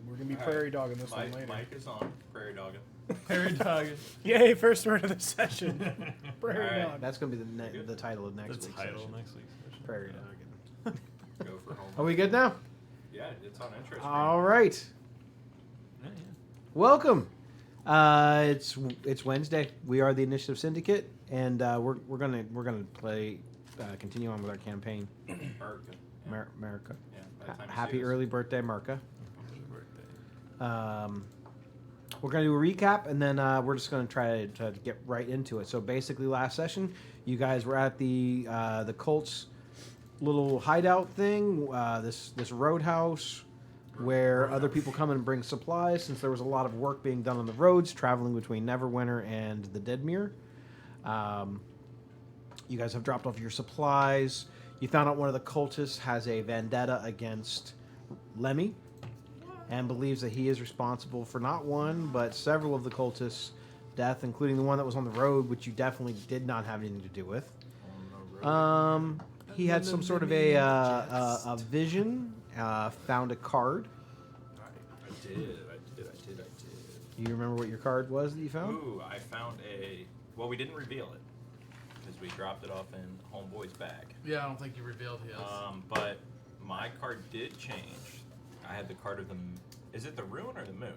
We're going to be prairie dogging this one later. Mike is on. Prairie dogging. Prairie dog. Yay, first word of the session. Prairie Alright. dog. That's going to be the title of next The week's title session. next week's session. Prairie dogging. Go for home. Are we good now? Yeah, it's on interest. All right. Yeah, yeah. Welcome. It's Wednesday. We are the Initiative Syndicate, and we're gonna play, continue on with our campaign. America. Yeah. America. Yeah, by the time you Happy see this. early birthday, America. Happy birthday. We're gonna do a recap, and then we're just gonna try to get right into it. So basically, last session, you guys were at the Colts little hideout thing, this roadhouse, where other people come and bring supplies, since there was a lot of work being done on the roads, traveling between Neverwinter and the Deadmere. You guys have dropped off your supplies. You found out one of the cultists has a vendetta against Lemmy, and believes that he is responsible for not one, but several of the cultists' death, including the one that was on the road, which you definitely did not have anything to do with. He had some sort of a vision, found a card. I did. Do you remember what your card was that you found? Ooh, I found a... Well, we didn't reveal it, because we dropped it off in Homeboy's bag. Yeah, I don't think you revealed his. But my card did change. I had the card of the... Is it the Ruin or the Moon?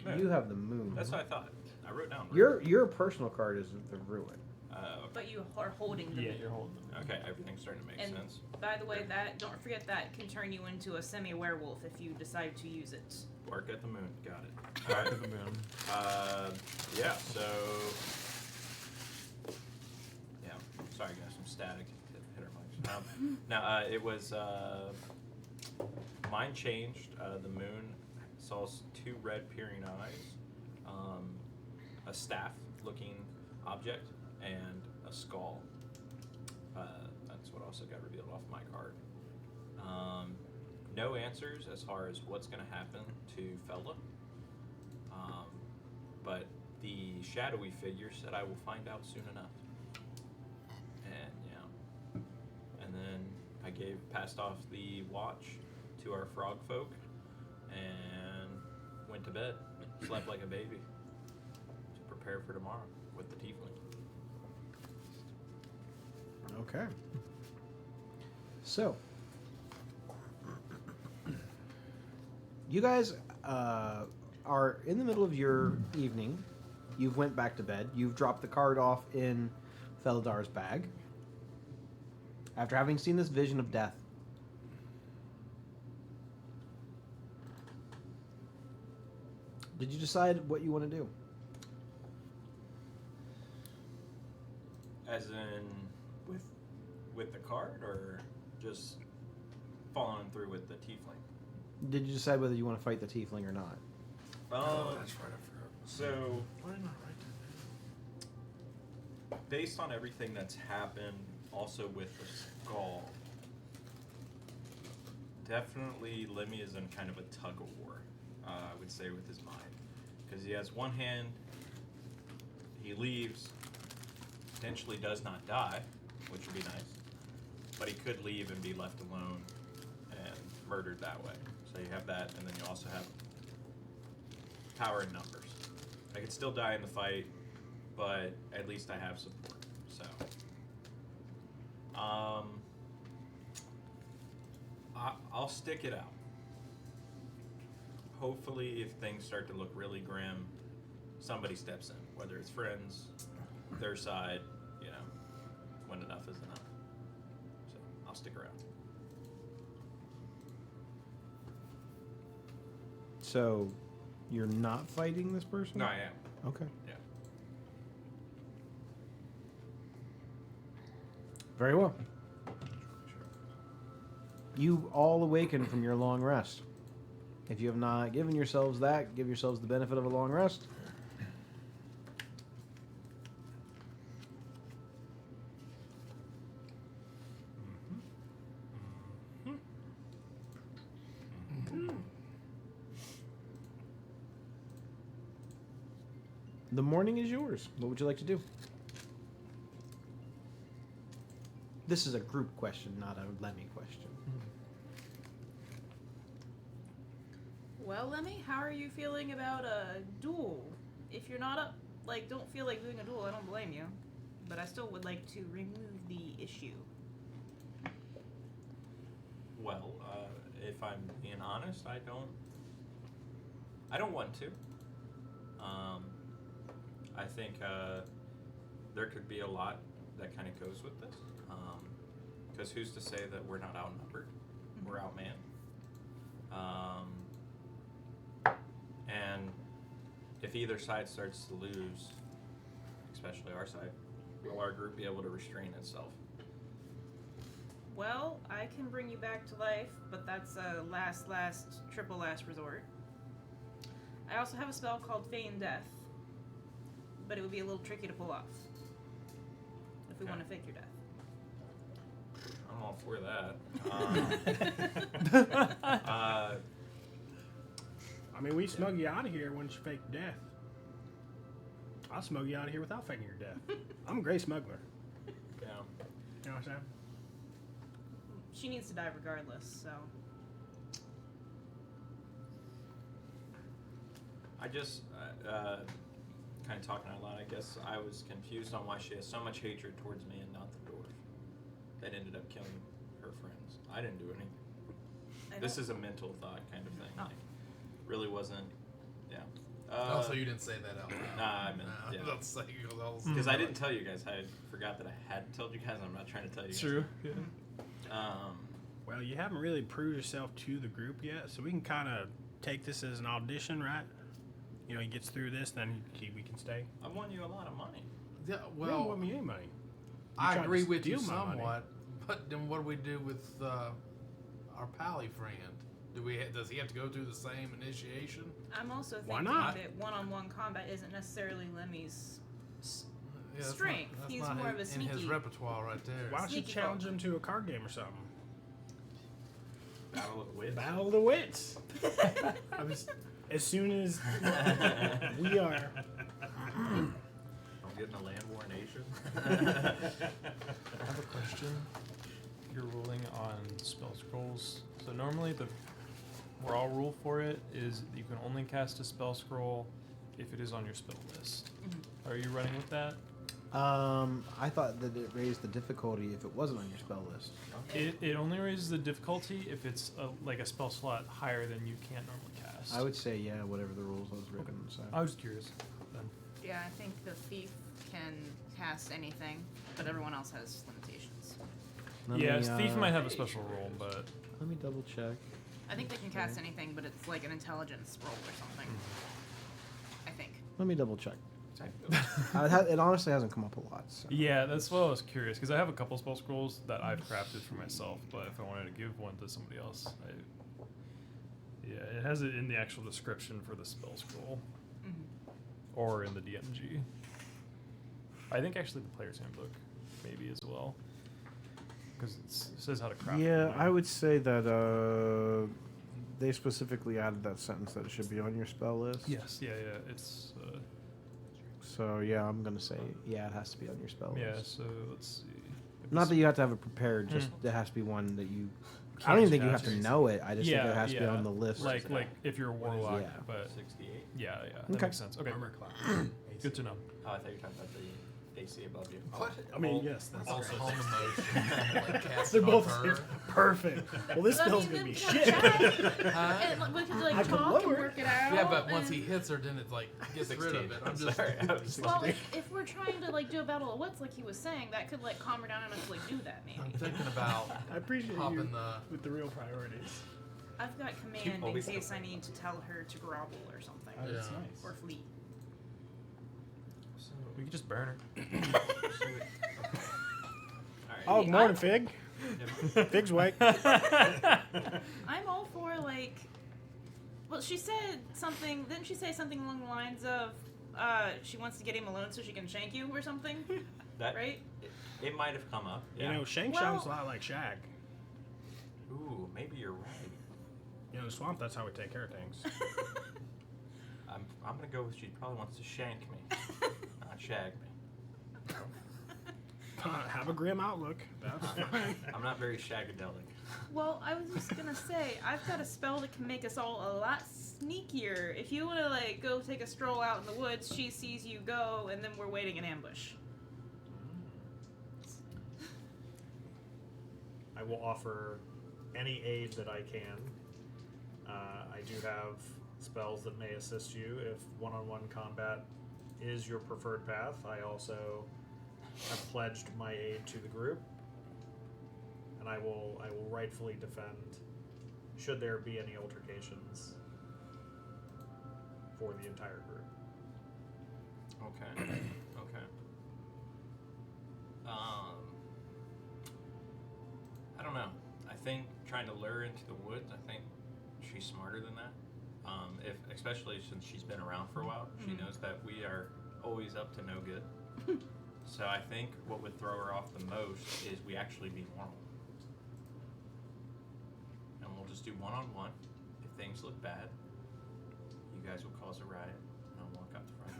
Moon. You have the moon. That's what I thought. I wrote down Ruin. Your personal card is the ruin. Okay. But you are holding the moon. You're holding them. Okay, everything's starting to make And sense. by the way, that don't forget that can turn you into a semi-werewolf if you decide to use it. Work at the moon. Got it. All right. To the moon. Yeah, so... Yeah, sorry guys, some static. Hit our mics. Now, it was... Mine changed. The moon saw two red peering eyes, a staff-looking object, and a skull. That's what also got revealed off my card. No answers as far as what's going to happen to Felda. But the shadowy figure said I will find out soon enough. And yeah. And then I passed off the watch to our frog folk and went to bed. Slept like a baby to prepare for tomorrow with the tiefling. Okay. So, you guys are in the middle of your evening. You've went back to bed. You've dropped the card off in Feldar's bag. After having seen this vision of death, did you decide what you want to do? As in with the card, or just following through with the tiefling? Did you decide whether you want to fight the tiefling or not? That's right, I forgot. So, Why did I not write that? based on everything that's happened, also with the skull, definitely Lemmy is in kind of a tug of war, I would say, with his mind. Because he has one hand, he leaves, potentially does not die, which would be nice, but he could leave and be left alone and murdered that way. So you have that, and then you also have power in numbers. I could still die in the fight, but at least I have support. So, I'll stick it out. Hopefully, if things start to look really grim, somebody steps in, whether it's friends, their side, you know, when enough is enough. So, I'll stick around. So, you're not fighting this person? No, I am. Okay. Yeah. Very well. You all awaken from your long rest. If you have not given yourselves that, give yourselves the benefit of a long rest. The morning is yours. What would you like to do? This is a group question, not a Lemmy question. Well, Lemmy, how are you feeling about a duel? If you're not up, like, don't feel like doing a duel, I don't blame you. But I still would like to remove the issue. Well, if I'm being honest, I don't want to. I think there could be a lot that kind of goes with this. Because who's to say that we're not outnumbered? We're outmanned. And if either side starts to lose, especially our side, will our group be able to restrain itself? Well, I can bring you back to life, but that's a triple last resort. I also have a spell called Feign Death, but it would be a little tricky to pull off if we want to fake your death. I'm all for that. I mean, we smug you out of here once you fake your death. I'll smug you out of here without faking your death. I'm a great smuggler. Yeah. You know what I'm saying? She needs to die regardless, so. I just, kind of talking out loud, I guess I was confused on why she has so much hatred towards me and not the dwarf that ended up killing her friends. I didn't do anything. This is a mental thought kind of thing. Oh. Like, really wasn't, yeah. So you didn't say that out loud. Nah, I meant, yeah. Don't say Because I didn't tell you guys. I forgot that I had told you guys. I'm not trying to tell you guys. True. Yeah. Well, you haven't really proved yourself to the group yet, so we can kind of take this as an audition, right? You know, he gets through this, then we can stay. I won you a lot of money. Yeah, We don't well, want me any money. I tried to agree with you steal my money. somewhat, but then what do we do with our pally friend? Does he have to go through the same initiation? I'm also Why thinking not? that one-on-one combat isn't necessarily Lemmy's. Yeah, that's Strength. Not, that's He's not more of a in his sneaky- repertoire right there. Why don't you Sneaky challenge folk. him to a card game or something? Battle of Wits. Battle of the Wits. I was, As soon as we are. I'm getting a land war nation. I have a question. You're ruling on spell scrolls. So normally where I'll rule for it is you can only cast a spell scroll if it is on your spell list. Are you running with that? I thought that it raised the difficulty if it wasn't on your spell list. It only raises the difficulty if it's like a spell slot higher than you can't normally cast. I would say, yeah, whatever the rules was written. So. I was curious. Then. Yeah, I think the thief can cast anything, but everyone else has limitations. Let Yeah, me, Thief might have a special rule, but Let me double check. I think they can cast anything, but it's like an intelligence roll or something. I think. Let me double check. It honestly hasn't come up a lot. So. yeah, that's why I was curious because I have a couple spell scrolls that I've crafted for myself, but if I wanted to give one to somebody else, yeah, it has it in the actual description for the spell scroll or in the DMG. I think actually the player's handbook maybe as well because it says how to craft. Yeah, one. I would say that they specifically added that sentence that it should be on your spell list. Yes, yeah, it's So yeah, I'm gonna say, yeah, it has to be on your spell yeah. list. So let's see. If Not this- that you have to have it prepared, just it has to be one that you. I don't even think you have to know it. I just think it has to be on the list. Like if you're a warlock, Yeah. but 68. yeah, that Okay. makes sense. Okay, Armor class. good to know. Oh, I thought you were talking about the AC above you. what? I mean, yes, that's Also, great. home emotion. Like cast They're it on both her. perfect. Well, this spell's gonna be shit. And like, we could like I could talk and lower it. work it out. Yeah, but once and- he hits her, then it like gets rid of it. I'm just sorry. I was Well, if we're trying to like do a battle of wits, like he was saying, that could like calm her down enough to like do that I'm maybe. thinking about I appreciate popping you the. with the real priorities. I've got command in always case have I need to tell her to grovel or something, Oh, that's Yeah. nice. or flee. We could just burn her. Oh, Hey, morning, Fig. Fig's awake. I'm all for like. Well, she said something. Didn't she say something along the lines of, she wants to get him alone so she can shank you or something? That, Right? It might have come up. Yeah. You know, Shank Well- sounds a lot like Shag. Ooh, maybe you're right. You know, the swamp, that's how we take care of things. I'm gonna go with she probably wants to shank me, not shag me. Have a grim outlook. That's fine. I'm not very shagadelic. Well, I was just gonna say, I've got a spell that can make us all a lot sneakier. If you want to like go take a stroll out in the woods, she sees you go, and then we're waiting in ambush. I will offer any aid that I can. I do have spells that may assist you if one-on-one combat is your preferred path. I also have pledged my aid to the group, and I will rightfully defend should there be any altercations for the entire group. Okay. Okay. I don't know. I think trying to lure her into the woods, I think she's smarter than that. Especially since she's been around for a while, she knows that we are always up to no good. So I think what would throw her off the most is we actually be normal. And we'll just do one-on-one. If things look bad, you guys will cause a riot, and I'll walk out the front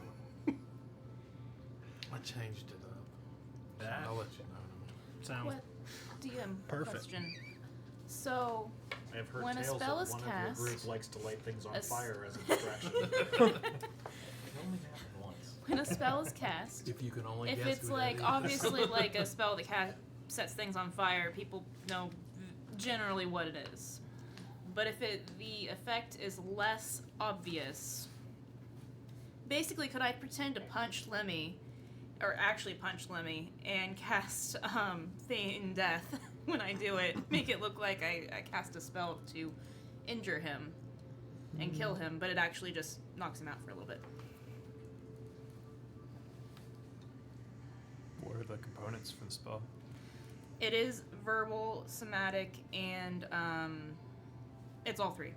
door. I changed it up. That I'll let you know. sounds What? DM Perfect. question. So, I have heard when a tales spell that is one cast, of your group likes to light things on a s- fire as a distraction. It only happened once. when a spell is cast, If you can only if guess it's who like that is. obviously like a spell that sets things on fire, people know generally what it is. But if the effect is less obvious, basically, could I pretend to punch Lemmy, or actually punch Lemmy, and cast feign death when I do it? Make it look like I cast a spell to injure him and kill him, but it actually just knocks him out for a little bit. What are the components for the spell? It is verbal, somatic, and it's all three.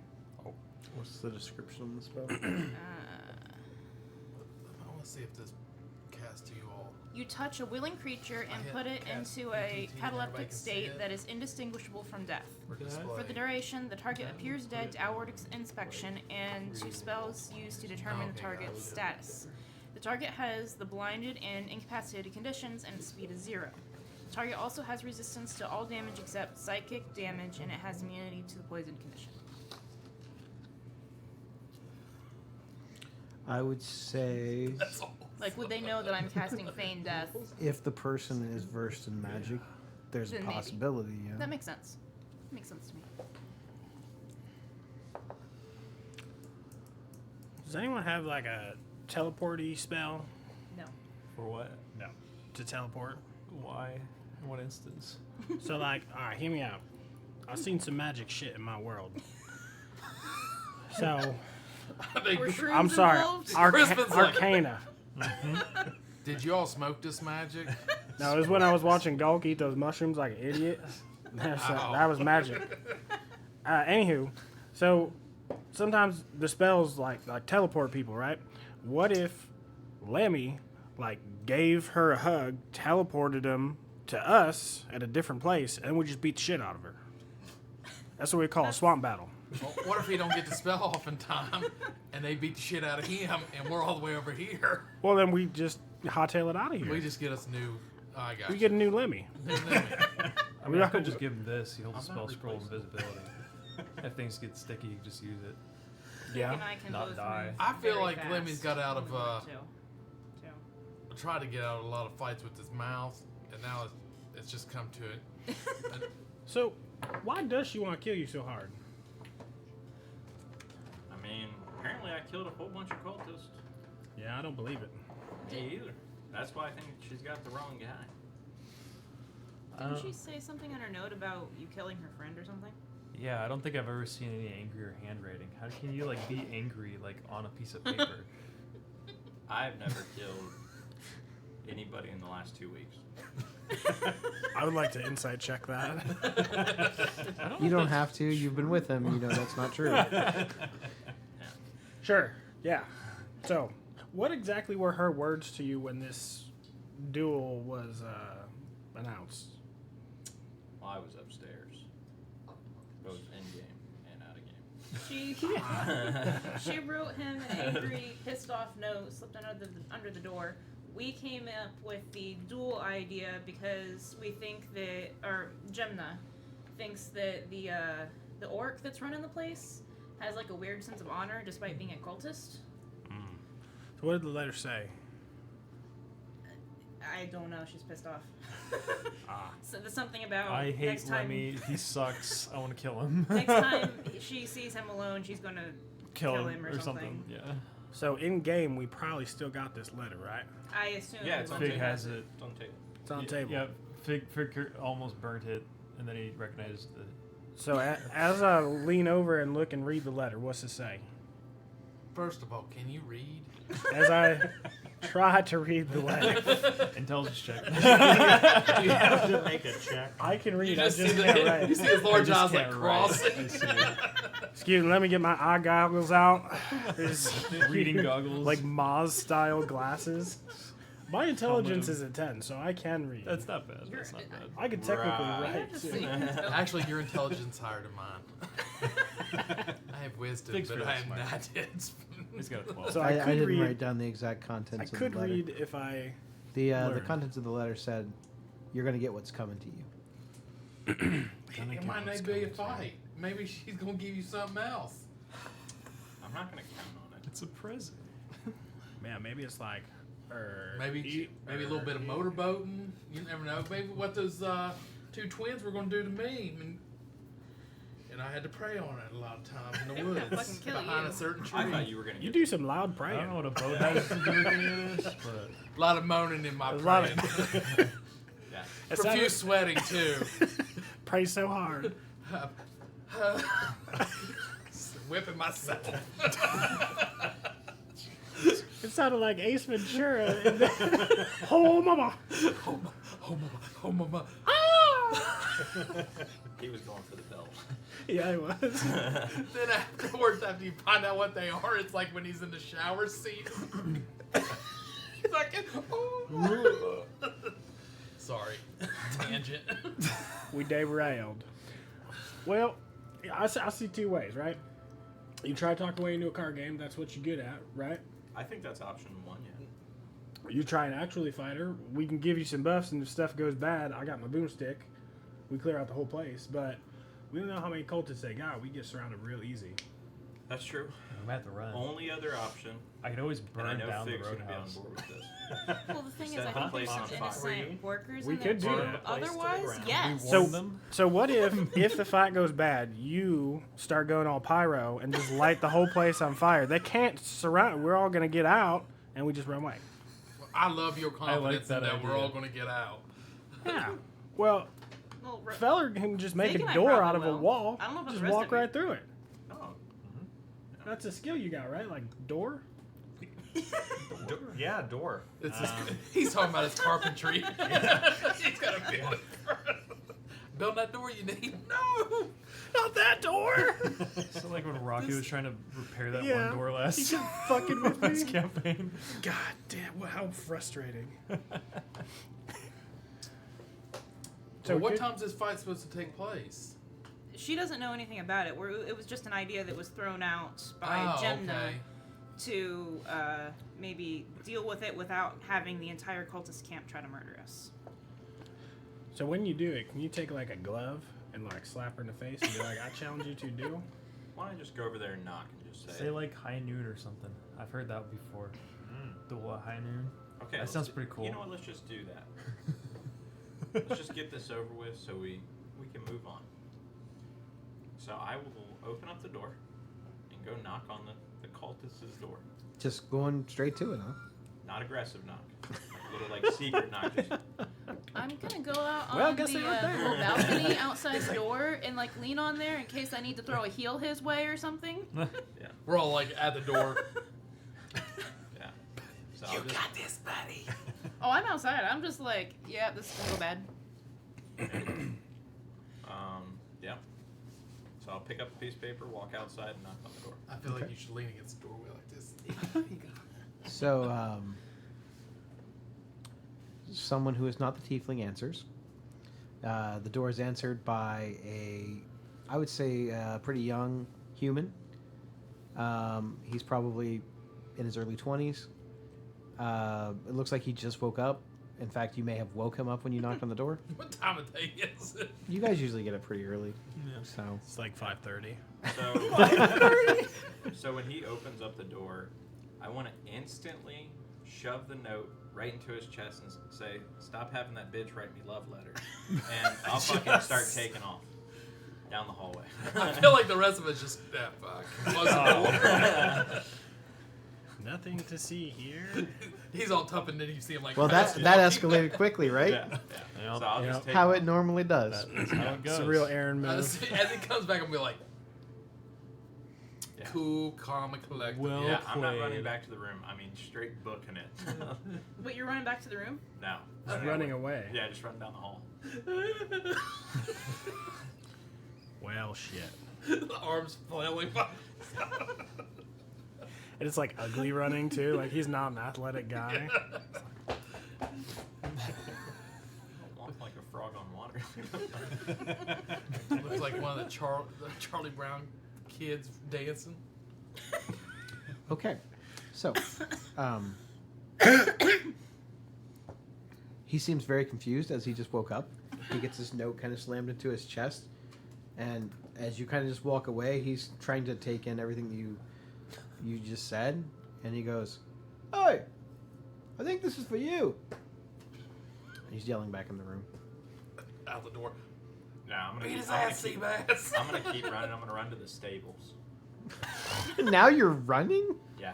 What's the description of the spell? I want to see if this cast to you all. You touch a willing creature I and hit put it cast into PTT, a everybody cataleptic can see state it. that is indistinguishable from death. For display. For the duration, the target appears dead to outward inspection, and to spells used to determine the Okay, target's guys. status. The target has the blinded and incapacitated conditions, and its speed is 0. The target also has resistance to all damage except psychic damage, and it has immunity to the poison condition. I would say Like, would they know that I'm casting Feign Death? if the person is versed in magic, there's a Then maybe. possibility. Yeah. That makes sense. Makes sense to me. Does anyone have like a teleporty spell? No. For what? No. To teleport? Why? In what instance? So like, alright, hear me out. I've seen some magic shit in my world. So Were shrooms I'm sorry. involved? Crispin's like- Arcana. Did you all smoke this magic? No, it was when I was watching Gulk eat those mushrooms like an idiot. That was magic. Anywho, so sometimes the spells like teleport people, right? What if Lemmy like gave her a hug, teleported him to us at a different place, and we just beat the shit out of her? That's what we call a swamp battle. Well, what if he don't get the spell off in time, and they beat the shit out of him, and we're all the way over here? Well, then we just hightail it out of here. We just get us new. I got We you. get a new Lemmy. I mean, I could just give him this. He holds a I'm not spell scroll replacing invisibility. If things get sticky, you just use it. Yeah. And I can Not both die. move I feel very like fast Lemmy's got out of, when we want to. Try to get out of a lot of fights with his mouth, and now it's just come to it. So, why does she want to kill you so hard? I mean, apparently I killed a whole bunch of cultists. Yeah, I don't believe it. Me either. That's why I think she's got the wrong guy. Didn't she say something on her note about you killing her friend or something? Yeah, I don't think I've ever seen any angrier handwriting. How can you like be angry like on a piece of paper? I've never killed anybody in the last 2 weeks. I would like to insight check that. You don't have to. You've been with him. You know that's not true. Sure. Yeah. So, what exactly were her words to you when this duel was announced? Well, I was upstairs, both in game and out of game. She wrote him an angry, pissed off note, slipped under the door. We came up with the duel idea because we think that, or Gemna thinks that the orc that's running the place has like a weird sense of honor despite being a cultist. So what did the letter say? I don't know. She's pissed off. Ah. So there's something about I hate next time. Lemmy. He sucks. I want to kill him. Next time she sees him alone, she's gonna kill him or something. Yeah. So in game, we probably still got this letter, right? I assume. Yeah, it's on Fig table. has it. It's on table. It's on the table. Yeah, Fig almost burnt it, and then he recognized the. So as I lean over and look and read the letter, what's it say? First of all, can you read? As I try to read the letter, Intelligence check. You have to make a check. I can read. You I just just see can't you write. see his large I just eyes like can't write. crossing. I see it. Excuse me. Let me get my eye goggles out. There's Reading goggles. like Maz style glasses. My intelligence is a 10, so I can read. That's not bad. That's not bad. I could technically Right. write. Just too. see. Actually, your intelligence is higher than mine. I have wisdom, Fig's but really I am smart. not. He's got a 12. So I I could didn't read. write down the exact I contents of could the letter. read if I. The learn. contents of the letter said, "You're going to get what's coming to you." It might not be a fight. Maybe she's gonna give you something else. I'm not gonna count on it. It's a present. Man, maybe it's like. Maybe a little bit of motorboating. You never know. Maybe what those two twins were gonna do to me. And I had to pray on it a lot of times in the They were gonna woods fucking kill behind you. a certain I thought tree. you were gonna. You get do some loud I praying. don't know what a boat has to do with any of this, but A lot of moaning in my A lot praying. of- Yeah. It sounded- Profuse sweating too. Pray so hard. Whipping myself. It sounded like Ace Ventura. Oh, mama. Oh mama. He was going for the belt. Yeah, I was. Then afterwards, after you find out what they are, it's like when he's in the shower seat. He's like, oh. Sorry, tangent. We derailed. Well, I see two ways, right? You try to talk away into a card game. That's what you're good at, right? I think that's option one. Yeah. You try and actually fight her. We can give you some buffs, and if stuff goes bad, I got my boomstick. We clear out the whole place, but we don't know how many cultists they got. We get surrounded real easy. That's true. I'm at the run. Only other option, I could always and I burn know down the Fig's gonna be on roadhouse. board with this. Well, the thing is, Set I the think place there's on some fire. innocent workers We in could there do too. that. Place to the Otherwise, ground. yes. We So, warn them. so what if the fight goes bad, you start going all pyro and just light the whole place on fire? They can't surround. We're all gonna get out, and we just run away. I love your confidence that in that we're idea. all gonna get out. Yeah. Well, Well, feller can just make Fig a and I door probably out of a will. wall. I don't know about Just the rest walk of you. right through it. Oh. That's a skill you got, right? Like door. Yeah, door. He's talking about his carpentry. He's got a build. Build that door you need. No, Not that door. So like when Rocky was trying to repair that Yeah. one door last, You kept fucking with last me. campaign. God damn! How frustrating. So what good- time's this fight supposed to take place? she doesn't know anything about it. It was just an idea that was thrown out by Oh, Jenna okay. to maybe deal with it without having the entire cultist camp try to murder us. So when you do it, can you take like a glove and like slap her in the face and be like, "I challenge you to duel"? Why don't I just go over there and knock and just say, Say like high noon or something. I've heard that before. Duel at high noon. okay, that let's sounds do- pretty cool. You know what? Let's just do that. Let's just get this over with so we can move on. So I will open up the door and go knock on the cultist's door. Just going straight to it, huh? Not aggressive knock. Like a little like secret knock. Just, I'm gonna go out Well, on guess they the aren't there. little balcony outside the door and like lean on there in case I need to throw a heel his way or something. yeah. We're all like at the door. Yeah. So I'll just, this, buddy. Oh, I'm outside. I'm just like, yeah, this is gonna go bad. yeah. So I'll pick up a piece of paper, walk outside, and knock on the door. I feel like you should lean against the doorway like this. So, someone who is not the tiefling answers. The door is answered by I would say, a pretty young human. He's probably in his early 20s. It looks like he just woke up. In fact, you may have woke him up when you knocked on the door. What time of day is it? You guys usually get up pretty early. So It's like 5:30. So when he opens up the door, I want to instantly shove the note right into his chest and say, "Stop having that bitch write me love letters," and I'll fucking start taking off down the hallway. I feel like the rest of it's just fuck. Close the door. Nothing to see here. He's all tough, and then you see him like. well, that escalated quickly, right? Yeah. Yep. So I'll just take How off. it normally does. That's how it It's goes. a real Aaron move. As he comes back, I'm gonna be like, Yeah. cool, calm, and collected. Well Yeah, I'm not running played. back to the room. I mean, straight booking it. But you're running back to the room? No. Just running away. Yeah, just running down the hall. Well, shit. The arms flailing. And it's like ugly running too. Like he's not an athletic guy. Walk like a frog on water. Looks like one of the Charlie Brown kids dancing. Okay, so he seems very confused as he just woke up. He gets this note kind of slammed into his chest, and as you kind of just walk away, he's trying to take in everything you just said, and he goes, "Hey, I think this is for you." And he's yelling back in the room. Out the door. No, I'm gonna Beat keep, his I'm gonna ass, keep, Seabass. I'm gonna keep running. I'm gonna run to the stables. Now you're running? Yeah.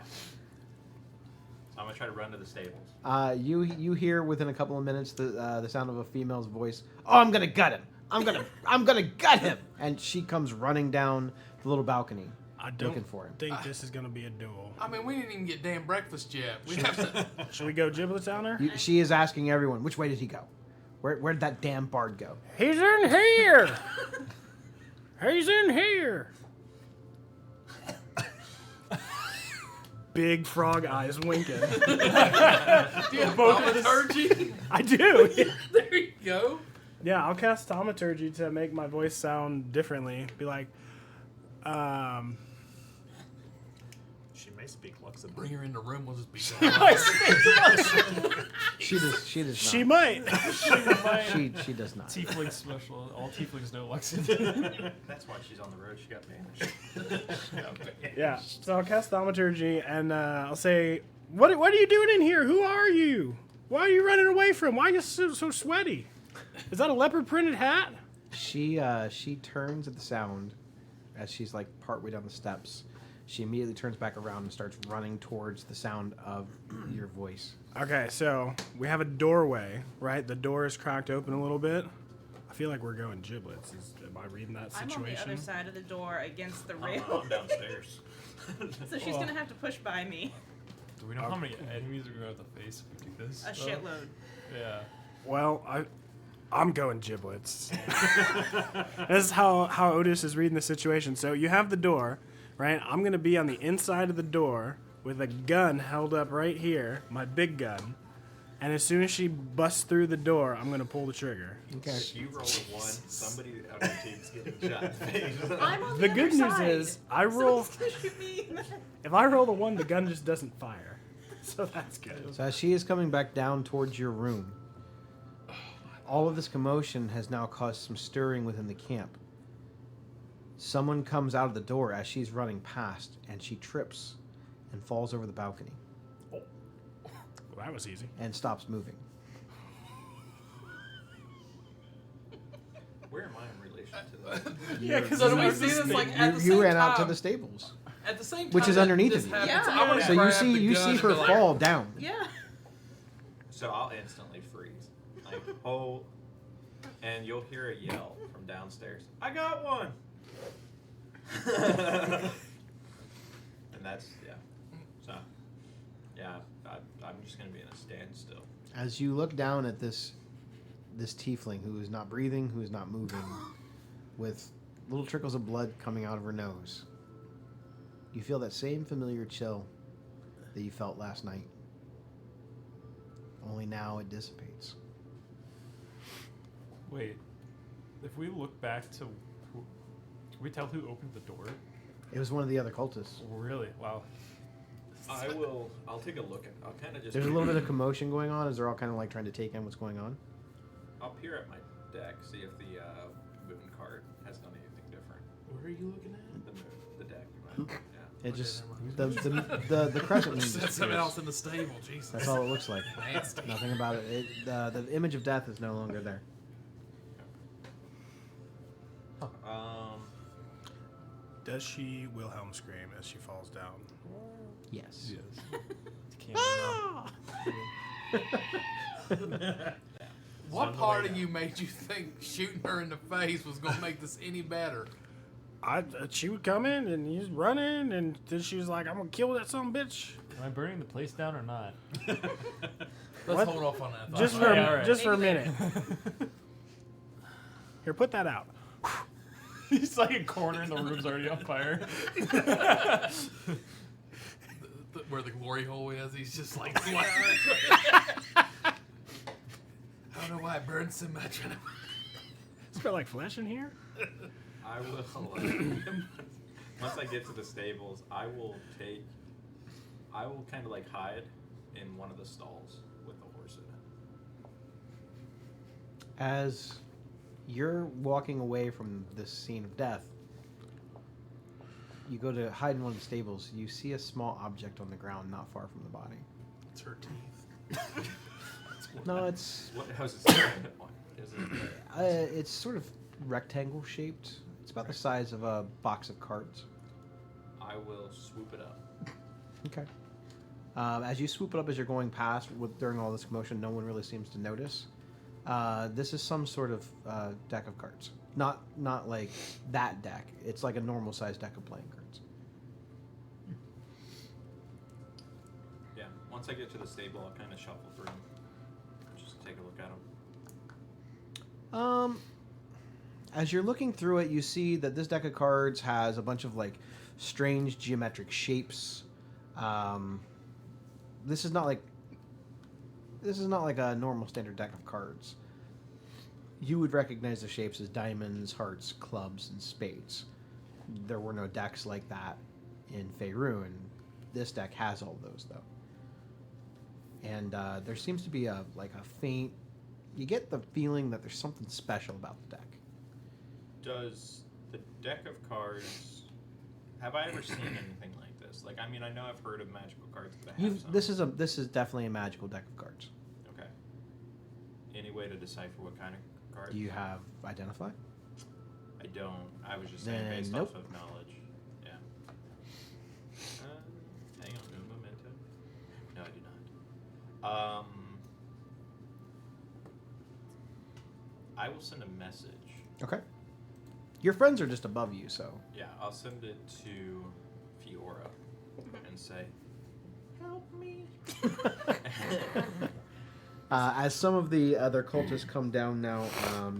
So I'm gonna try to run to the stables. You hear within a couple of minutes the sound of a female's voice. "Oh, I'm gonna gut him. I'm gonna gut him." And she comes running down the little balcony. I don't Looking for him. think this is gonna be a duel. I mean, we didn't even get damn breakfast yet. We have to. Should we go giblets on her? She is asking everyone, which way did he go? Where'd that damn bard go? He's in here. He's in here. Big frog eyes winking. Do you have thaumaturgy? I do. There you go. Yeah, I'll cast thaumaturgy to make my voice sound differently. Be like, She may speak Luxembourg. Bring her in the room. We'll just be She does. She does not. she might. She does not. Tiefling special. All tieflings know Lexington. That's why she's on the road. She got banished. Yeah. So I'll cast thaumaturgy and I'll say, what are you doing in here? Who are you? Why are you running away from? Why are you so sweaty? Is that a leopard printed hat? She turns at the sound as she's like partway down the steps. She immediately turns back around and starts running towards the sound of your voice. Okay, so we have a doorway, right? The door is cracked open a little bit. I feel like we're going giblets. Am I reading that I'm situation? on the other side of the door against the I'm rail. downstairs. So she's going to have to push by me. Do we know how many enemies are going to have to face if we do this? A shitload. Yeah. Well, I'm going giblets. This is how Otis is reading the situation. So you have the door, right? I'm going to be on the inside of the door with a gun held up right here, my big gun. And as soon as she busts through the door, I'm going to pull the trigger. Okay. If you roll a 1, somebody on your team's getting shot in the face. I'm on The the good other news side. is I roll. Someone's gonna shoot me. If I roll the 1, the gun just doesn't fire. So that's good. So as she is coming back down towards your room, all of this commotion has now caused some stirring within the camp. Someone comes out of the door as she's running past, and she trips and falls over the balcony Well, that was easy. and stops moving. Where am I in relation to that? Yeah, because so do we see this like at the You same ran time? out to the stables, At the same time, which is that underneath this of you. happens, Yeah. I wanna So grab you the see gun her and be like, fall down. Yeah. So I'll instantly freeze. Like, oh, and you'll hear a yell from downstairs. I got one. And that's So, yeah, I'm just gonna be in a standstill. As you look down at this tiefling who is not breathing, who is not moving, with little trickles of blood coming out of her nose, you feel that same familiar chill that you felt last night. Only now it dissipates. Wait. If we look back to... Can we tell who opened the door? It was one of the other cultists. Oh, really? Wow. I'll take a look at. I'll kind of just. There's a little bit of commotion going on as they're all kind of like trying to take in what's going on. I'll peer at my deck, see if the moon card has done anything different. Where are you looking at? The moon, the deck. Yeah. It Okay, just never the crescent moon Set something disappears. else in the stable. Jesus. That's all it looks like. Nasty. Nothing about it. The image of death is no longer there. Does she Wilhelm scream as she falls down? Yes. What part of you made you think shooting her in the face was going to make this any better? She would come in and he's running, and then she was like, "I'm gonna kill that son of a bitch." Am I burning the place down or not? Let's What? hold off on that. thought. Just All for right. all right. just for a minute. Here, put that out. He's like a corner and the room's already on fire. Where the glory hole is, he's just like. I don't know why it burns so much. It's got like flesh in here. I will. Once I get to the stables, I will kind of like hide in one of the stalls with the horse in it. As you're walking away from this scene of death, you go to hide in one of the stables. You see a small object on the ground not far from the body. It's her teeth. No, it's How's it sound? it's sort of rectangle shaped. It's about the size of a box of cards. I will swoop it up. Okay. As you swoop it up as you're going past, during all this commotion, no one really seems to notice. This is some sort of deck of cards. Not like that deck. It's like a normal sized deck of playing cards. Yeah. Once I get to the stable, I'll kind of shuffle through them. Just take a look at them. As you're looking through it, you see that this deck of cards has a bunch of like strange geometric shapes. This is not like a normal standard deck of cards. You would recognize the shapes as diamonds, hearts, clubs, and spades. There were no decks like that in Faerun. This deck has all those though. And there seems to be a faint. You get the feeling that there's something special about the deck. Does the deck of cards? Have I ever seen anything like this? Like, I mean, I know I've heard of magical cards, but I have some. This is definitely a magical deck of cards. Okay. Any way to decipher what kind of card? Do you have identify? I don't. I was just saying Then based nope. off of knowledge. Yeah. Hang on. Un momento. No, I do not. I will send a message. Okay. Your friends are just above you, so Yeah, I'll send it to Fiora and say, "Help me." as some of the other cultists come down now,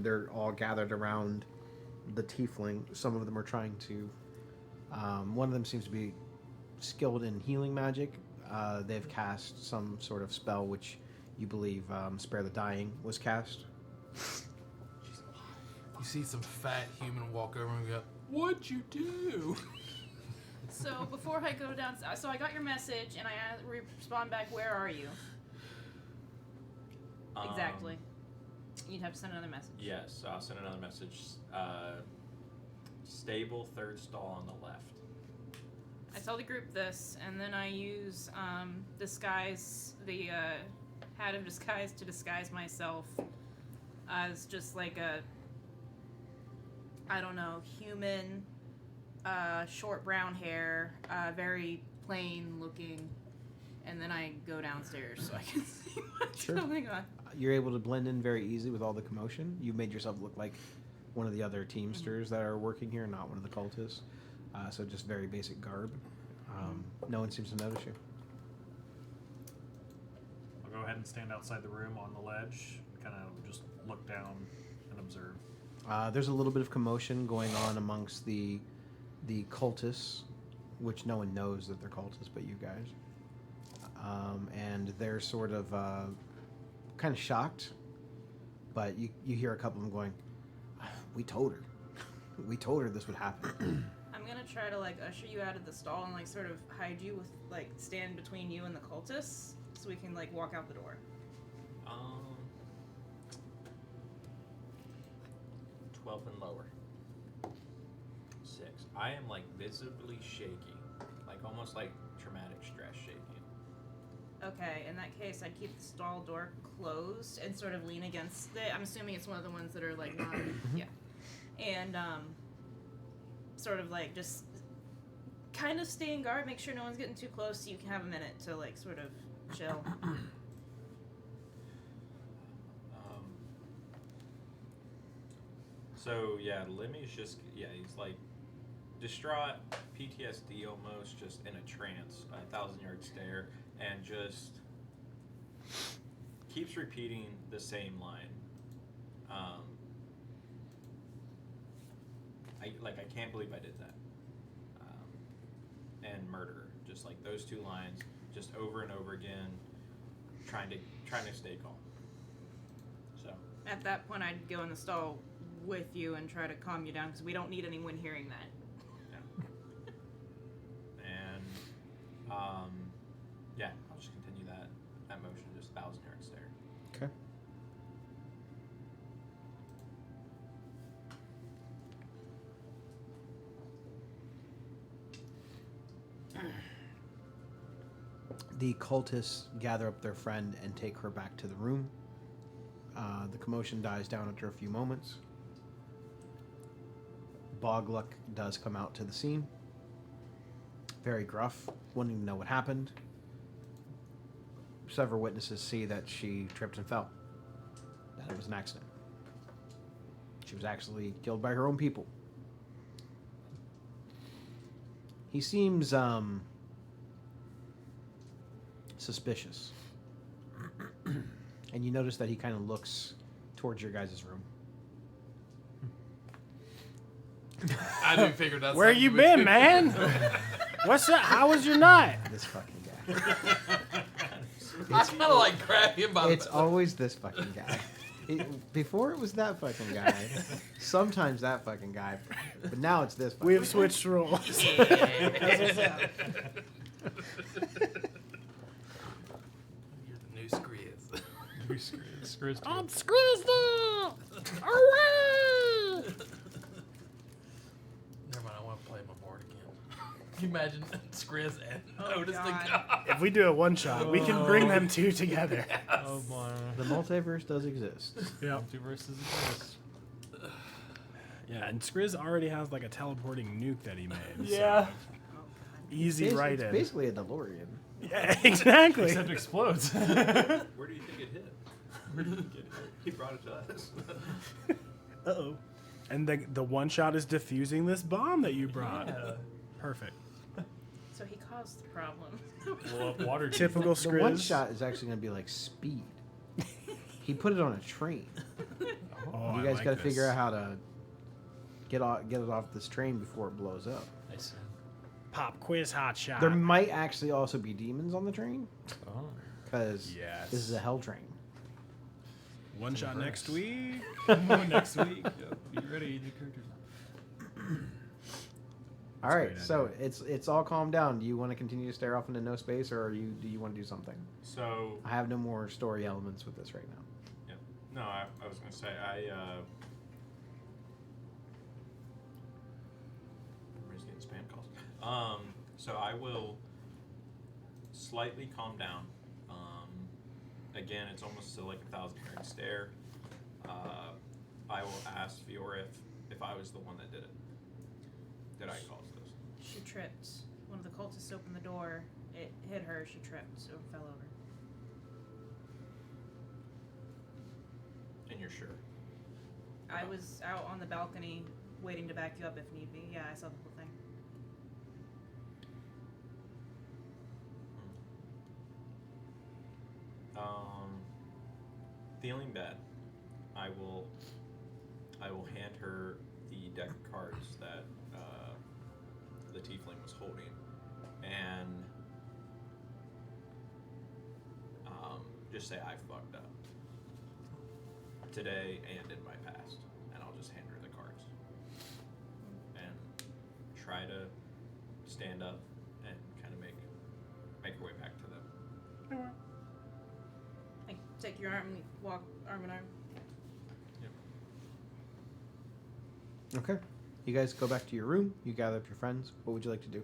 they're all gathered around the tiefling. Some of them are trying to. One of them seems to be skilled in healing magic. They've cast some sort of spell, which you believe Spare the Dying was cast. You see some fat human walk over and go, "What'd you do?" So before I go down, so I got your message and I respond back, "Where are you?" Exactly. You'd have to send another message. Yes, I'll send another message. Stable, third stall on the left. I tell the group this, and then I use disguise, the hat of disguise to disguise myself as just like a, I don't know, human, short brown hair, very plain looking, and then I go downstairs so I can see what's Sure. going on. You're able to blend in very easily with all the commotion. You made yourself look like one of the other teamsters that are working here, not one of the cultists. So just very basic garb. No one seems to notice you. I'll go ahead and stand outside the room on the ledge, kind of just look down and observe. There's a little bit of commotion going on amongst the cultists, which no one knows that they're cultists but you guys. And they're sort of kind of shocked, but you hear a couple of them going, "We told her. We told her this would happen." I'm gonna try to like usher you out of the stall and like sort of hide you with like stand between you and the cultists so we can like walk out the door. 12 and lower. 6. I am like visibly shaky, like almost like traumatic stress shaking. Okay, in that case, I'd keep the stall door closed and sort of lean against it. I'm assuming it's one of the ones that are like not, yeah, and sort of like just kind of stay in guard, make sure no one's getting too close, so you can have a minute to like sort of chill. So yeah, Lemmy's just he's like distraught, PTSD almost, just in a trance, a 1,000-yard stare, and just keeps repeating the same line. I can't believe I did that. And murder, just like those 2 lines, just over and over again, trying to stay calm. So At that point, I'd go in the stall with you and try to calm you down because we don't need anyone hearing that. And I'll just continue that motion, just 1,000-yard stare. Okay. The cultists gather up their friend and take her back to the room. The commotion dies down after a few moments. Bogluck does come out to the scene. Very gruff, wanting to know what happened. Several witnesses see that she tripped and fell. That it was an accident. She was actually killed by her own people. He seems suspicious. And you notice that he kind of looks towards your guys' room. I didn't figure that's Where you been, man? What's up? How was your night? This fucking guy. I kind of like grab him by It's always this fucking guy. Before it was that fucking guy. Sometimes that fucking guy. But now it's this fucking We have switched roles. Yeah. That's what's up. You're the new Skriz. Skriz. I'm Skriz now! Away! Never mind, I want to play my board again. Can you imagine Skriz and Otis God. together? If we do a one-shot, we can bring them 2 together. Oh my. The multiverse does exist. Yeah. Multiverses exist. Yeah, and Skriz already has like a teleporting nuke that he made. Yeah. So easy It's right in. basically a DeLorean. Yeah, exactly. Except it explodes. Where do you think it hit? Where did it get hit? He brought it to us. Uh-oh. And the one shot is diffusing this bomb that you brought. Yeah. Perfect. So he caused the problem. Blow up water. Typical The Skriz. one shot is actually going to be like speed. He put it on a train. Oh, You guys got to figure out how to get it off this train before it blows up. I see. Pop quiz hot shot. There might actually also be demons on the train Oh. because Yes. this is a hell train. One shot next week. Next week. Yep. Be ready. New characters. All a right, great so it's all calmed down. Do you want to continue to stare off into no space, or do you want to do something? So I have no more story elements with this right now. yeah. No, I was gonna say everybody's getting spam calls. So I will slightly calm down. Again, it's almost still like a 1,000-yard stare. I will ask Fiora if I was the one that did it. Did I cause this? She tripped. One of the cultists opened the door. It hit her. She tripped, so fell over. And you're sure? I was out on the balcony waiting to back you up if need be. Yeah, I saw the whole thing. Feeling bad. I will hand her the deck of cards that the tiefling was holding, and just say I fucked up today and in my past, and I'll just hand her the cards and try to stand up and kind of make our way back to them. Like, take your arm and walk arm in arm. Okay. You guys go back to your room. You gather up your friends. What would you like to do?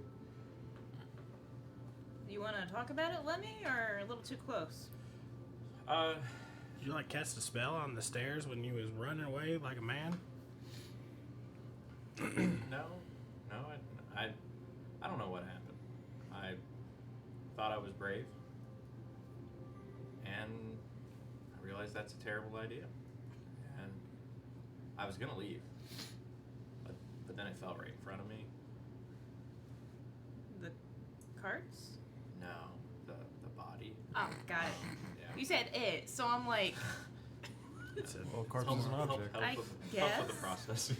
Do you want to talk about it, Lemmy, or a little too close? Did you like cast a spell on the stairs when you was running away like a man? No, I don't know what happened. I thought I was brave, and I realized that's a terrible idea, and I was gonna leave, but then it fell right in front of me. The carts? No, the body. Oh, got it. Yeah. You said it, so I'm like, It's a, Well, corpse is an object. I Help guess. with the process.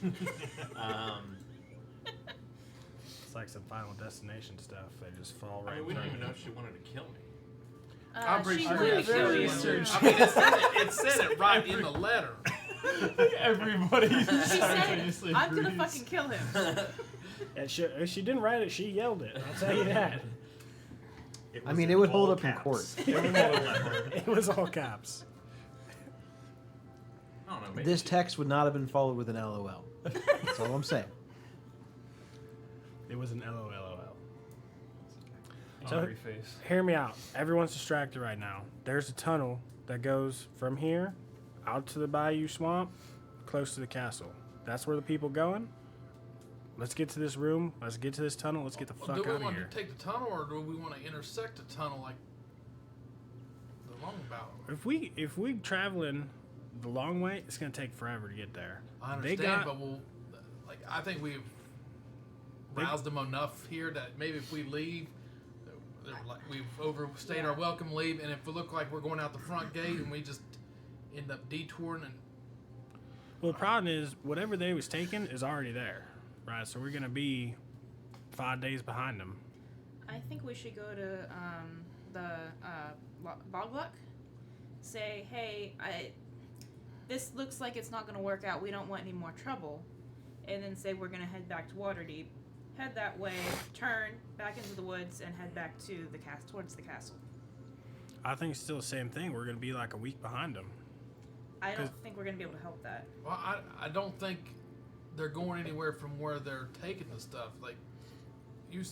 it's like some Final Destination stuff. They just fall right. I mean, we in don't front even of know if she wanted to kill me. I'm pretty she sure would it's kill very you. serious. I mean, it said it right in the letter. Everybody She said, simultaneously I'm gonna agrees. fucking kill him. And if she didn't write it, she yelled it. I'll tell you that. I mean, it would hold up in court. It was all caps. I don't know. Maybe This she- text would not have been followed with an LOL. That's all I'm saying. It was an LOLOL. So- Angry face. Hear me out. Everyone's distracted right now. There's a tunnel that goes from here out to the Bayou Swamp, close to the castle. That's where the people going. Let's get to this room. Let's get to this tunnel. Let's get the fuck Do we out of want here. to take the tunnel, or do we want to intersect the tunnel like the roundabout? If we traveling the long way, it's gonna take forever to get there. I They understand, got- but I think we've They- roused them enough here that maybe if we leave, they're like we've overstayed our welcome leave, and if we look like we're going out the front gate and we just end up detouring and Well, the problem is whatever they was taking is already there, right? So we're gonna be 5 days behind them. I think we should go to the Bogluck. Say, hey, this looks like it's not going to work out. We don't want any more trouble. And then say we're going to head back to Waterdeep. Head that way, turn back into the woods, and head back to the towards the castle. I think it's still the same thing. We're gonna be like a week behind them. I don't think we're going to be able to help that. well, I don't think they're going anywhere from where they're taking the stuff. Like you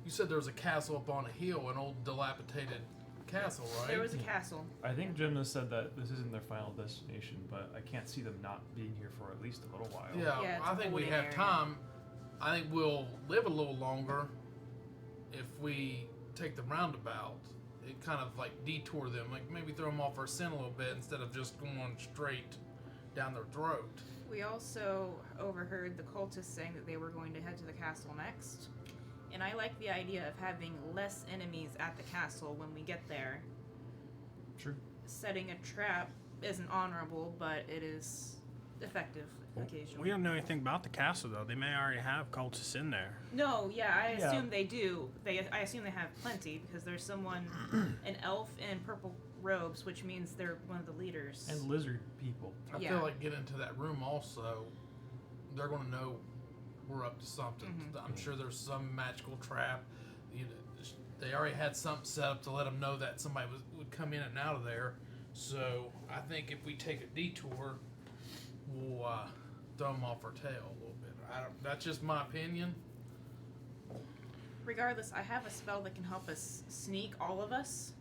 said, there was a castle up on a hill, an old dilapidated castle, right? There was a castle. I think Jenna said that this isn't their final destination, but I can't see them not being here for at least a little while. Yeah, Yeah, it's I a think we holding have area. time. I think we'll live a little longer if we take the roundabout. It kind of like detour them, like maybe throw them off our scent a little bit instead of just going straight down their throat. We also overheard the cultists saying that they were going to head to the castle next. And I like the idea of having less enemies at the castle when we get there. True. Setting a trap isn't honorable, but it is effective occasionally. We don't know anything about the castle though. They may already have cultists in there. No, yeah, I Yeah. assume they do. I assume they have plenty because there's someone, an elf in purple robes, which means they're one of the leaders. And lizard people. I Yeah. feel like get into that room also, they're going to know we're up to something. Mhm. I'm sure there's some magical trap. They already had something set up to let them know that somebody would come in and out of there. So I think if we take a detour, we'll throw them off our tail a little bit. That's just my opinion. Regardless, I have a spell that can help us sneak all of us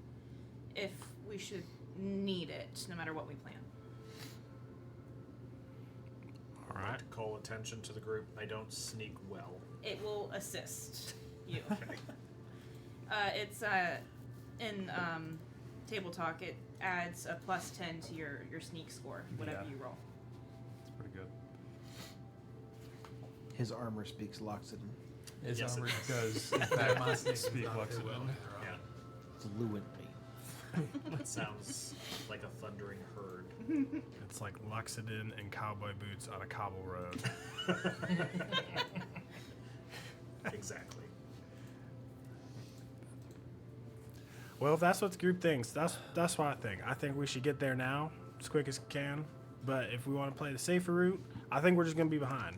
if we should need it, no matter what we plan. All right. To call attention to the group, I don't sneak well. It will assist you. It's in table talk. It adds a +10 to your sneak score, whatever Yeah. you roll. It's pretty good. His armor speaks Loxodon His Yes, it armor does. does, in fact, My sneak is speak not too Luxembourg. well either. Yeah, fluently. it sounds like a thundering herd. It's like Luxodon and cowboy boots on a cobble road. Exactly. Well, if that's what the group thinks, that's what I think. I think we should get there now, as quick as we can. But if we want to play the safer route, I think we're just gonna be behind.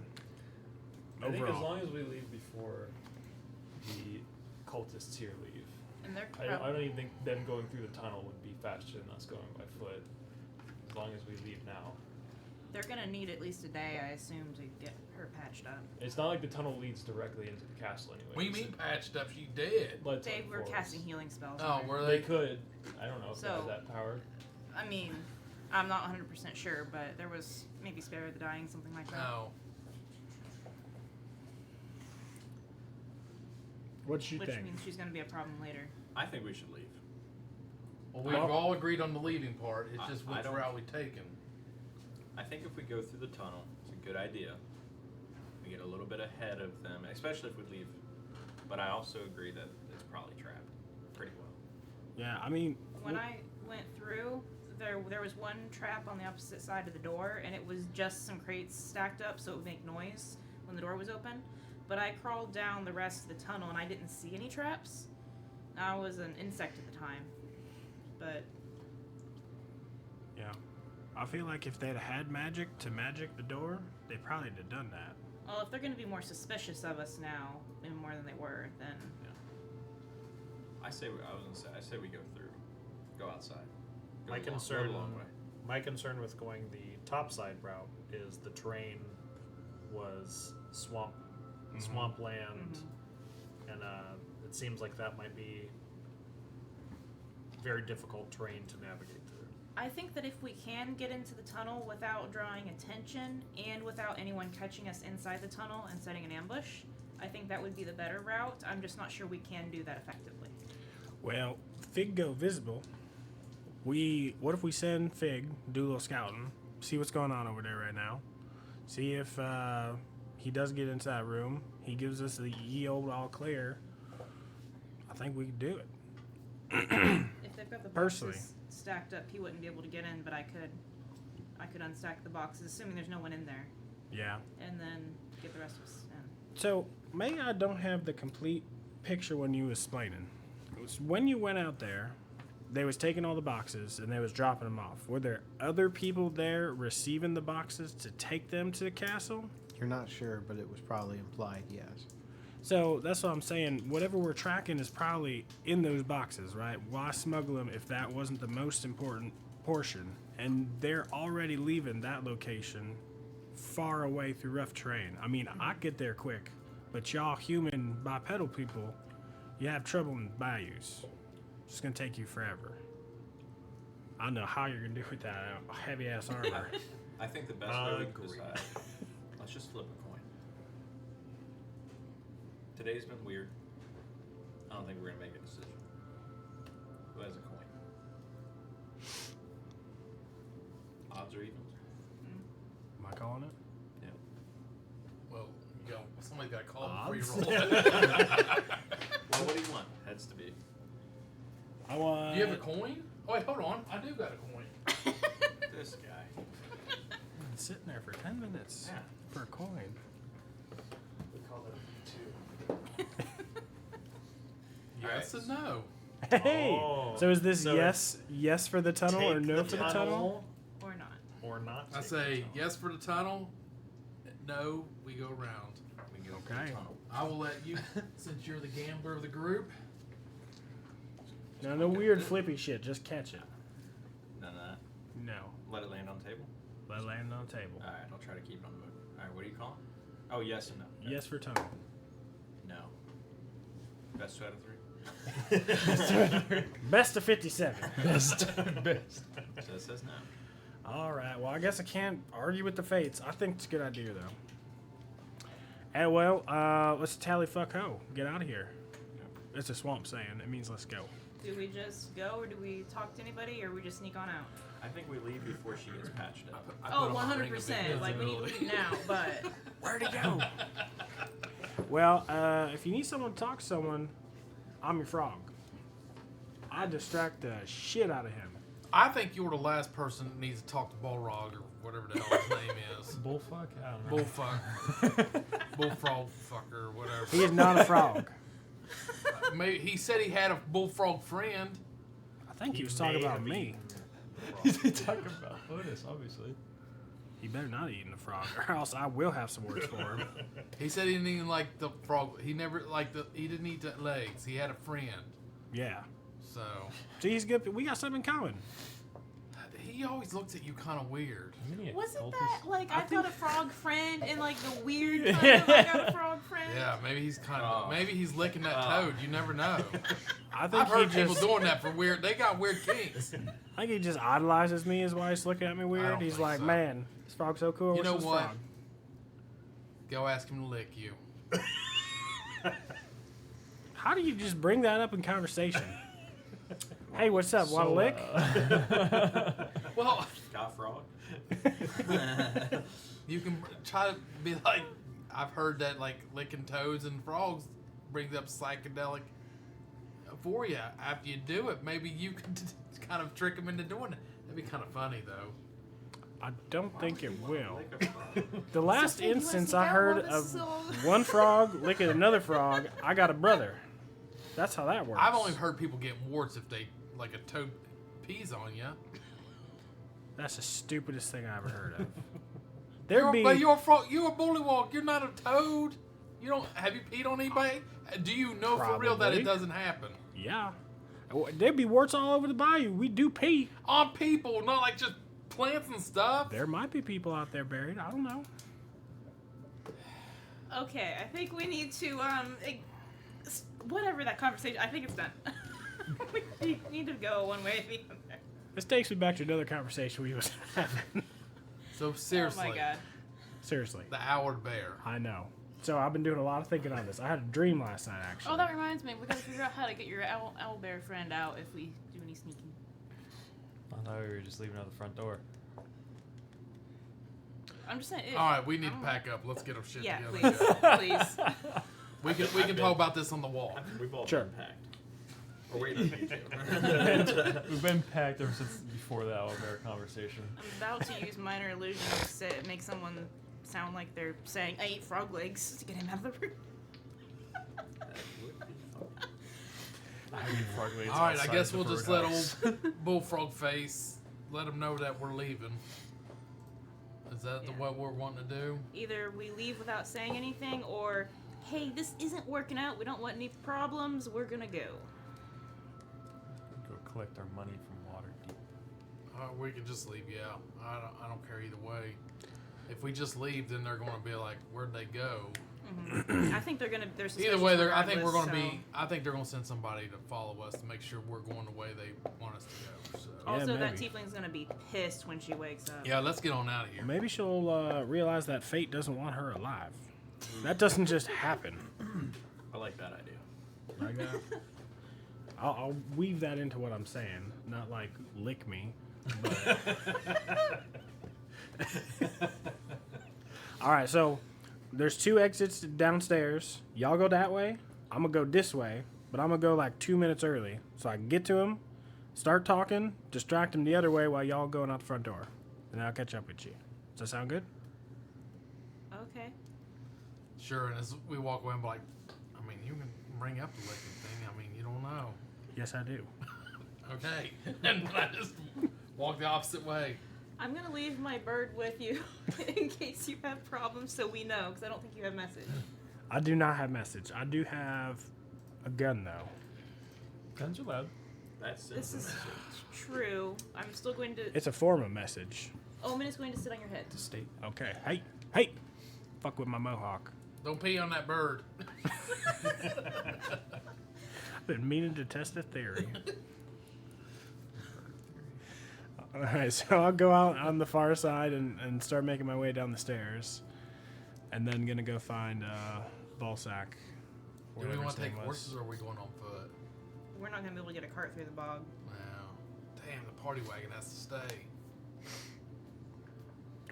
I think as overall. long as we leave before the cultists here leave. And they're I don't even think them going through the tunnel would be faster than us going by foot. As long as we leave now. they're gonna need at least a day, I assume, to get her patched up. It's not like the tunnel leads directly into the castle anyway. What do you mean patched up? She dead. They were casting healing spells. Oh, on her. were They they? could. I don't know if they So- have that power. I mean, I'm not 100% sure, but there was maybe spare the dying, something like that. No. What you Which think? means she's gonna be a problem later. I think we should leave. Well, we've all agreed on the leaving part. It's just I which don't- route we taken. I think if we go through the tunnel, it's a good idea. We get a little bit ahead of them, especially if we leave. But I also agree that it's probably trapped pretty well. Yeah, I mean, When I went through, there was one trap on the opposite side of the door, and it was just some crates stacked up, so it would make noise when the door was open. But I crawled down the rest of the tunnel, and I didn't see any traps. I was an insect at the time, but yeah. I feel like if they'd had magic to magic the door, they probably would have done that. well, if they're going to be more suspicious of us now, and more than they were, then I say we go through, go outside. Go My the concern, long way. my concern with going the topside route is the terrain was swampland, and it seems like that might be very difficult terrain to navigate through. I think that if we can get into the tunnel without drawing attention and without anyone catching us inside the tunnel and setting an ambush, I think that would be the better route. I'm just not sure we can do that effectively. Well, Fig go visible. What if we send Fig, do a little scouting, see what's going on over there right now, see if he does get into that room, he gives us the ye old all clear. I think we can do it. If they've got the Personally. boxes stacked up, he wouldn't be able to get in, but I could unstack the boxes, assuming there's no one in there, Yeah. and then get the rest of us in. So maybe I don't have the complete picture when you was explaining. It was when you went out there, they was taking all the boxes and they was dropping them off. Were there other people there receiving the boxes to take them to the castle? You're not sure, but it was probably implied, yes. So that's what I'm saying. Whatever we're tracking is probably in those boxes, right? Why smuggle them if that wasn't the most important portion? And they're already leaving that location far away through rough terrain. I mean, I get there quick, but y'all human bipedal people, you have trouble in bayous. It's gonna take you forever. I don't know how you're gonna do with that heavy ass armor. I think the best way we can decide. Let's just flip a coin. Today's been weird. I don't think we're gonna make a decision. Who has a coin? Odds or evens? Am I calling it? Yeah. Well, somebody's got to call Odds? before you roll. Well, what do you want? Heads to be. I want. Do you have a coin? Oh, wait, hold on. I do got a coin. This guy. Been sitting there for 10 minutes Yeah. for a coin. We call it a 2. Yes and no. Hey. Oh, So is this so yes for the tunnel or Take no for the tunnel? Or not. or not. I take say the tunnel. yes for the tunnel. No, we go round. We go Okay. through the tunnel. I will let you, since you're the gambler of the group. No weird flippy shit. Just catch it. None of that. No. Let it land on the table. Let it land on the table. All right, I'll try to keep it on the book. All right, what do you call it? Oh, yes and no. Yes for tunnel. No. Best two out of three. Best of 57. Best. So it says no. All right. Well, I guess I can't argue with the fates. I think it's a good idea, though. And well, let's tally fuck ho. Get out of here. It's a swamp saying. It means let's go. Do we just go, or do we talk to anybody, or we just sneak on out? I think we leave before she gets patched up. Oh, 100%. Like, we need to leave now, but Where'd he go? Well, if you need someone to talk to someone, I'm your frog. I distract the shit out of him. I think you're the last person that needs to talk to Bullrog or whatever the hell his name is. Bullfuck? I don't know. Bullfuck. Bullfrog fucker, whatever. He is not a frog. Maybe he said he had a bullfrog friend. I think he was talking about me. He's talking about Otis, obviously. He better not eat the frog, or else I will have some words for him. He said he didn't even like the frog. He never liked the. He didn't eat the legs. He had a friend. Yeah. So See, he's good. We got something in common. he always looks at you kind of weird. Wasn't that like I thought a frog friend and like the weird kind of I got a frog friend? Yeah, maybe he's kind of. Maybe he's licking that toad. You never know. I think I've heard he people just, doing that for weird. They got weird kinks. I think he just idolizes me, is why he's looking at me I weird. don't He's think like, so. man, this frog's so cool. You know What's this what? frog? Go ask him to lick you. How do you just bring that up in conversation? Hey, what's up? Want a lick? Well, Got frog? you can try to be like, I've heard that like licking toads and frogs brings up psychedelic for you. After you do it, maybe you can kind of trick them into doing it. That'd be kind of funny though. I don't think it will. Lick a frog. The last Hey, you wanna instance sneak I out heard while this of is all- one frog licking another frog, I got a brother. That's how that works. I've only heard people get warts if they like a toad pees on you. That's the stupidest thing I ever heard of. There'd be. But you're a frog. You're a bullywog. You're not a toad. You don't. Have you peed on anybody? Do you know for real that Probably. it doesn't happen Yeah. There'd be warts all over the bayou. We do pee. on people? Not like just plants and stuff. There might be people out there buried. I don't know. Okay, I think we need to whatever that conversation. I think it's done. We need to go one way or the other. This takes me back to another conversation we was having. So seriously, Oh my god. Seriously. the owled bear. I know. So I've been doing a lot of thinking on this. I had a dream last night, actually. Oh, that reminds me. We gotta figure out how to get your owl bear friend out if we do any sneaking. I thought we were just leaving out the front door. I'm just saying. All right, we need to pack up. Let's get our shit Yeah, together. please, please. We can talk about this on the wall. We've all Sure. been packed. Or wait, you two. We've been packed ever since before the owl bear conversation. I'm about to use minor illusion to make someone sound like they're saying, "I eat frog legs" to get him out of the room. All right, I guess we'll just let old Bullfrog Face let him know that we're leaving. Is that Yeah. what we're wanting to do? Either we leave without saying anything, or, "Hey, this isn't working out. We don't want any problems. We're gonna go." Go collect our money from Waterdeep. We can just leave, yeah. I don't care either way. If we just leave, then they're going to be like, "Where'd they go?" I think they're gonna. They're Either way, I think we're going to regardless, be. I think they're going to send somebody to follow us to make sure we're going the way they want us to go. So. So. Also, that maybe. tiefling's gonna be pissed when she wakes up. Yeah, let's get on out of here. Maybe she'll realize that fate doesn't want her alive. That doesn't just happen. I like that idea. Like that. I'll weave that into what I'm saying. Not like lick me, but. All right, so there's 2 exits downstairs. Y'all go that way. I'm gonna go this way, but I'm gonna go like 2 minutes early so I can get to him, start talking, distract him the other way while y'all going out the front door, and I'll catch up with you. Does that sound good? Okay. Sure, and as we walk away, I'm like, I mean, you can bring up the licking thing. I mean, you don't know. Yes, I do. Okay. And I just walk the opposite way. I'm gonna leave my bird with you in case you have problems, so we know, because I don't think you have message. I do not have message. I do have a gun though. Guns are loud. That's This is true. I'm still going to. It's a form of message. Omen is going to sit on your head. To state. Okay. Hey, fuck with my mohawk. Don't pee on that bird. I've been meaning to test a theory. All right, so I'll go out on the far side and start making my way down the stairs, and then gonna go find Ballsack. Do we whatever want his to take name was. horses or are we going on foot? We're not gonna be able to get a cart through the bog. Wow. Damn, the party wagon has to stay.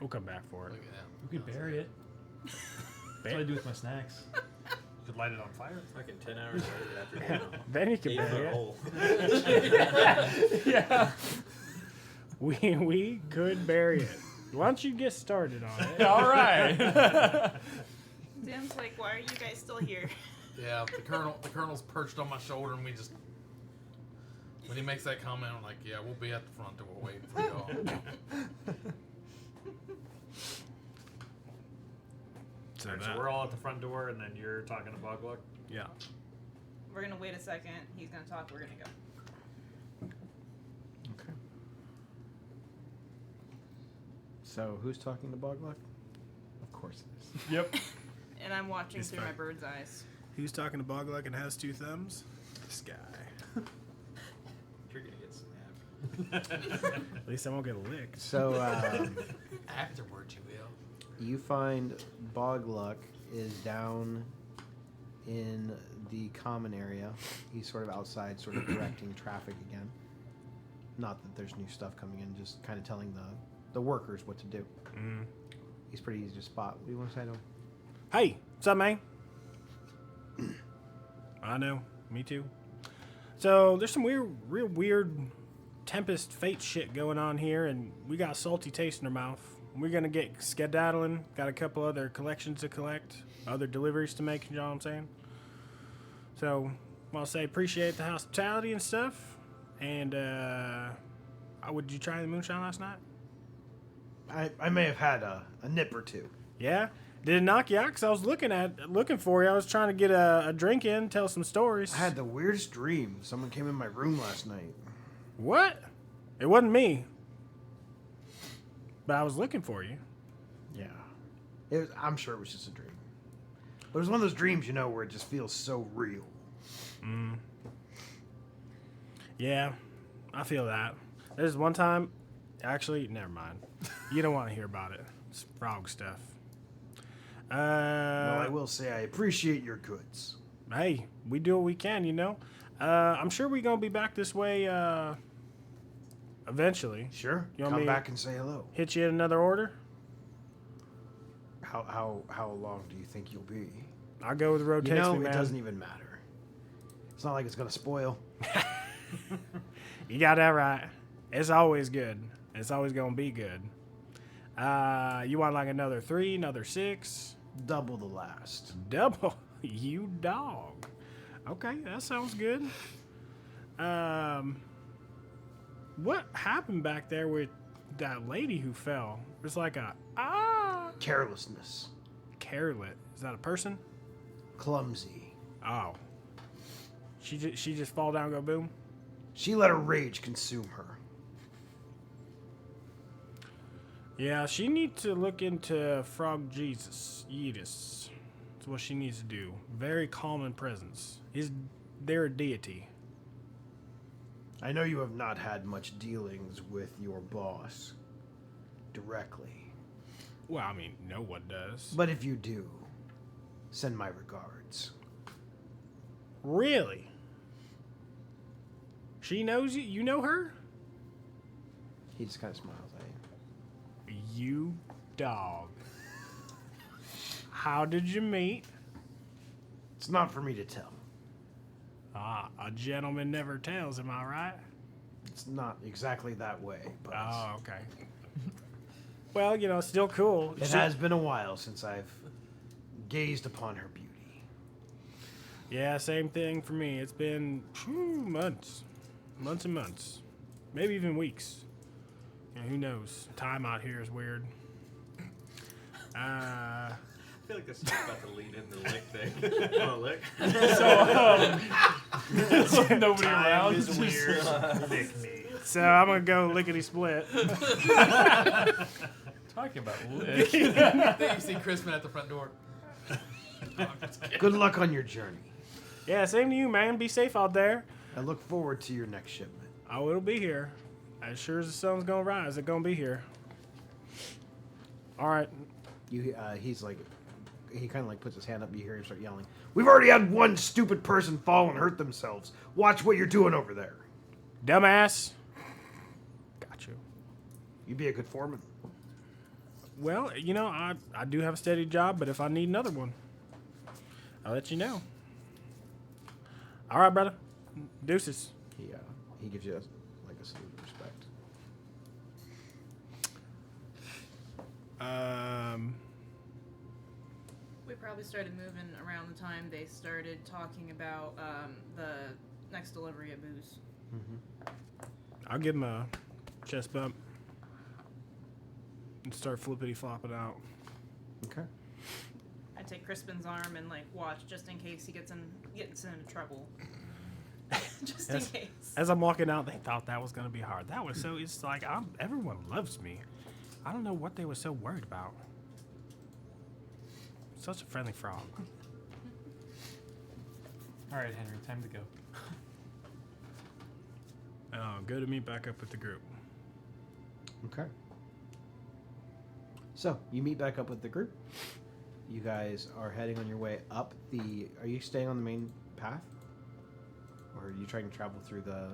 We'll come back for it. Look at that. We could bury it. That's what I do with my snacks. You could light it on fire. fucking 10 hours later after dinner. Then you can 8-foot bury it. hole. Yeah. We could bury it. Why don't you get started on it? All right. Dim's like, why are you guys still here? Yeah, the colonel's perched on my shoulder, and we just. When he makes that comment, I'm like, "Yeah, we'll be at the front door waiting for y'all." So Alright, that. so we're all at the front door, and then you're talking to Bogluck. Yeah. We're gonna wait a second. He's gonna talk. We're gonna go. Okay. So who's talking to Bogluck? Of course it is. Yep. And I'm watching He's through fine. my bird's eyes. Who's talking to Bogluck and has 2 thumbs? This guy. You're gonna get snapped. At least I won't get licked. So Afterwards, you will. you find Bogluck is down in the common area. He's sort of outside, sort of directing traffic again. Not that there's new stuff coming in, just kind of telling the workers what to do. Mm. He's pretty easy to spot. What do you want to say to him? Hey, what's up, man? I know, me too. So there's some real weird Tempest Fate shit going on here, and we got a salty taste in our mouth. We're gonna get skedaddling. Got a couple other collections to collect, other deliveries to make. You know what I'm saying? So, I'll say appreciate the hospitality and stuff. And would you try the moonshine last night? I may have had a nip or two. Yeah. Did it knock you out? Because I was looking for you. I was trying to get a drink in, tell some stories. I had the weirdest dream. Someone came in my room last night. What? It wasn't me. But I was looking for you. Yeah. I'm sure it was just a dream. But it was one of those dreams, you know, where it just feels so real. Mm. Yeah, I feel that. There's one time, actually, never mind. You don't want to hear about it. It's frog stuff. Well, I will say I appreciate your goods. Hey, we do what we can, you know. I'm sure we're gonna be back this way eventually. Sure. You want Come me- back and say hello. Hit you in another order. How long do you think you'll be? I'll go with the road You takes know, me, it man. doesn't even matter. It's not like it's gonna spoil. You got that right. It's always good. It's always gonna be good. You want like another 3, another 6? Double the last. Double. You dog. Okay, that sounds good. What happened back there with that lady who fell? It was like a Carelessness. carrot. Is that a person? Clumsy. Oh. She just fall down and go boom? She let her rage consume her. Yeah, she needs to look into Frog Jesus. Yeetus. That's what she needs to do. Very common presence. They're a deity. I know you have not had much dealings with your boss directly. Well, I mean, no one does. But if you do, send my regards. Really? She knows you? You know her? He just kind of smiles at you. You dog. How did you meet? It's not for me to tell. Ah, a gentleman never tells, am I right? It's not exactly that way, but Oh, okay. Well, you know, still cool. it has been a while since I've gazed upon her beauty. Yeah, same thing for me. It's been months. Months and months. Maybe even weeks. Yeah, who knows? Time out here is weird. I feel like this is about to lead into the lick thing. Want a lick? So nobody around. is just- weird. Lick me. So I'm going to go lickety split. Talking about lick. Then you see Crispin at the front door. No, I'm just kidding. Good luck on your journey. Yeah, same to you, man. Be safe out there. I look forward to your next shipment. Oh, it'll be here. As sure as the sun's going to rise, it's going to be here. All right. He's like, he kind of like puts his hand up. You hear him start yelling. We've already had one stupid person fall and hurt themselves. Watch what you're doing over there. Dumbass. Got you. You'd be a good foreman. Well, you know, I do have a steady job, but if I need another one, I'll let you know. All right, brother. Deuces. He gives you like a salute of respect. We probably started moving around the time they started talking about the next delivery at Booze. I'll give him a chest bump and start flippity flopping out. Okay. I take Crispin's arm and like watch just in case he gets into trouble. Just in case. As I'm walking out, they thought that was gonna be hard. That was so. It's like everyone loves me. I don't know what they were so worried about. Such a friendly frog. All right, Henry, time to go. Go to meet back up with the group. Okay. So you meet back up with the group. You guys are heading on your way up the. Are you staying on the main path, or are you trying to travel through the?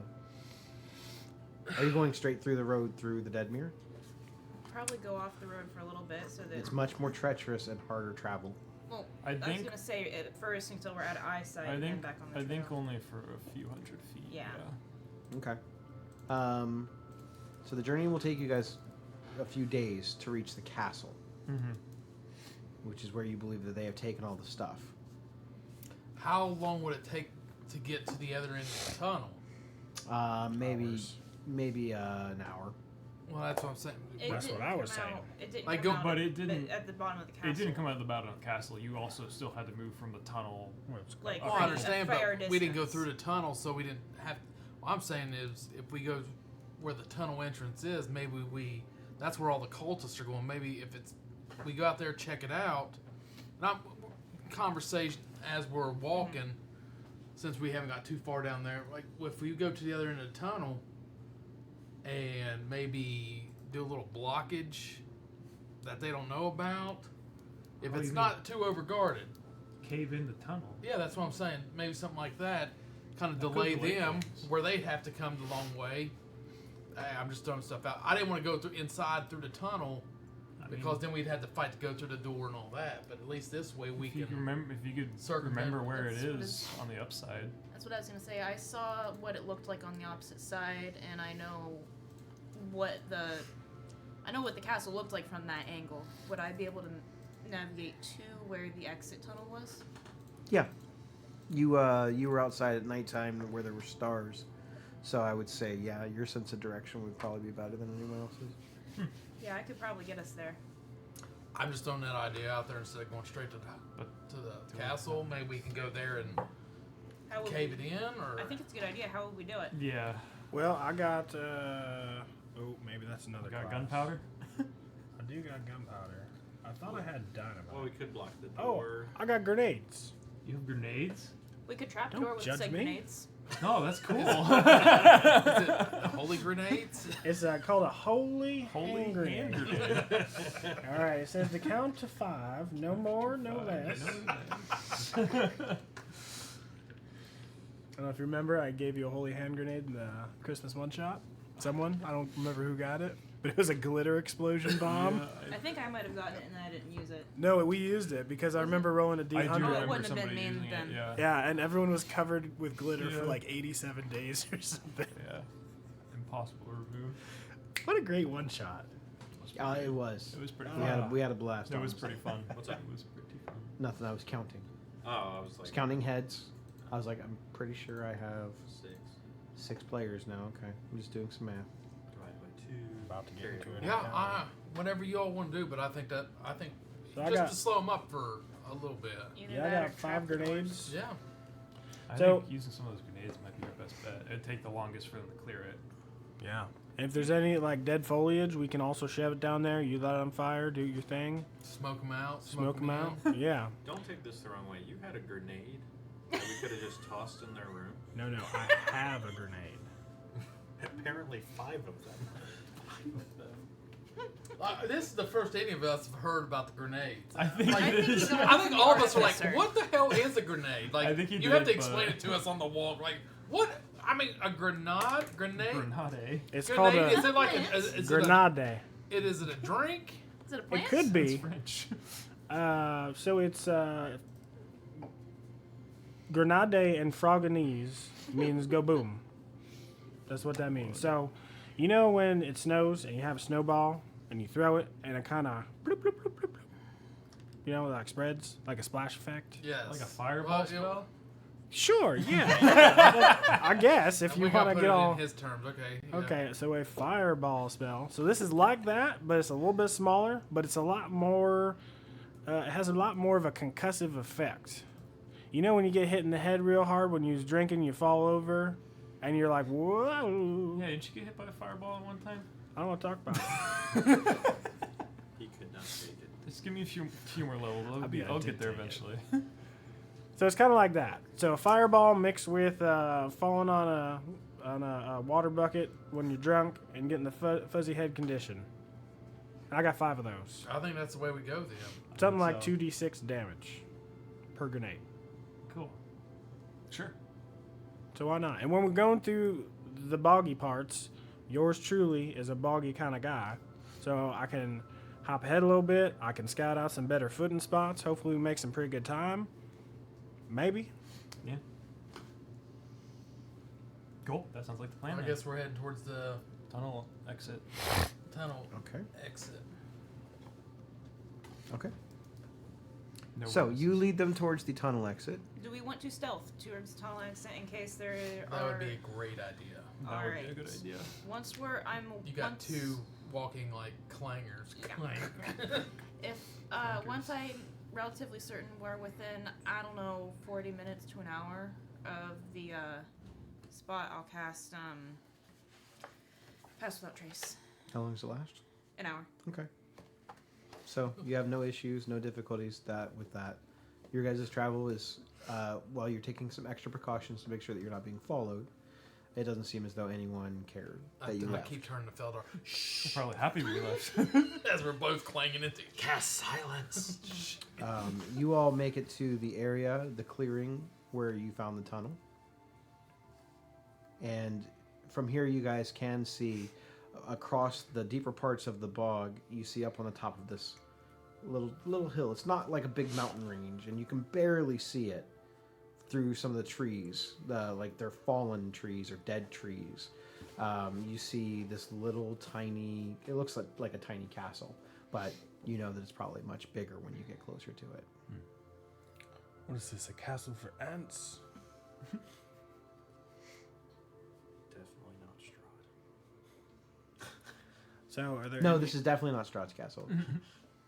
Are you going straight through the road through the Dead Mirror? Probably go off the road for a little bit so that It's much more treacherous and harder travel. Well, I I was think- gonna say at first until we're out of eyesight and then back on the I think trail. only for a few hundred feet. Yeah. Okay. So the journey will take you guys a few days to reach the castle, Mm-hmm. which is where you believe that they have taken all the stuff. How long would it take to get to the other end of the tunnel? Maybe an hour. Well, that's what I'm saying. It didn't I was come saying. out- It didn't Like, come go- out but it didn't- at the bottom of the castle. It didn't come out of the bottom of the castle. You also still had to move from the tunnel. Like, Well, a I understand, fair but we didn't go distance. through the tunnel, so we didn't have. What I'm saying is, if we go where the tunnel entrance is, maybe that's where all the cultists are going. Maybe if we go out there, check it out. Not conversation as we're walking, since we haven't got too far down there. Like if we go to the other end of the tunnel, and maybe do a little blockage that they don't know about. If Oh, it's you not too overguarded. Cave in the tunnel. Yeah, that's what I'm saying. Maybe something like that. Kind of That could delay delay them things. where they'd have to come the long way. I'm just throwing stuff out. I didn't want to go through inside through the tunnel because then we'd have to fight to go through the door and all that. But at least this way we If you can. remember, if you could circumvent remember where it That's what is on the upside. That's what I was gonna say. I saw what it looked like on the opposite side, and I know what the castle looked like from that angle. Would I be able to navigate to where the exit tunnel was? Yeah. You were outside at nighttime where there were stars. So I would say, yeah, your sense of direction would probably be better than anyone else's. Yeah, I could probably get us there. I'm just throwing that idea out there instead of going straight to the castle. Maybe we can go there and How would cave it we, in, or I think it's a good idea. How would we do it? Yeah. Well, I got. Maybe that's another. Got class. gunpowder? I do got gunpowder. I thought I had dynamite. Well, we could block the Oh, door. I got grenades. You have grenades? We could trap Don't door with judge said me. grenades. No, that's cool. is it holy grenades? It's called a holy Holy hand grenade. hand grenade. All right, it says to count to 5, no more, no less. I don't know if you remember, I gave you a holy hand grenade in the Christmas one-shot. Someone, I don't remember who got it, but it was a glitter explosion bomb. I think I might have gotten it and I didn't use it. No, we used it because I remember rolling a I do D100. it remember wouldn't have been somebody me using it. then. Yeah. Yeah, and everyone was covered with glitter for Yeah. like 87 days or something. Yeah. Impossible to remove. What a great one-shot. It was. It was pretty We fun. had a blast. It was honestly. pretty fun. What's that? It was pretty fun. Nothing. I was counting. Oh, I was I was like counting heads. I was like, I'm pretty sure I have 6 6 players now. Okay, I'm just doing some math. divided by 2. About to get Carry into it. it. Yeah, whatever y'all want to do, but I think So I just got- to slow them up for a little bit. Either Yeah, I that or got trap 5 the doors. grenades. Yeah. I So- think using some of those grenades might be our best bet. It'd take the longest for them to clear it. Yeah. And if there's any like dead foliage, we can also shove it down there. You light it on fire, do your thing, Smoke them out. smoke them out. in. Yeah. Don't take this the wrong way. You had a grenade that we could have just tossed in their room. No, I have a grenade. Apparently 5 of them. This is the first any of us have heard about the grenades. I think I think you don't I think all of us are like, Artificer. what the hell is a grenade? Like, I think you have did, to explain but- it to us on the wall. Like, what? I mean, a grenade? Grenade? Grenade. It's Grenade? called Is a it like Plants? is grenade. Is it a drink? Is it a It plant? could It's be. French. So it's grenade and Froganese means go boom. That's what that means. So, you know when it snows and you have a snowball and you throw it and it kind of you know, like spreads like a splash effect. Yes. Like a fireball Well, spell? Sure, yeah. I guess if And you we gotta want to put get it all in his terms, okay. yeah. okay. So a fireball spell. So this is like that, but it's a little bit smaller, but it's a lot more it has a lot more of a concussive effect. You know when you get hit in the head real hard when you're drinking, you fall over, and you're like, whoa. Yeah, didn't you get hit by a fireball at one time? I don't want to talk about it. He could not take it. Just give me a few more levels. I'll get there eventually. So it's kind of like that. So a fireball mixed with falling on a water bucket when you're drunk and getting the fuzzy head condition. I got 5 of those. I think that's the way we go then. Something like so. 2d6 damage per grenade. Cool. Sure. So why not? And when we're going through the boggy parts, yours truly is a boggy kind of guy. So I can hop ahead a little bit. I can scout out some better footing spots. Hopefully we make some pretty good time. Maybe. Yeah. Cool. That sounds like the plan. I then. guess we're heading towards the Tunnel exit. tunnel Okay. exit. Okay. No So worries. you lead them towards the tunnel exit. Do we want to stealth towards the tunnel exit in case there That are... would be a great idea. That would be a Alright. good idea. Once You got 2 walking like clangers. Yeah. Clang. If once I'm relatively certain we're within, I don't know, 40 minutes to an hour of the spot, I'll cast Pass Without Trace. How long does it last? An hour. Okay. So you have no issues, no difficulties with that. Your guys' travel is, while you're taking some extra precautions to make sure that you're not being followed, it doesn't seem as though anyone cared that you I left. keep turning to Feldor. I'm probably happy we left. As we're both clanging into Cast silence. You all make it to the area, the clearing where you found the tunnel. And from here you guys can see across the deeper parts of the bog, you see up on the top of this little hill. It's not like a big mountain range, and you can barely see it through some of the trees, like they're fallen trees or dead trees. You see this little tiny, it looks like a tiny castle, but you know that it's probably much bigger when you get closer to it. What is this? A castle for ants? Definitely not Strahd. So are there No, any- this is definitely not Strahd's castle.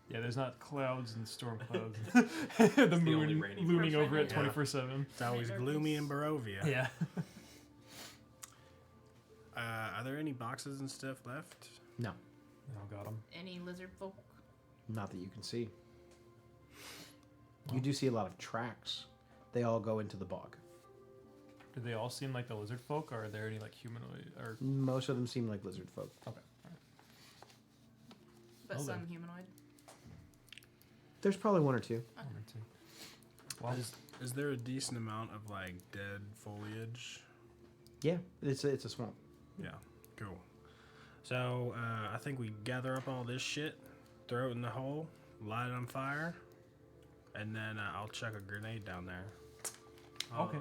Yeah, there's not clouds and storm clouds. the the only moon rainy looming part. over it Yeah. 24/7. It's always gloomy in Barovia. Yeah. Are there any boxes and stuff left? No, Oh, got him. Any lizard folk? not that you can see. You do see a lot of tracks. They all go into the bog. Do they all seem like the lizard folk, or are there any like humanoid or? Most of them seem like lizard folk. Okay. But Well some then. humanoid. There's probably 1 or 2. One or two. Well, Is there a decent amount of like dead foliage? Yeah, it's a swamp. Yeah. Cool. So I think we gather up all this shit, throw it in the hole, light it on fire, and then I'll chuck a grenade down there. Okay.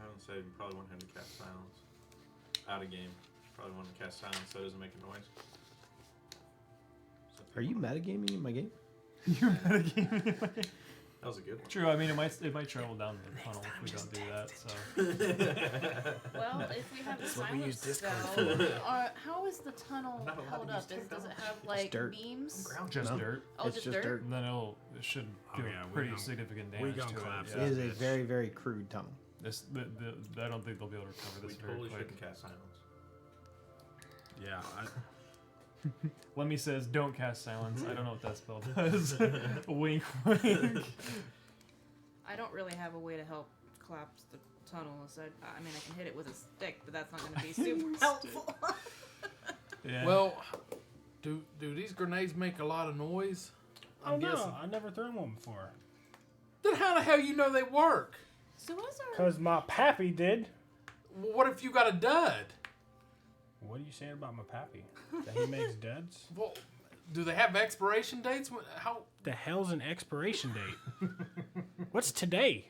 I would say you probably want him to cast silence. Out of game. Probably want to cast silence so it doesn't make a noise. So Are you metagaming in my game? you're metagaming. That was a good one. True. I mean, it might travel down the tunnel if we don't do that. So. Well, if we have the what we use silence Discord spell, how is the tunnel I'm not allowed held to use up? Does it have It's like dirt. beams? Just No. dirt. Oh, It's just just dirt. And then it should Oh, do yeah, we pretty gon- significant we damage gon' to collapse it. It is a bitch. very, very crude tunnel. I don't think they'll be able to recover We this very totally quick. shouldn't cast silence. Yeah. Lemmy says, "Don't cast silence." I don't know what that spell does. Wink, wink. I don't really have a way to help collapse the tunnel. So I mean, I can hit it with a stick, but that's not going to be super helpful. Yeah. Well, do these grenades make a lot of noise? Oh no, I never thrown one before. Then how the hell you know they work? So what's our... Cause my pappy did. What if you got a dud? What are you saying about my pappy? That he makes duds? Well, do they have expiration dates? How? The hell's an expiration date? What's today?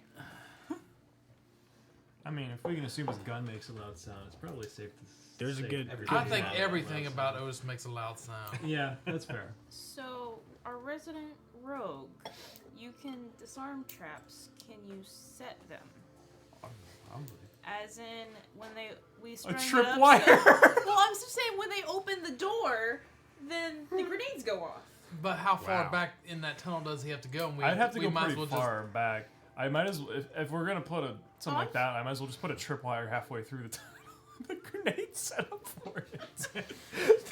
I mean, if we can assume his gun makes a loud sound, it's probably safe to. There's a say good- everything I think has a everything loud about sound. Otis makes a loud sound. Yeah, that's fair. So our resident rogue, you can disarm traps. Can you set them? Probably. As in when we string it tripwire. up so- well, I'm just saying when they open the door, then the grenades go off. But how far Wow. back in that tunnel does he have to go? And I'd have to we go might pretty as well far back. I might as well, if we're gonna put something like Oh, that, I might as well just put a tripwire halfway through the tunnel. The grenade set up for it.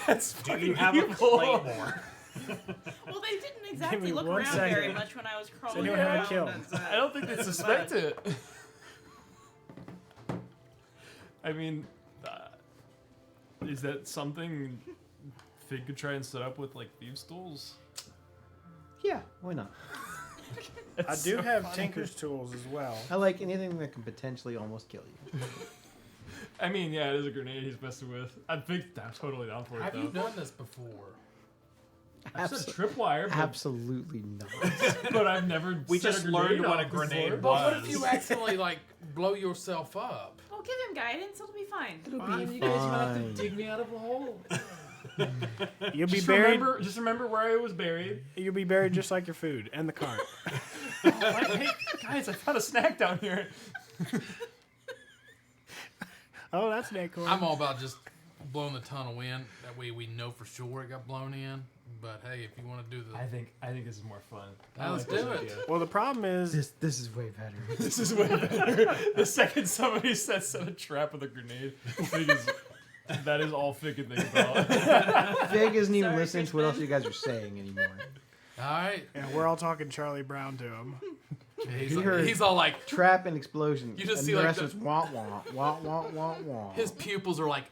That's Do fucking you have a evil. claymore? Well, they didn't exactly me look one around very second. much when I was crawling anyone have a around. kill? I don't think they suspect it. I mean, is that something Fig could try and set up with like thieves' tools? Yeah, why not? I do have Tinker's tools as well. I like anything that can potentially almost kill you. I mean, yeah, it is a grenade he's messing with. I'm totally down for it Have though. you done this before? I've said tripwire, but, Absolutely not. but I've never. We set just a grenade learned what a off grenade before. But what was. if you accidentally like blow yourself up? Well, give him guidance. It'll be fine. It'll be You guys are gonna have to fine. dig me out of a hole. You'll be Just buried. just remember where I was buried. You'll be buried just like your food and the cart. Hey, guys, I found a snack down here. Oh, that's an acorn. I'm all about just blowing the tunnel in. That way we know for sure it got blown in. But hey, if you want to do the, I think this is more fun. let's do it. Well, the problem is, This is way better. This is way better. The second somebody sets a trap with a grenade, that is all Fig can think about. Fig isn't even Sorry, listening to what else Crispin. you guys are saying anymore. All right. yeah, we're all talking Charlie Brown to him. He's, He heard- he's all like, Trap and explosion. You just and see, the like, rest the- is wah wah wah wah wah wah. his pupils are like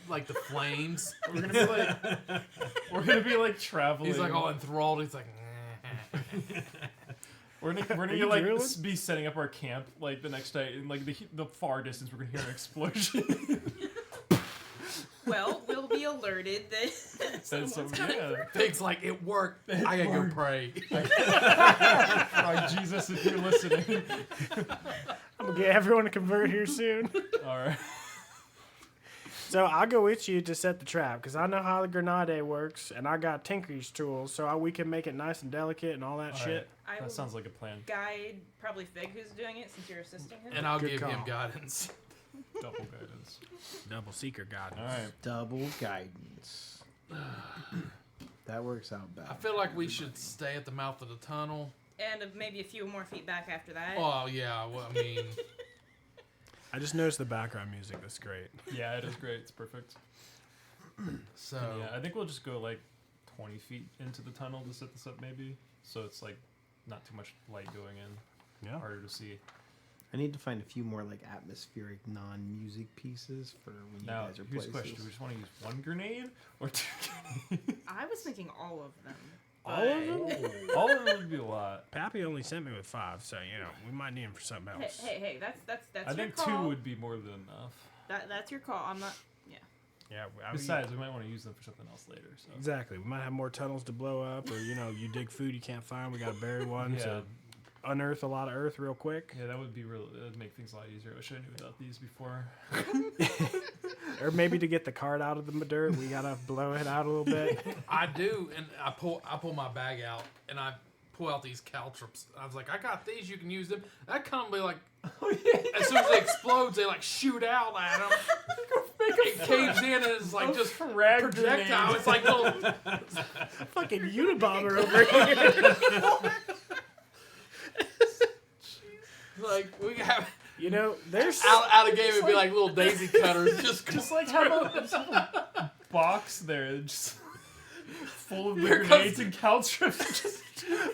like the flames. We're gonna be like traveling. He's like all enthralled. He's like, We're gonna you like drilling? be setting up our camp like the next day in like the far distance. We're gonna hear an explosion. Well, we'll be alerted that Then someone's some, coming yeah. Pig's like, it worked. I gotta go pray. Like Jesus, if you're listening. I'm gonna get everyone to convert here soon. All right. So I'll go with you to set the trap because I know how the grenade works, and I got Tinker's tools, so we can make it nice and delicate and all that All shit. I That will sounds like a plan. guide probably Fig who's doing it since you're assisting him. And I'll Good give him call. guidance. Double guidance. Double seeker guidance. All right. Double guidance. That works out bad. I feel like we should stay at the mouth of the tunnel. And maybe a few more feet back after that. Oh yeah, well, I mean, I just noticed the background music. That's great. Yeah, it is great. It's perfect. so Yeah, I think we'll just go like 20 feet into the tunnel to set this up, maybe. So it's like not too much light going in. Yeah. Harder to see. I need to find a few more like atmospheric non-music pieces for when Now, you guys are here's places. the question: do we just want to use one grenade or two grenades? I was thinking all of them. All of them? All of them would be a lot. Pappy only sent me with 5, so you know we might need him for something Hey, else. hey, that's I your think call. 2 would be more than enough. That's your call. I'm not. Yeah. Yeah. Besides, we might want to use them for something else later. So. exactly. We might have more tunnels to blow up, or you dig food you can't find. We got to bury one Yeah. to unearth a lot of earth real quick, Yeah, that would be real. That would make things a lot easier. I wish I knew about these before. or maybe to get the cart out of the dirt, we gotta blow it out a little bit. I do, and I pull my bag out and I pull out these caltrops. I was like, I got these. You can use them. That kind of be like, as soon as it explodes, they like shoot out at them. It caves in and it's like just frag projectile. grenades. It's like little. Fucking Unabomber over here. Like we have There's out of game, it'd be like little daisy cutters. Just like have a box there, just full of Here grenades and caltrops. Just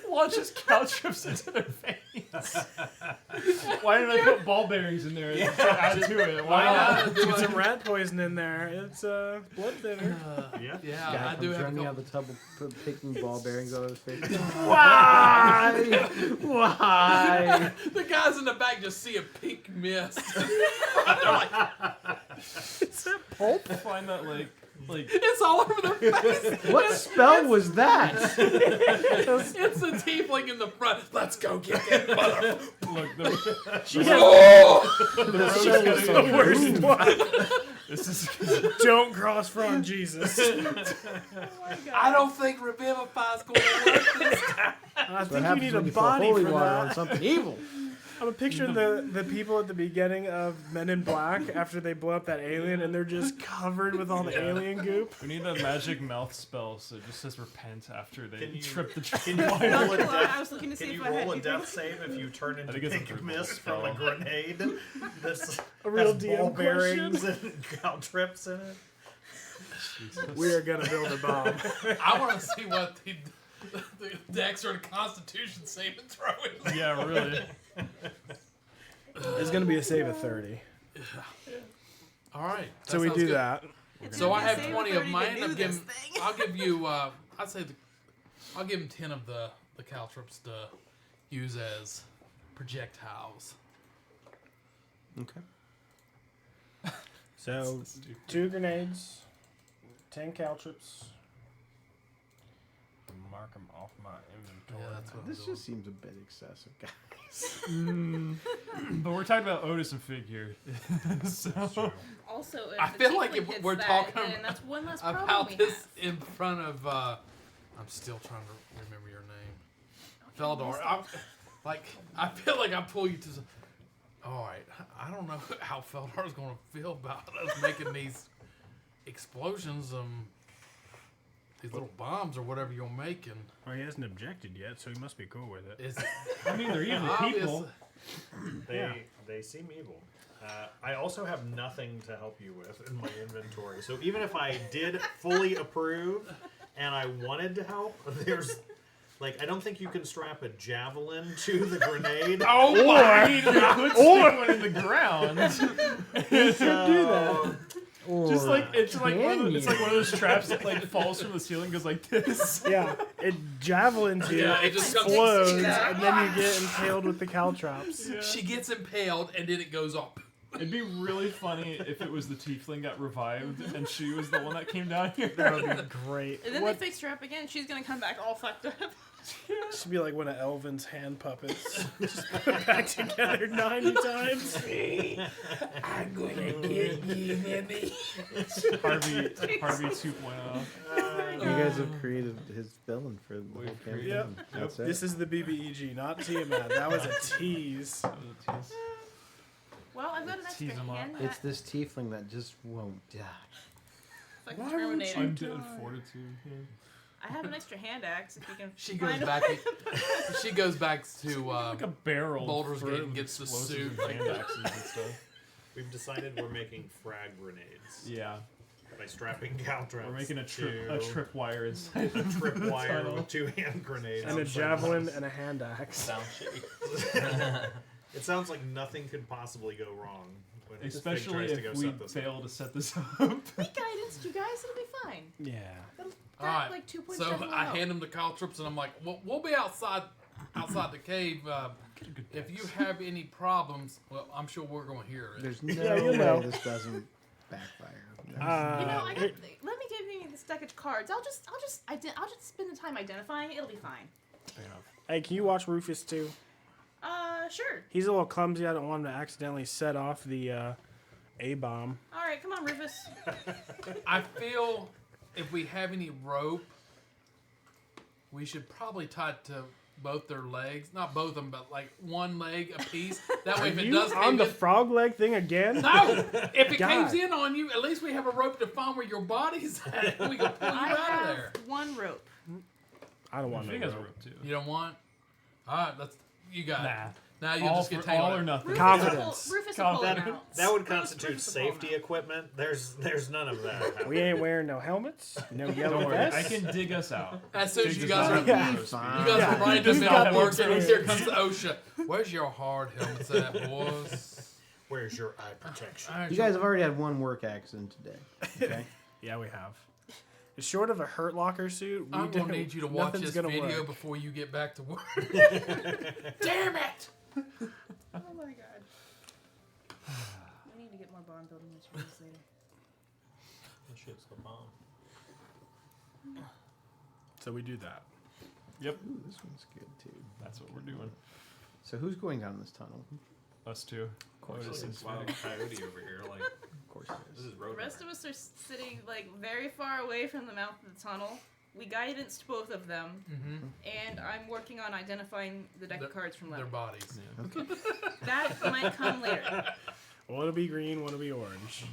launches caltrops into their face. Why didn't I put ball bearings in there? Just add to it. Why not? Get some rat poison in there. It's blood thinner. Yeah. Yeah, Guy I do comes have a running out couple. of the tub, picking ball bearings out of his face. Why? Why? The guys in the back just see a pink mist. They're like, It's that pulp. Find that like it's all over their face. What spell was that? It's the tiefling in the front. Let's go get that mother. look. The The worst one. this is Don't cross from Jesus. I don't think Revivify's going to work. I What think you happens need when a you pour body holy for water that. on something evil? I'm picturing the people at the beginning of Men in Black after they blow up that alien, and they're just covered with all the alien goop. We need a magic mouth spell, so it just says repent after they Can you- trip the Can trip. you roll a Well, death? I was looking to see Can if you I had roll a anything. death save if you turn into think it's a pink third mist level from a spell. grenade? This A real has DM ball question. bearings and cow trips in it. We are gonna build a bomb. I want to see what the Dex or the Constitution saving throw is. Yeah, really. It's gonna be a save of 30. All right. So we sounds do good. that. It's So gonna I be have a 20 save of 30 mine. to do I'll this give, thing. I'll give you. I'd say I'll give him 10 of the caltrops to use as projectiles. Okay. So 2 grenades, 10 caltrops. Mark them off my inventory. Yeah, that's what This I'm doing. just seems a bit excessive, guys. But we're talking about Otis and Fig here. So, Also, if I the feel like tiefling if hits we're that, talking then that's one less problem about we this have. in front of. I'm still trying to remember your name, Feldor. I feel like I pull you to. All right, I don't know how Feldar's going to feel about us making these explosions, these little bombs or whatever you're making. Well, he hasn't objected yet, so he must be cool with it. Is I mean, they're evil people. They seem evil. I also have nothing to help you with in my inventory. So even if I did fully approve and I wanted to help, there's like I don't think you can strap a javelin to the grenade. Oh my! We could stick one in the ground. do that. Just like it's like can it's like one of those traps that like falls from the ceiling, goes like this. Yeah, it javelins you, Yeah, it it just comes- explodes, and then you get impaled with the caltrops. She gets impaled and then it goes up. It'd be really funny if it was the tiefling got revived and she was the one that came down here. That would be great. And then What they fixed her up again. She's gonna come back all fucked up. should be like one of Elvin's hand puppets. Just put it back together 90 times. I'm gonna get you, Nimmy. Harvey 2.0. You guys have created his villain for the whole campaign. Yep. That's it. This is the BBEG, not Tiamat. That was a tease. Well, I've got an extra Tease 'em up. hand. It's this tiefling that just won't die. Fucking Why won't Terminator. Undead fortitude. I have an extra hand axe if you can. She goes find a back. way. She goes back to Like a barrel. Baldur's for Gate and gets the explosives suit, and like hand axes and stuff. We've decided we're making frag grenades Yeah, by strapping caltrops. we're making a to tripwire inside a tripwire tunnel. with 2 hand grenades. And a javelin and a hand axe. Sound shitty. It sounds like nothing could possibly go wrong when Fig Especially tries to go if we set this up. fail to set this up. Take guidance, you guys. It'll be fine. Yeah. That'll All right. like 2.7 So I low. hand him the caltrops and I'm like, we'll be outside the cave. If you have any problems, well, I'm sure we're going to hear it. There's no Yeah, you way know. this doesn't backfire. You know, I got, It- let me give you this deck of cards. I'll just spend the time identifying it. It'll be fine. Hey, can you watch Rufus too? Sure. He's a little clumsy. I don't want him to accidentally set off the A-bomb. All right, come on, Rufus. I feel if we have any rope, we should probably tie it to both their legs. Not both of them, but like one leg a piece. That way, if it You does on cave the in, frog leg thing again? no, if it God. caves in on you, at least we have a rope to find where your body's at. We can pull you I out of have there. one rope. I don't want Fig no has a rope. rope too. You don't want? All right, you got it. Nah. Now you'll All, just get for all or tangled. nothing. Confidence. Rufus will pull him That, out. that would Rufus constitute will pull him safety out. equipment. There's none of that. happening. We ain't wearing no helmets, no yellow Don't worry, I vests. can dig us out. As soon as Dig you us guys out. are, Yeah. you guys are right in the He's middle got of the working, and here experience. comes OSHA. Where's your hard helmets at, boys? Where's your eye protection? You guys have already had one work accident today. Okay. Yeah, we have. Short of a Hurt Locker suit, we I'm don't, gonna need you to watch nothing's this gonna video work. before you get back to work. Damn it! Oh my god. We need to get more bond building materials later. That shit's the bomb. So we do that. Yep, Ooh, this one's good too. that's what we're doing. So who's going down this tunnel? Us too. Otis and Wild Fig. coyote over here, like Of course it this is. is road. The rest of us are sitting like very far away from the mouth of the tunnel. We guidanced both of them, and I'm working on identifying the deck of cards from Their Lemmy. bodies. That might come later. One will be green, one will be orange.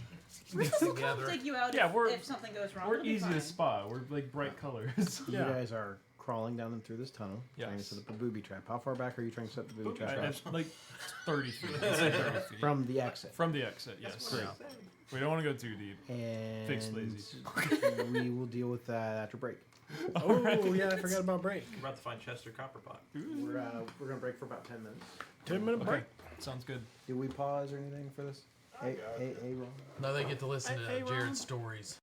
We'll Together. dig you out Yeah, if something goes wrong. We're It'll be easy fine. to spot. We're like bright colors. You guys are crawling down and through this tunnel, trying to Yes. set up a booby trap. How far back are you trying to set the booby trap? It's like 30 feet. Let's say 30 feet. From the exit. From the exit, yes. Great. We don't want to go too deep. And Fix lazy. we will deal with that after break. Oh, yeah, I forgot about break. We're about to find Chester Copperpot. We're gonna break for about 10 minutes. 10-minute break. Sounds good. Did we pause or anything for this? Hey, Ron. Now they get to listen to Hey, Ron. Jared's stories.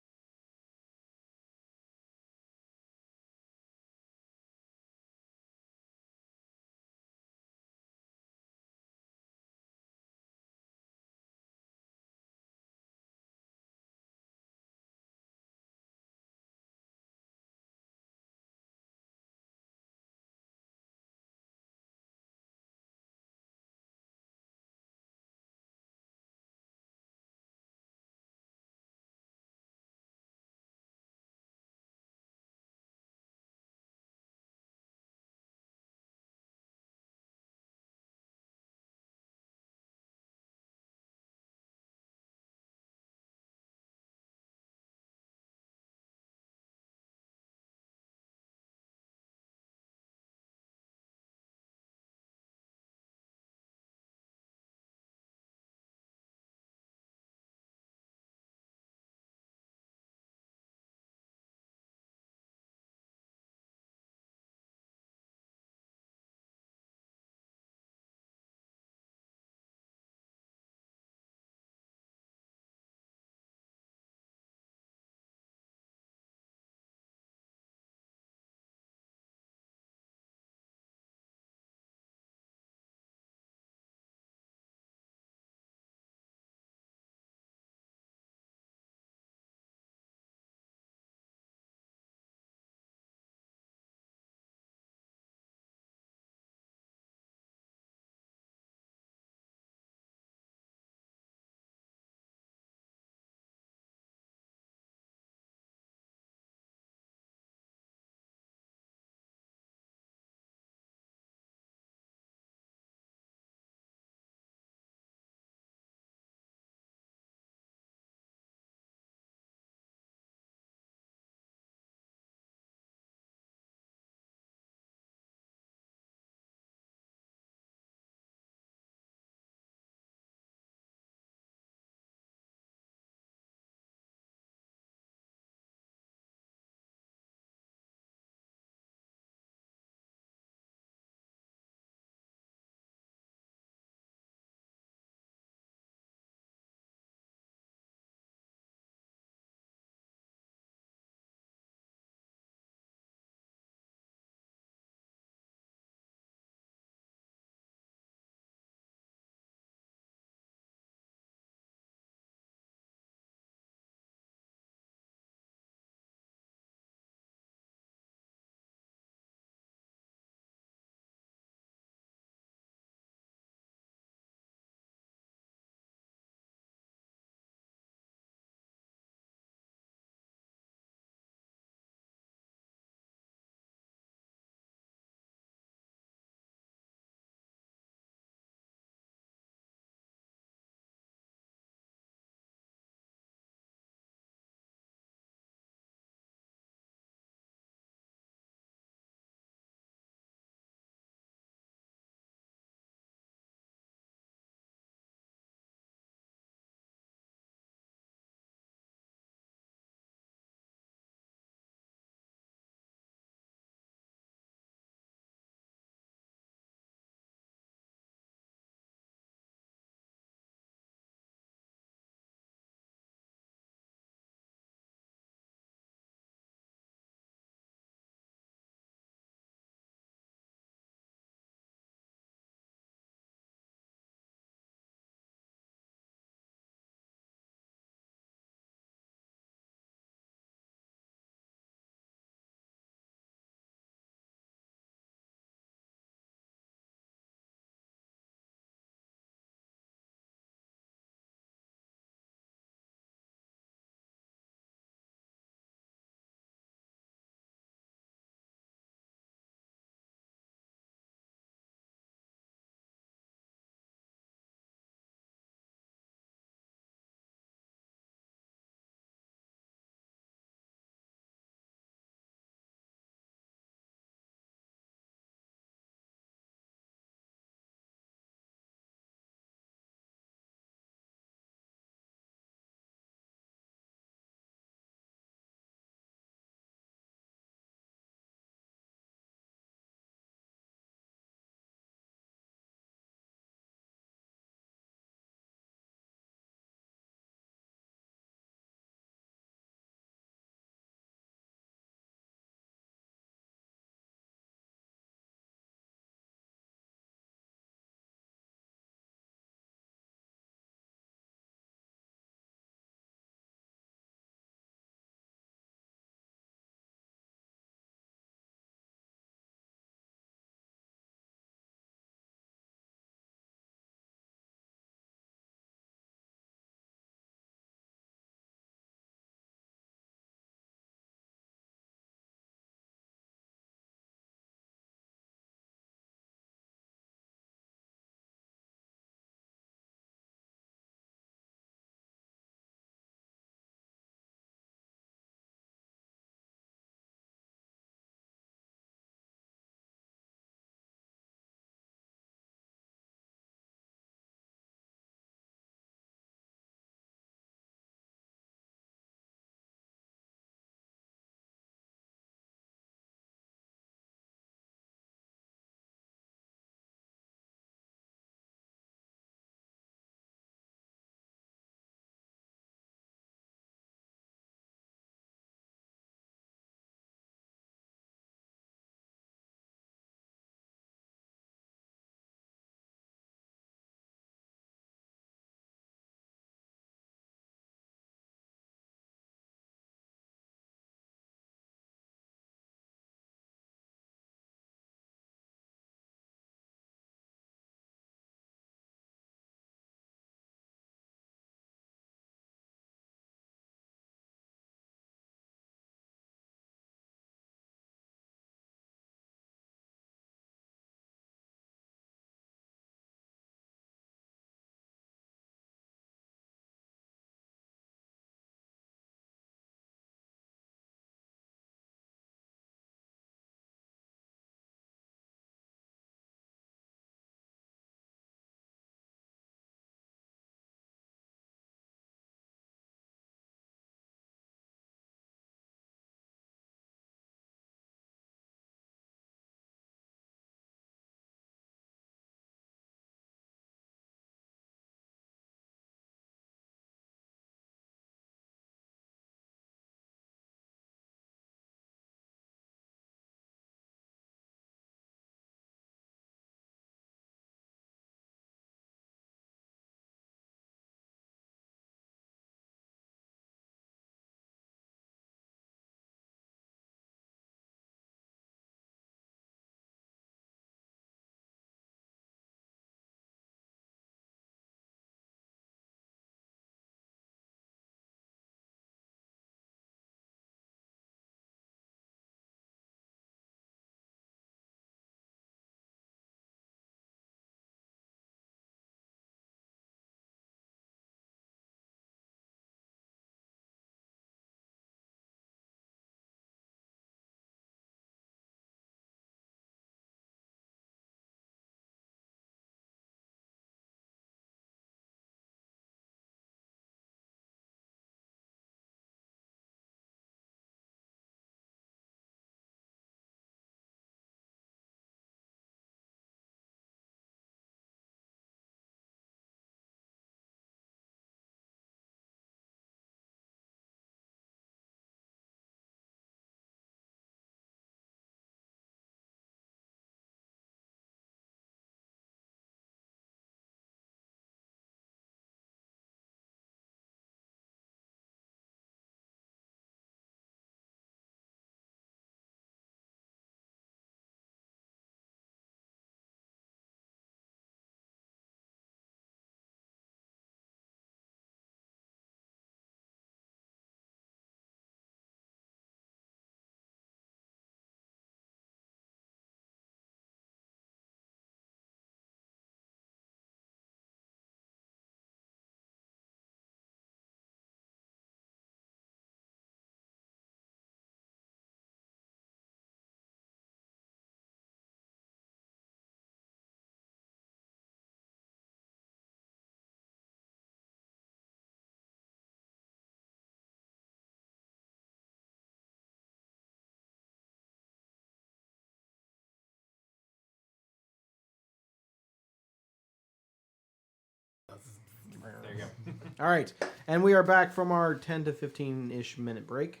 All right, and we are back from our 10 to 15-ish minute break.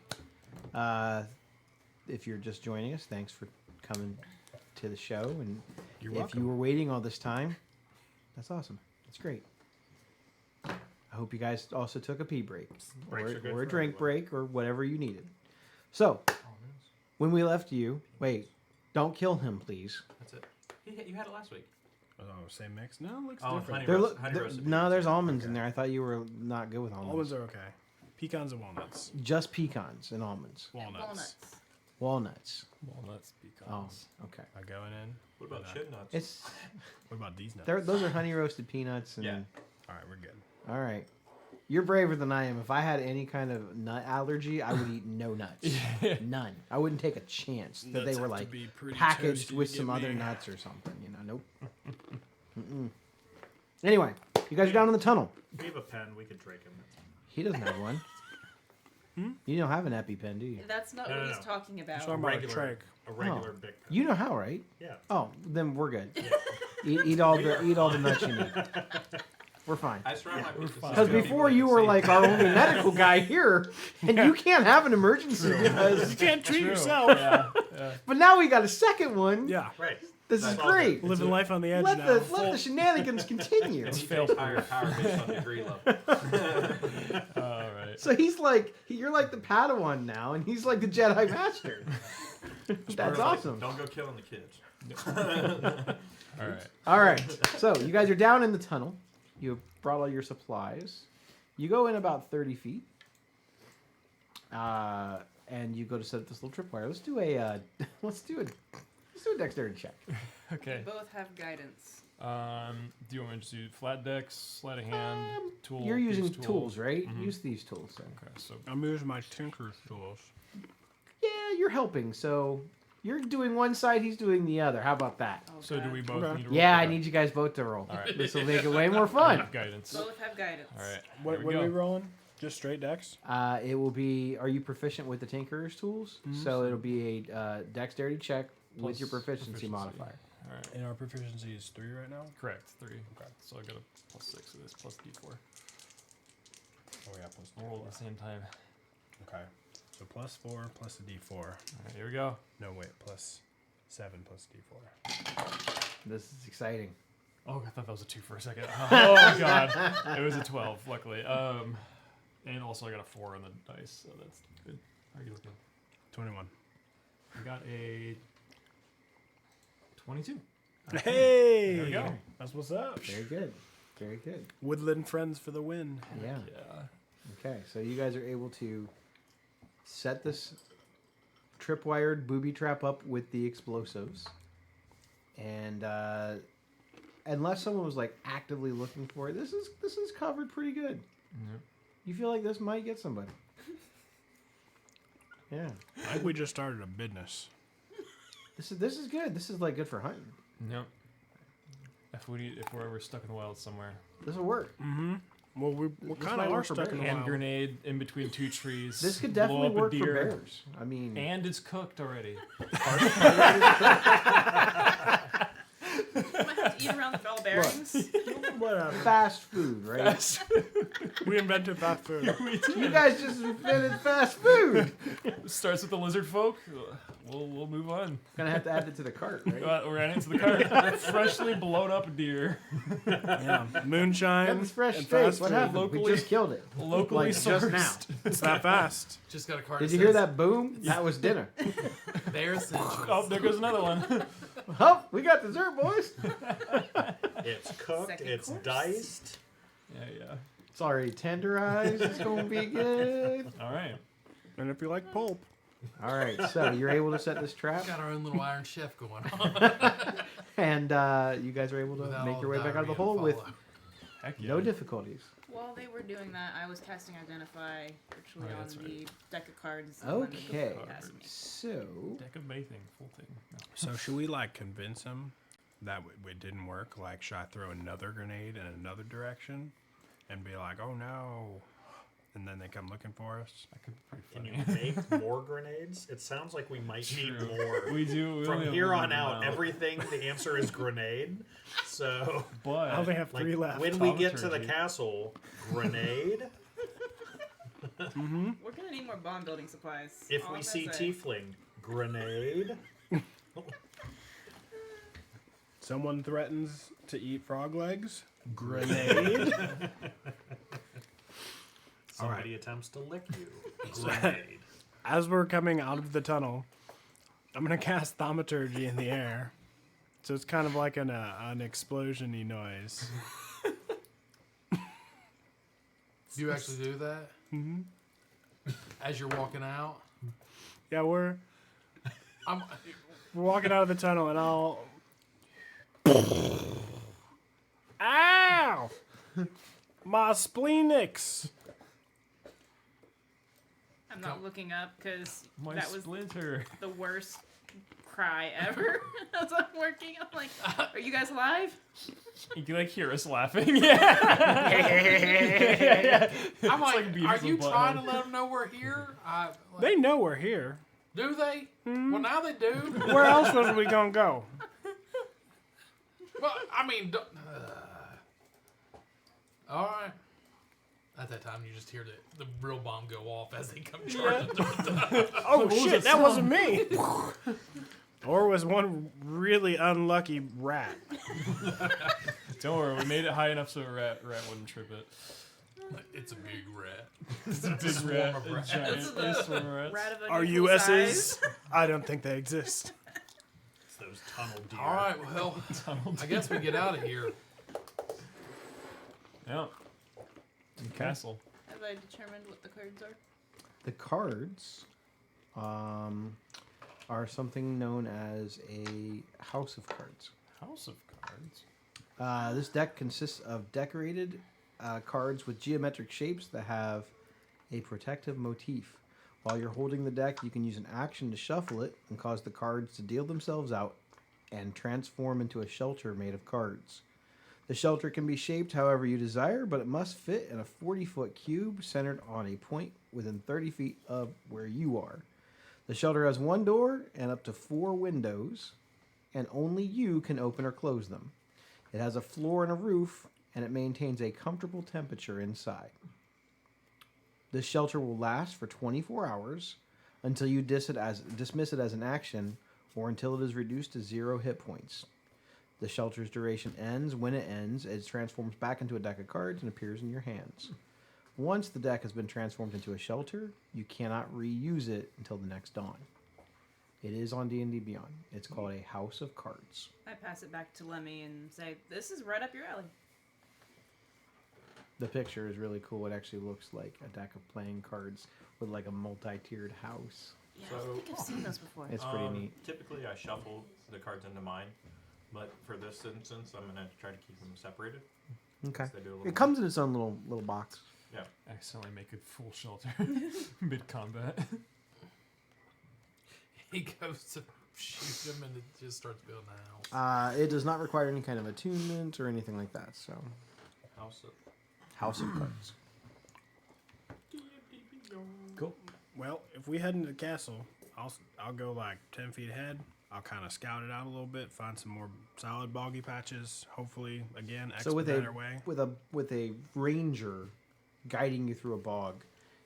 If you're just joining us, thanks for coming to the show. And You're if welcome. you were waiting all this time, that's awesome. That's great. I hope you guys also took a pee break Breaks are good or a for drink everyone. break or whatever you needed. So, when we left you, wait, don't kill him, please. That's it. You had it last week. Oh, same mix? No, it looks Oh, different. honey There roast- look- honey there- roasted no, peanuts. there's almonds in Okay. there. I thought you were not good with almonds. Almonds are okay. Pecans and walnuts. Just pecans and almonds. Walnuts. Walnuts. Walnuts, Oh, pecans. okay. Are going in. What about Nah. chin nuts? It's What about these nuts? those are honey roasted peanuts and Yeah. All right, we're good. all right. You're braver than I am. If I had any kind of nut allergy, I would eat no nuts. None. I wouldn't take a chance that they Nuts were have to like be pretty packaged toasty with to some get other me. nuts or something. Nope. Mm-mm. Anyway, you guys are down in the tunnel. If we have a pen, we could drink him. He doesn't have one. You don't have an EpiPen, do you? That's not No, what no, he's no. talking about. Talking about a trach. A regular big pen. You know how, right? Yeah. Oh, then we're good. Eat all the nuts you need. We're fine. I surround my pieces. Because before you were like our only medical guy here, and you can't have an emergency because. You can't treat True. yourself. Yeah, yeah. But now we got a second one. Yeah. Right. This is That's all great. good. Living life on the edge Let now. the shenanigans continue. And he fail takes higher power based on degree level. All right. So he's like, you're like the Padawan now, and he's like the Jedi Master. That's awesome. Don't go killing the kids. All right. All right. So you guys are down in the tunnel. You have brought all your supplies. You go in about 30 feet. And you go to set up this little tripwire. Let's do a dexterity check. Okay. We both have guidance. Do you want me to do flat decks, sleight of hand, tool? You're using thieves' tools, right? Mhm. Use these tools. Then. Okay, so I'm using my tinker's tools. Yeah, you're helping. So you're doing one side, he's doing the other. How about that? Oh, so do God. we both Okay. need to roll? Yeah, I Okay. need you guys both to roll. All right. This will make it way more fun. Guidance. Both have guidance. All right. What here are we we go. rolling? Just straight decks? It will be. Are you proficient with the Tinkerer's tools? So it'll be a dexterity check with Plus your proficiency modifier. All right. And our proficiency is 3 right now? Correct. 3. Okay. So I got a +6 of this, plus D4. Oh, yeah, plus We'll roll at the same time. Okay. So plus 4 plus a d4. All right. Here we go. No, wait, plus 7 plus d4. This is exciting. Oh, I thought that was a 2 for a second. Oh god, it was a 12. Luckily. And also I got a 4 on the dice, so that's good. How are you looking? 21. I got a 22. Hey! There we go. That's what's up. Very good. Very good. Woodland friends for the win. Yeah. Yeah. Okay, so you guys are able to set this tripwired booby trap up with the explosives, and unless someone was like actively looking for it, this is covered pretty good. Yep. You feel like this might get somebody. Yeah, I think we just started a business. this is good. This is like good for hunting. Yep. If we're ever stuck in the wild somewhere, This will work. Mm-hmm. Well, we This kind might of are work for stuck in the bears. hand wild. grenade in between 2 trees. This could blow definitely up a work for deer, bears. I mean, And it's cooked already. Might have to eat around the bell bearings. Whatever. fast food, right? We invented fast food. You guys just invented fast food. Starts with the lizard folk. We'll move on. Gonna have to add it to the cart, right? We're adding to the cart. Freshly blown up deer. Yeah. Moonshine. Got this fresh and steak. fast What food. happened? We Locally- just killed it. Locally Like, sourced. just now. It's that fast. Just got a card. Did you hear that boom? That was dinner. Bears. Oh, there goes another one. Oh, we got dessert, boys. It's cooked. Second It's course. diced. Yeah. It's already tenderized. It's gonna be good. All right. And if you like pulp. All right, so you're able to set this trap, Got our own little Iron Chef going on. and you guys are able to Without make all your way back out of the diarrhea hole to with follow. Heck yeah. no difficulties. While they were doing that, I was casting Identify virtually Oh, yeah, on that's the deck of cards. and then the Okay, book asked me. so Deck of Maything, full thing. No. So should we like convince him that it didn't work? Like, should I throw another grenade in another direction and be like, "Oh no," and then they come looking for us. That could be pretty Can funny. you make more grenades? It sounds like we might need True. more. We do. We From only have here on limited out, amount. everything, the answer is grenade. So, But I only have like, 3 left. when we get to the Thaumaturgy. castle, grenade. We're gonna need more bomb building supplies. If All we I'm see gonna say. tiefling, grenade. Someone threatens to eat frog legs. Grenade. Somebody attempts to lick you. Grenade. As we're coming out of the tunnel, I'm gonna cast thaumaturgy in the air, so it's kind of like an explosion-y noise. You actually do that? Mm-hmm. As you're walking out? Yeah, we're I'm, walking out of the tunnel, and I'll. Ow! My spleenix. I'm not looking up because My that was splinter. the worst cry ever. As I'm working, I'm like, "Are you guys alive?" You can like hear us laughing. Yeah. I'm like, like Beavis are and you trying to Butthead. let them know we're here? They know we're here. Do they? Well, now they do. Where else was we gonna go? Well, I mean, all right. At that time, you just hear the real bomb go off as they come charging. Oh shit, that wasn't me. Or was one really unlucky rat. Don't worry, we made it high enough so a rat wouldn't trip it. It's a big rat. It's a big Swarm rat, of a rats. giant This is swarm of rats. Rat of Are unequal USs? size. I don't think they exist. It's those tunnel deer. All right, well, I guess we get out of here. Yeah. Castle. Have I determined what the cards are? The cards are something known as a house of cards. House of Cards. This deck consists of decorated cards with geometric shapes that have a protective motif. While you're holding the deck, you can use an action to shuffle it and cause the cards to deal themselves out and transform into a shelter made of cards. The shelter can be shaped however you desire, but it must fit in a 40-foot cube centered on a point within 30 feet of where you are. The shelter has 1 door and up to 4 windows, and only you can open or close them. It has a floor and a roof, and it maintains a comfortable temperature inside. This shelter will last for 24 hours until you dismiss it as an action, or until it is reduced to 0 hit points. The shelter's duration ends. When it ends, it transforms back into a deck of cards and appears in your hands. Once the deck has been transformed into a shelter, you cannot reuse it until the next dawn. It is on D&D Beyond. It's called a House of Cards. I pass it back to Lemmy and say, "This is right up your alley." The picture is really cool. It actually looks like a deck of playing cards with like a multi-tiered house. Yeah, I So- think I've seen those before. It's pretty neat. Typically, I shuffle the cards into mine, but for this instance, I'm gonna try to keep them separated. Okay. So they do a little It comes in its own little box. Yeah. Accidentally make a full shelter mid combat. He goes to shoot him and it just starts building a house. It does not require any kind of attunement or anything like that. So, House of House of Cards. Cool. Well, if we head into the castle, I'll go like 10 feet ahead. I'll kind of scout it out a little bit, find some more solid boggy patches. Hopefully, again, So with expedite a our way. with a ranger guiding you through a bog,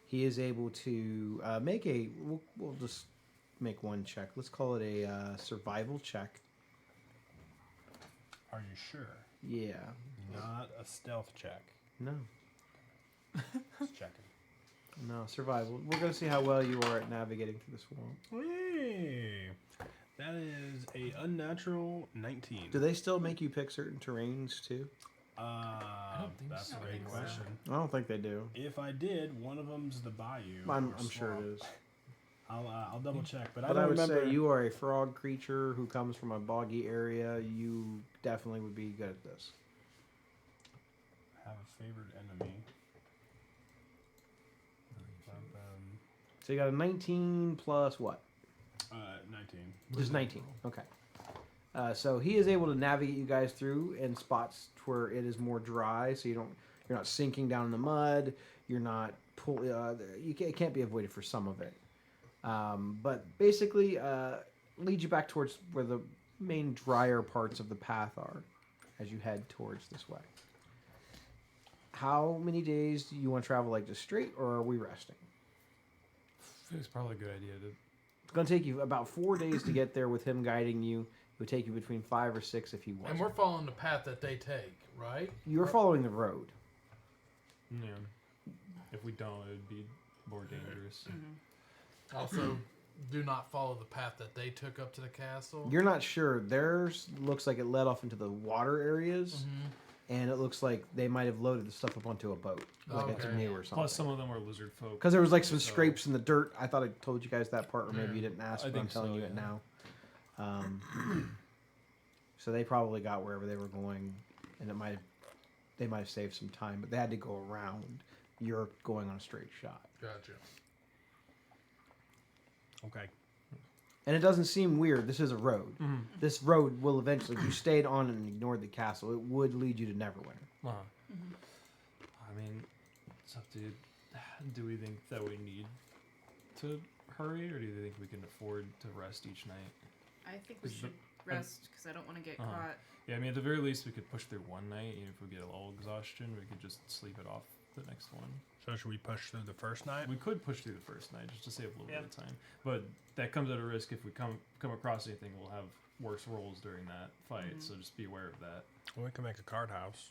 he is able to make a. We'll just make one check. Let's call it a survival check. Are you sure? Yeah. Not a stealth check. No. Just checking. No survival. We're gonna see how well you are at navigating through the swamp. Hey, that is a unnatural 19. Do they still make you pick certain terrains too? don't think That's so. a great question. I don't think they do. If I did, one of them's the bayou. I'm or sure it swamp. is. I'll double check, but I But don't I would remember. say you are a frog creature who comes from a boggy area. You definitely would be good at this. have a favored enemy. So you got a 19 plus what? 19. Just 19. Okay. So he is able to navigate you guys through in spots where it is more dry, so you're not sinking down in the mud. You're not it can't be avoided for some of it. But basically, lead you back towards where the main drier parts of the path are as you head towards this way. How many days do you want to travel, like just straight, or are we resting? I think it's probably a good idea to. It's going to take you about 4 days to get there with him guiding you. It would take you between 5 or 6 if he wasn't. And we're following the path that they take, right? You're following the road. Yeah. If we don't, it would be more dangerous. Also, do not follow the path that they took up to the castle. You're not sure. Theirs looks like it led off into the water areas, and it looks like they might have loaded the stuff up onto a boat, like a Okay. canoe or something. Plus, some of them are lizard folk. Because there was like some so- scrapes in the dirt. I thought I told you guys that part, or maybe you didn't ask, I but I'm think telling so, you it yeah. now. So they probably got wherever they were going, and they might have saved some time, but they had to go around. You're going on a straight shot. Gotcha. Okay. And it doesn't seem weird. This is a road. This road will eventually, if you stayed on and ignored the castle, it would lead you to Neverwinter. Uh-huh. I mean, it's up to you. Do we think that we need to hurry, or do you think we can afford to rest each night? I think we Is the- should rest because I don't want to get caught. Yeah, I mean, at the very least, we could push through one night. Even if we get a little exhaustion, we could just sleep it off the next one. So should we push through the first night? We could push through the first night just to save a little bit of time, but that comes at a risk. If we come across anything, we'll have worse rolls during that fight. So just be aware of that. Well, we can make a card house.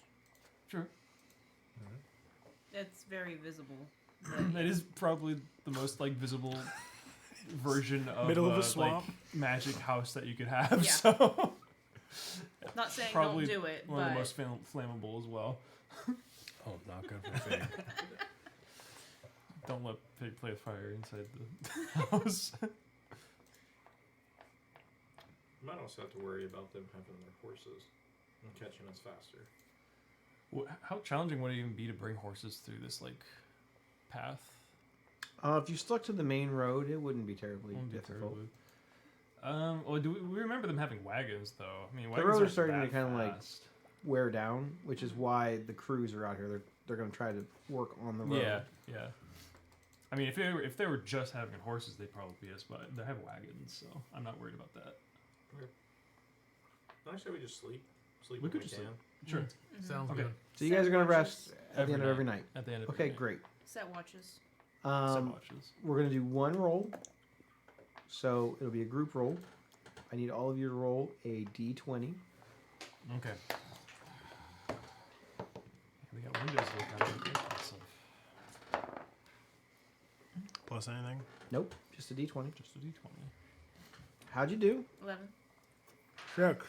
Sure. It's very visible. That is probably the most like visible version of Middle of a like, swamp. magic house that you could have. Yeah. So Not saying probably don't do it, one of but the most flammable as well. Oh, not good for Fig. Don't let Pig play with fire inside the house. You might also have to worry about them having their horses and catching us faster. How challenging would it even be to bring horses through this like path? If you stuck to the main road, it wouldn't be terribly Won't be difficult. terribly. Well, do we remember them having wagons though? I mean, The wagons roads are aren't starting to that kind of like fast. wear down, which is why the crews are out here. They're going to try to work on the road. Yeah. I mean, if they were just having horses, they'd probably be us, but they have wagons, so I'm not worried about that. I say we just sleep. Sleep We when could we just can. Sure. Sounds Okay. good. So you guys are going to Set rest at the end of every night. At the end of Okay, every night. great. set watches. Some watches. We're going to do one roll. So it'll be a group roll. I need all of you to roll a d20. Okay. We got windows to look out. So Plus anything? Nope, just a d20. just a d20. How'd you do? 11. 6.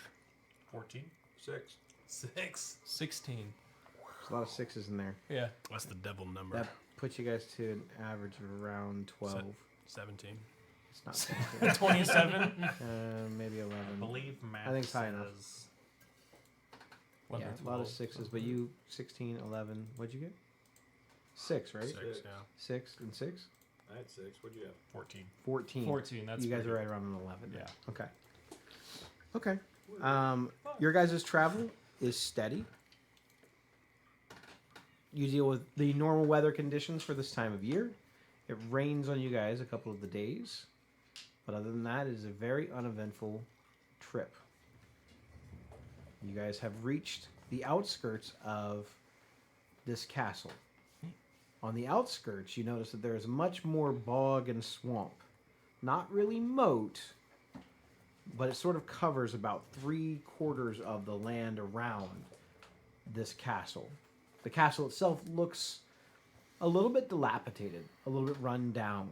14. 6. 6. 16. There's a lot of sixes in there. Yeah. That's the devil number. That puts you guys to an average of around 12. 17. It's not 17. 27. Maybe 11. I believe math I think it's high enough. says Yeah, a lot of sixes, but you 16, 11. What'd you get? 6, right? 6, yeah. 6 and 6? I had 6. What'd you have? 14. 14. 14. That's you guys pretty are good. right around an 11. Yeah. Okay. Okay. Your guys' travel is steady. You deal with the normal weather conditions for this time of year. It rains on you guys a couple of the days. But other than that, it is a very uneventful trip. You guys have reached the outskirts of this castle. On the outskirts, you notice that there is much more bog and swamp. Not really moat, but it sort of covers about 3/4 of the land around this castle. The castle itself looks a little bit dilapidated, a little bit run down.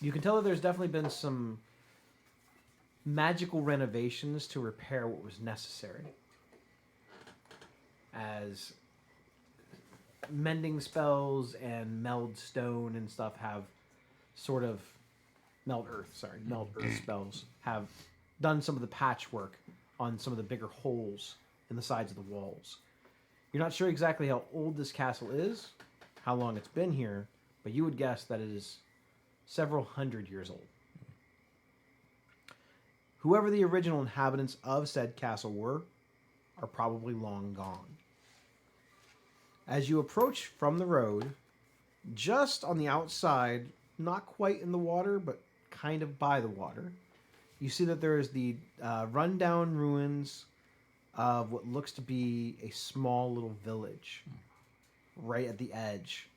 You can tell that there's definitely been some magical renovations to repair what was necessary. As mending spells and meld stone and stuff have sort of meld earth spells have done some of the patchwork on some of the bigger holes in the sides of the walls. You're not sure exactly how old this castle is, how long it's been here, but you would guess that it is several hundred years old. Whoever the original inhabitants of said castle were are probably long gone. As you approach from the road, just on the outside, not quite in the water, but kind of by the water, you see that there is the rundown ruins of what looks to be a small little village right at the edge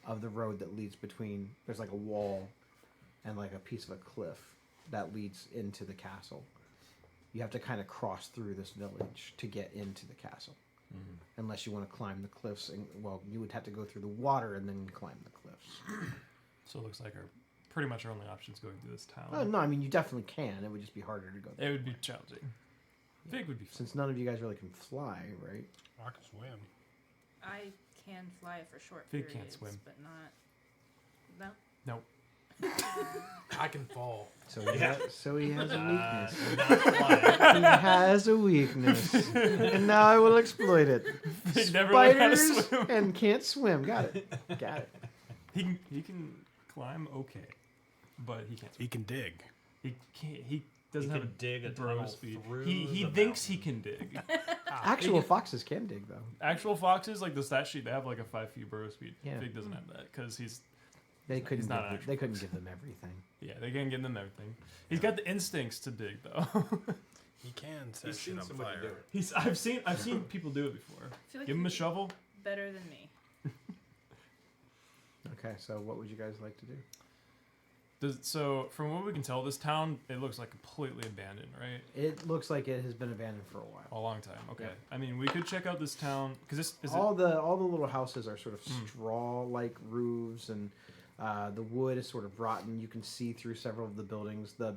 of the road that leads between. There's like a wall and like a piece of a cliff that leads into the castle. You have to kind of cross through this village to get into the castle. Unless you want to climb the cliffs. And, well, you would have to go through the water and then climb the cliffs. So it looks like pretty much our only options going through this town. No, I mean, you definitely can. It would just be harder to go through. It would be challenging. Fig would be fun. Since none of you guys really can fly, right? I can swim. I can fly for short Fig periods, can't swim. but not. No. Nope. I can fall. So he has a weakness. Not flying. He has a weakness. And now I will exploit it. Fig never learned how to Spiders swim. and can't swim. Got it. He can climb okay, but he can't swim. He can dig. He can't. He doesn't He have can dig a bro tunnel speed. through He the thinks he mountain. can dig. Actual foxes can dig, though. Actual foxes, like the stat sheet, they have like a 5 feet burrow speed. Yeah. Fig doesn't have that because They couldn't. not an Give, actual they couldn't give them everything. yeah, they can give them everything. He's got the instincts to dig though. He can set He's shit seen on somebody do fire. it. I've seen people do it before. I feel like Give him a he'd be shovel. better than me. Okay, so what would you guys like to do? So from what we can tell, this town it looks like completely abandoned, right? It looks like it has been abandoned for a while. A long time. Okay. Yeah. I mean, we could check out this town because this is all the little houses are sort of straw-like roofs, and the wood is sort of rotten. You can see through several of the buildings. The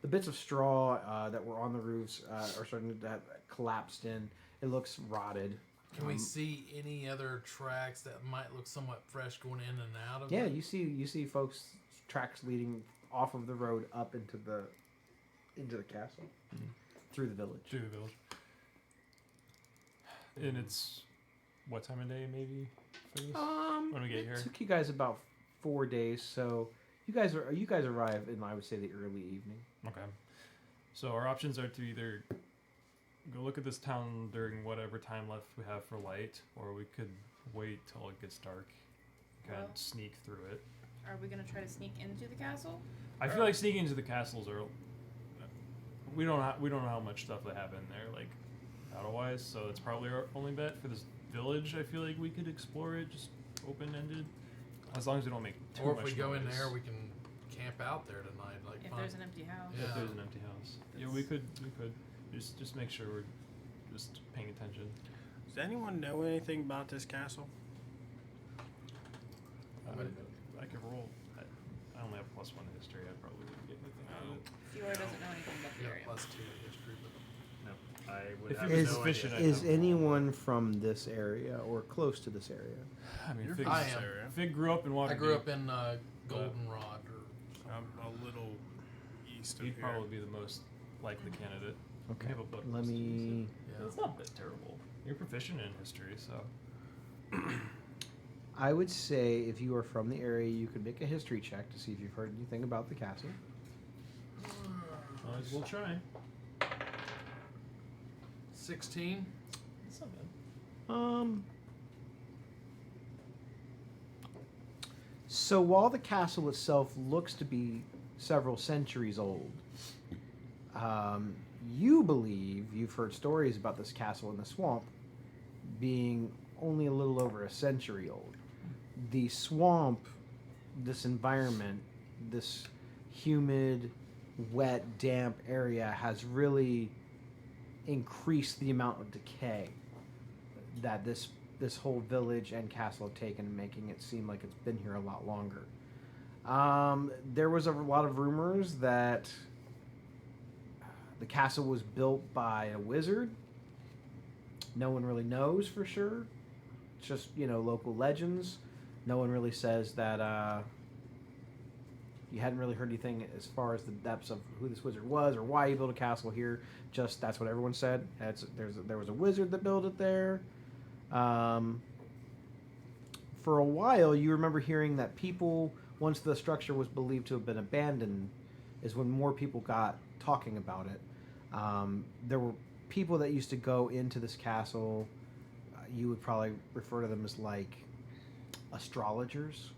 bits of straw that were on the roofs are starting to have collapsed in. It looks rotted. Can we see any other tracks that might look somewhat fresh going in and out of Yeah, it? you see folks tracks leading off of the road up into the castle through the village. through the village. And it's what time of day maybe for this? When we get here? It took you guys about 4 days, so you guys arrive in, I would say, the early evening. Okay. So our options are to either go look at this town during whatever time left we have for light, or we could wait till it gets dark, kind Well- of sneak through it. Are we gonna try to sneak into the castle? I feel like sneaking into the castles are. We don't know how much stuff they have in there, like battle-wise. So it's probably our only bet for this village. I feel like we could explore it just open-ended, as long as we don't make too Or much if we go in noise. there, we can camp out there tonight. Like, If fine. there's an empty house. Yeah. If there's an empty house, yeah, we could just make sure we're just paying attention. Does anyone know anything about this castle? I could roll. I only have +1 in history. I probably wouldn't get anything out of it. Fiora doesn't know anything about the Yeah, area. +2 history, but No, I would If have it was no sufficient, idea. Is anyone from this area or close to this area? I mean, You're Fig, from I this am. area. Fig grew up in I Waterdeep. grew up in Goldenrod. I'm a little east of He'd here. probably be the most likely candidate. Okay. We have a book Let listed, me. so it's not that terrible. You're proficient in history, so I would say if you are from the area, you could make a history check to see if you've heard anything about the castle. we'll try. 16. It's not bad. So while the castle itself looks to be several centuries old, you believe you've heard stories about this castle in the swamp being only a little over a century old. The swamp, this environment, this humid, wet, damp area has really increased the amount of decay that this whole village and castle have taken, making it seem like it's been here a lot longer. There was a lot of rumors that the castle was built by a wizard. No one really knows for sure. It's just, local legends. No one really says that you hadn't really heard anything as far as the depths of who this wizard was or why he built a castle here. Just that's what everyone said. There was a wizard that built it there. For a while, you remember hearing that people, once the structure was believed to have been abandoned, is when more people got talking about it. There were people that used to go into this castle. You would probably refer to them as like astrologers.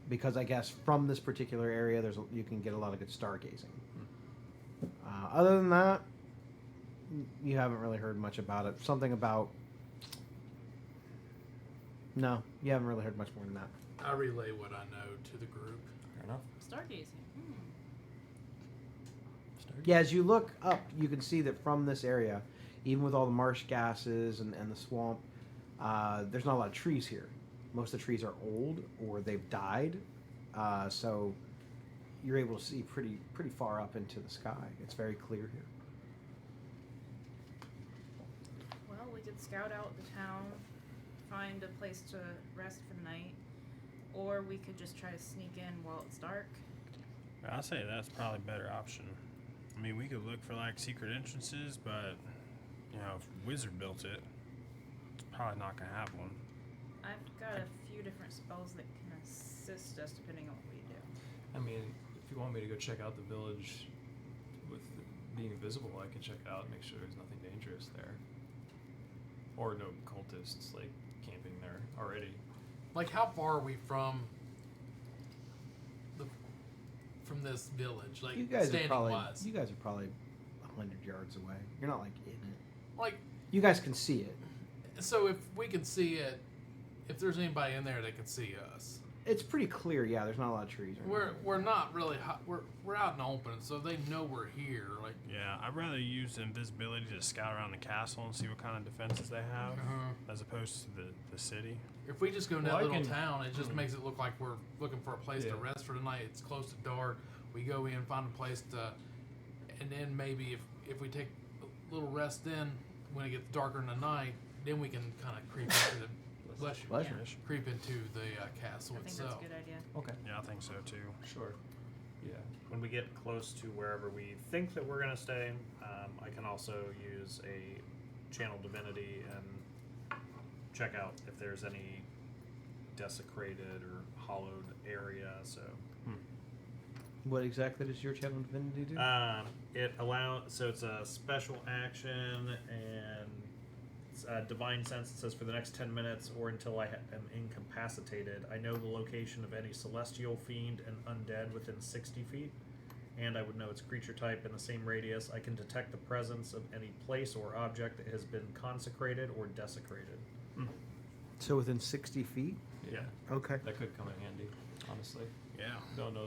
Because I guess from this particular area, you can get a lot of good stargazing. Other than that, you haven't really heard much about it. Something about... No, you haven't really heard much more than that. I relay what I know to the group. Fair enough. Stargazing. Yeah, as you look up, you can see that from this area, even with all the marsh gases and the swamp, there's not a lot of trees here. Most of the trees are old or they've died, so you're able to see pretty far up into the sky. It's very clear here. Well, we could scout out the town, find a place to rest for the night, or we could just try to sneak in while it's dark. I'd say that's probably a better option. I mean, we could look for like secret entrances, but if Wizard built it, it's probably not gonna have one. I've got a few different spells that can assist us depending on what we do. I mean, if you want me to go check out the village with being invisible, I can check it out and make sure there's nothing dangerous there. Or no cultists, like, camping there already. Like, how far are we from this village? Like, You guys are standing probably wise. 100 yards away. You're not like in it. Like, You guys can see it. so if we can see it, if there's anybody in there that can see us, It's pretty clear. Yeah, there's not a lot of trees. or anything. we're not really hot. We're out in the open, so they know we're here. Like, Yeah, I'd rather use invisibility to scout around the castle and see what kind of defenses they have, as opposed to the city. if we just go in Well, that I little can- town, it just makes it look like we're looking for a place to Yeah. rest for the night. It's close to dark. We go in, find a place to, and then maybe if we take a little rest, then when it gets darker in the night, then we can kind of creep into the bless you, Pleasure. creep into the castle I think itself. that's a good idea. Okay. Yeah, I think so too. Sure. Yeah. When we get close to wherever we think that we're going to stay, I can also use a channel divinity and check out if there's any desecrated or hollowed area. So What exactly does your channel divinity do? it allows. So it's a special action and it's divine sense. It says for the next 10 minutes or until I am incapacitated, I know the location of any celestial fiend and undead within 60 feet. And I would know its creature type in the same radius. I can detect the presence of any place or object that has been consecrated or desecrated. So within 60 feet? Yeah. Okay. That could come in handy, honestly. Yeah. Don't know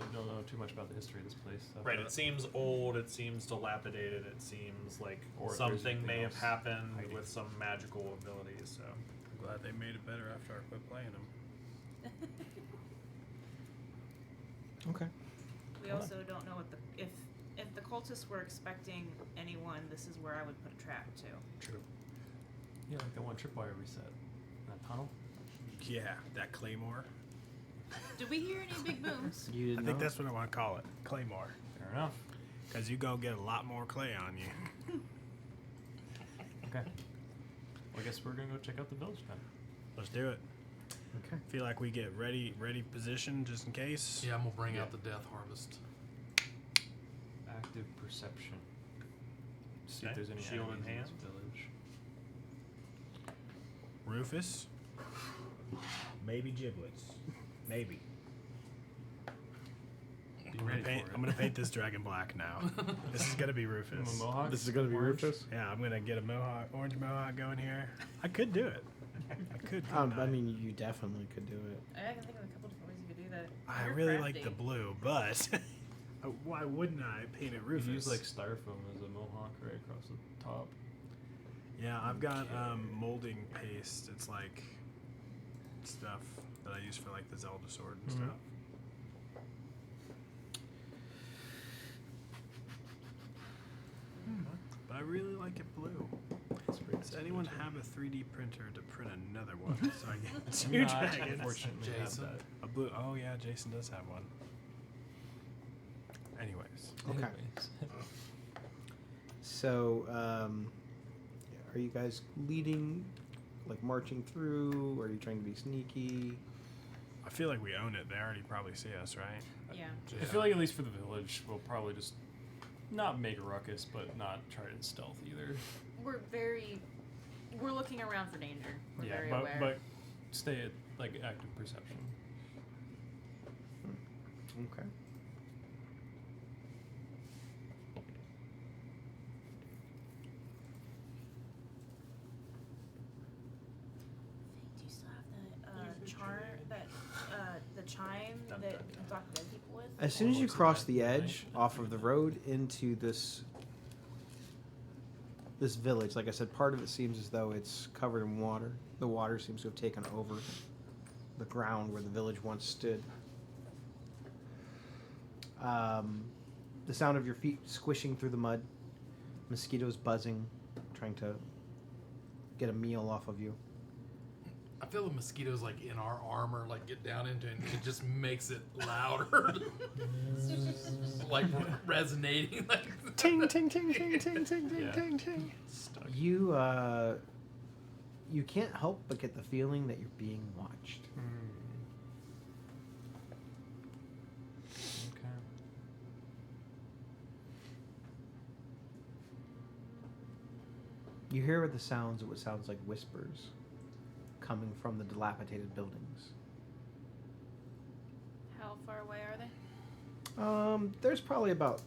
too much about the history of this place. Right, it seems old, it seems dilapidated, it seems like Or if there's something anything may have else happened hiding. with some magical abilities, so. I'm glad they made it better after I quit playing them. Okay. We also don't know if the cultists were expecting anyone. This is where I would put a trap too. True. Yeah, like that one tripwire we set. That tunnel. Yeah, that Claymore. Did we hear any big booms? You I didn't think know? that's what I want to call it, Claymore. Fair enough. Because you go get a lot more clay on you. Okay. Well, I guess we're gonna go check out the village then. Let's do it. Okay. Feel like we get ready position just in case. Yeah, I'm gonna bring out the death harvest. Active perception. See Okay. if there's any Shield in enemies in hand. this village. Rufus. Maybe giblets. Maybe. Be ready for it. I'm gonna paint this dragon black now. This is gonna be Rufus. A mohawk? This is gonna be Orange? Rufus. Yeah, I'm gonna get a mohawk, orange mohawk going here. I could do it. I could. I couldn't mean, you definitely could do it. I can think of a couple different ways you could do that. I You're really crafty. like the blue, but why wouldn't I paint it You Rufus? could use like styrofoam as a mohawk right across the top. Yeah, I've got molding paste. It's like stuff that I use for like the Zelda sword and stuff. But I really like it blue. Does anyone have a 3D printer to print another one so I get two Not, dragons? unfortunately, have Jason. that. A blue. Oh yeah, Jason does have one. Anyways, Okay. Anyways. So, are you guys leading, like marching through? Or are you trying to be sneaky? I feel like we own it. They already probably see us, right? Yeah. I feel like at least for the village, we'll probably just not make a ruckus, but not try to stealth either. We're very We're looking around for danger. We're Yeah, very but aware. but stay at like active perception. Okay. Do you still have the chime that you talk to dead people with? As soon as you cross the edge off of the road into this village, like I said, part of it seems as though it's covered in water. The water seems to have taken over the ground where the village once stood. The sound of your feet squishing through the mud, mosquitoes buzzing, trying to get a meal off of you. I feel the mosquitoes like in our armor, like get down into it, and it just makes it louder, like resonating. Like Ting ting ting ting ting ting ting Yeah. ting ting. Stuck. You can't help but get the feeling that you're being watched. Okay. You hear the sounds of what sounds like whispers coming from the dilapidated buildings. How far away are they? There's probably about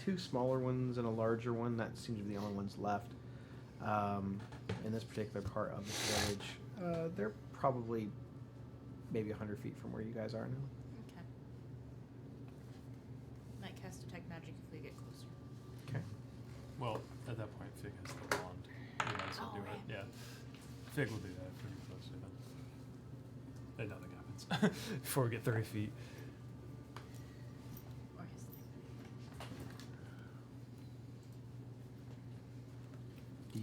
2 smaller ones and a larger one. That seems to be the only ones left in this particular part of this village. They're probably maybe 100 feet from where you guys are now. Okay. Might cast detect magic if we get closer. Okay. Well, at that point, Fig has the wand. He might as well Oh, do right. it. Yeah. Fig will do that pretty closely then. Then nothing happens before we get 30 feet. Or his thing.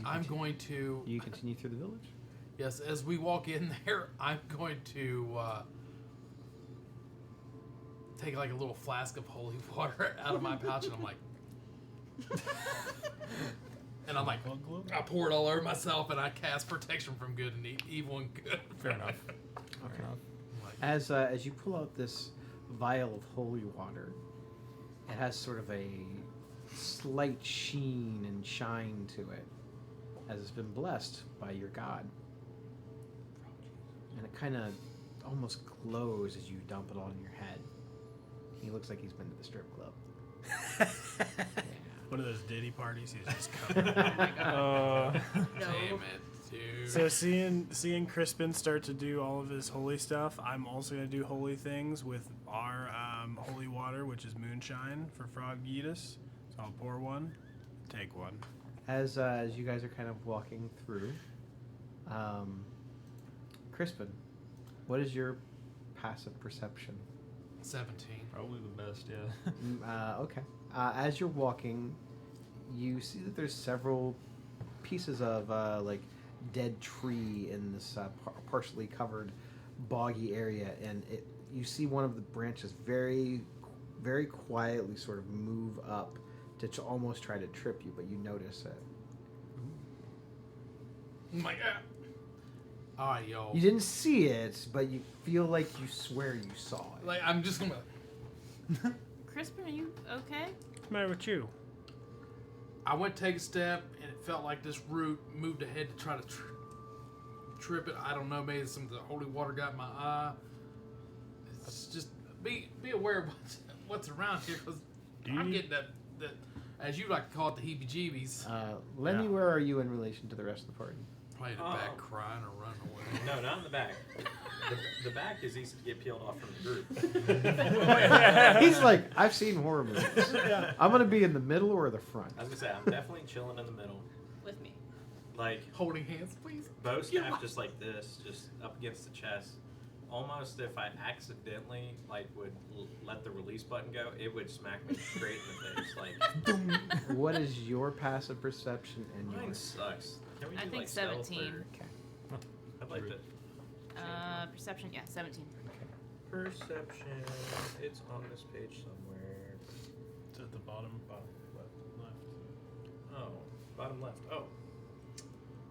I'm going to. Do you continue through the village? Yes, as we walk in there, I'm going to take like a little flask of holy water out of my pouch, and I'm like, I pour it all over myself, and I cast protection from good and evil and good. Fair enough. Okay. Fair enough. As you pull out this vial of holy water, it has sort of a slight sheen and shine to it, as it's been blessed by your god. And it kind of almost glows as you dump it all in your head. He looks like he's been to the strip club. Yeah. One of those Diddy parties. He's just coming. Oh my god. No. Damn it, dude. So seeing Crispin start to do all of his holy stuff, I'm also gonna do holy things with our holy water, which is moonshine for Frog Yeetus. So I'll pour one, take one. As you guys are kind of walking through, Crispin, what is your passive perception? 17. Probably the best, yeah. Okay. As you're walking, you see that there's several pieces of like dead tree in this partially covered boggy area, and you see one of the branches very, very quietly sort of move up to almost try to trip you, but you notice it. Oh my god. All right, yo. You didn't see it, but you feel like you swear you saw it. Like I'm just gonna. Crispin, are you okay? What's the matter with you? I went to take a step, and it felt like this root moved ahead to try to trip it. I don't know. Maybe some of the holy water got in my eye. It's just be aware of what's around here, because I'm getting that as you like to call it, the heebie-jeebies. Lenny, where are you in relation to the rest of the party? Probably in the back crying or running away. No, not in the back. The back is easy to get peeled off from the group. He's like, I've seen horror movies. I'm gonna be in the middle or the front. I was gonna say, I'm definitely chilling in the middle. With me. Like, Holding hands, please. bow staff just like this, just up against the chest. Almost if I accidentally like would let the release button go, it would smack me straight in the face. Like, What is your passive perception and mine yours? sucks. Can we I do think like stealth 17. or- Okay. I'd like to. Perception, yeah, 17. Perception. It's on this page somewhere. It's at the bottom left. Oh, bottom left. Oh.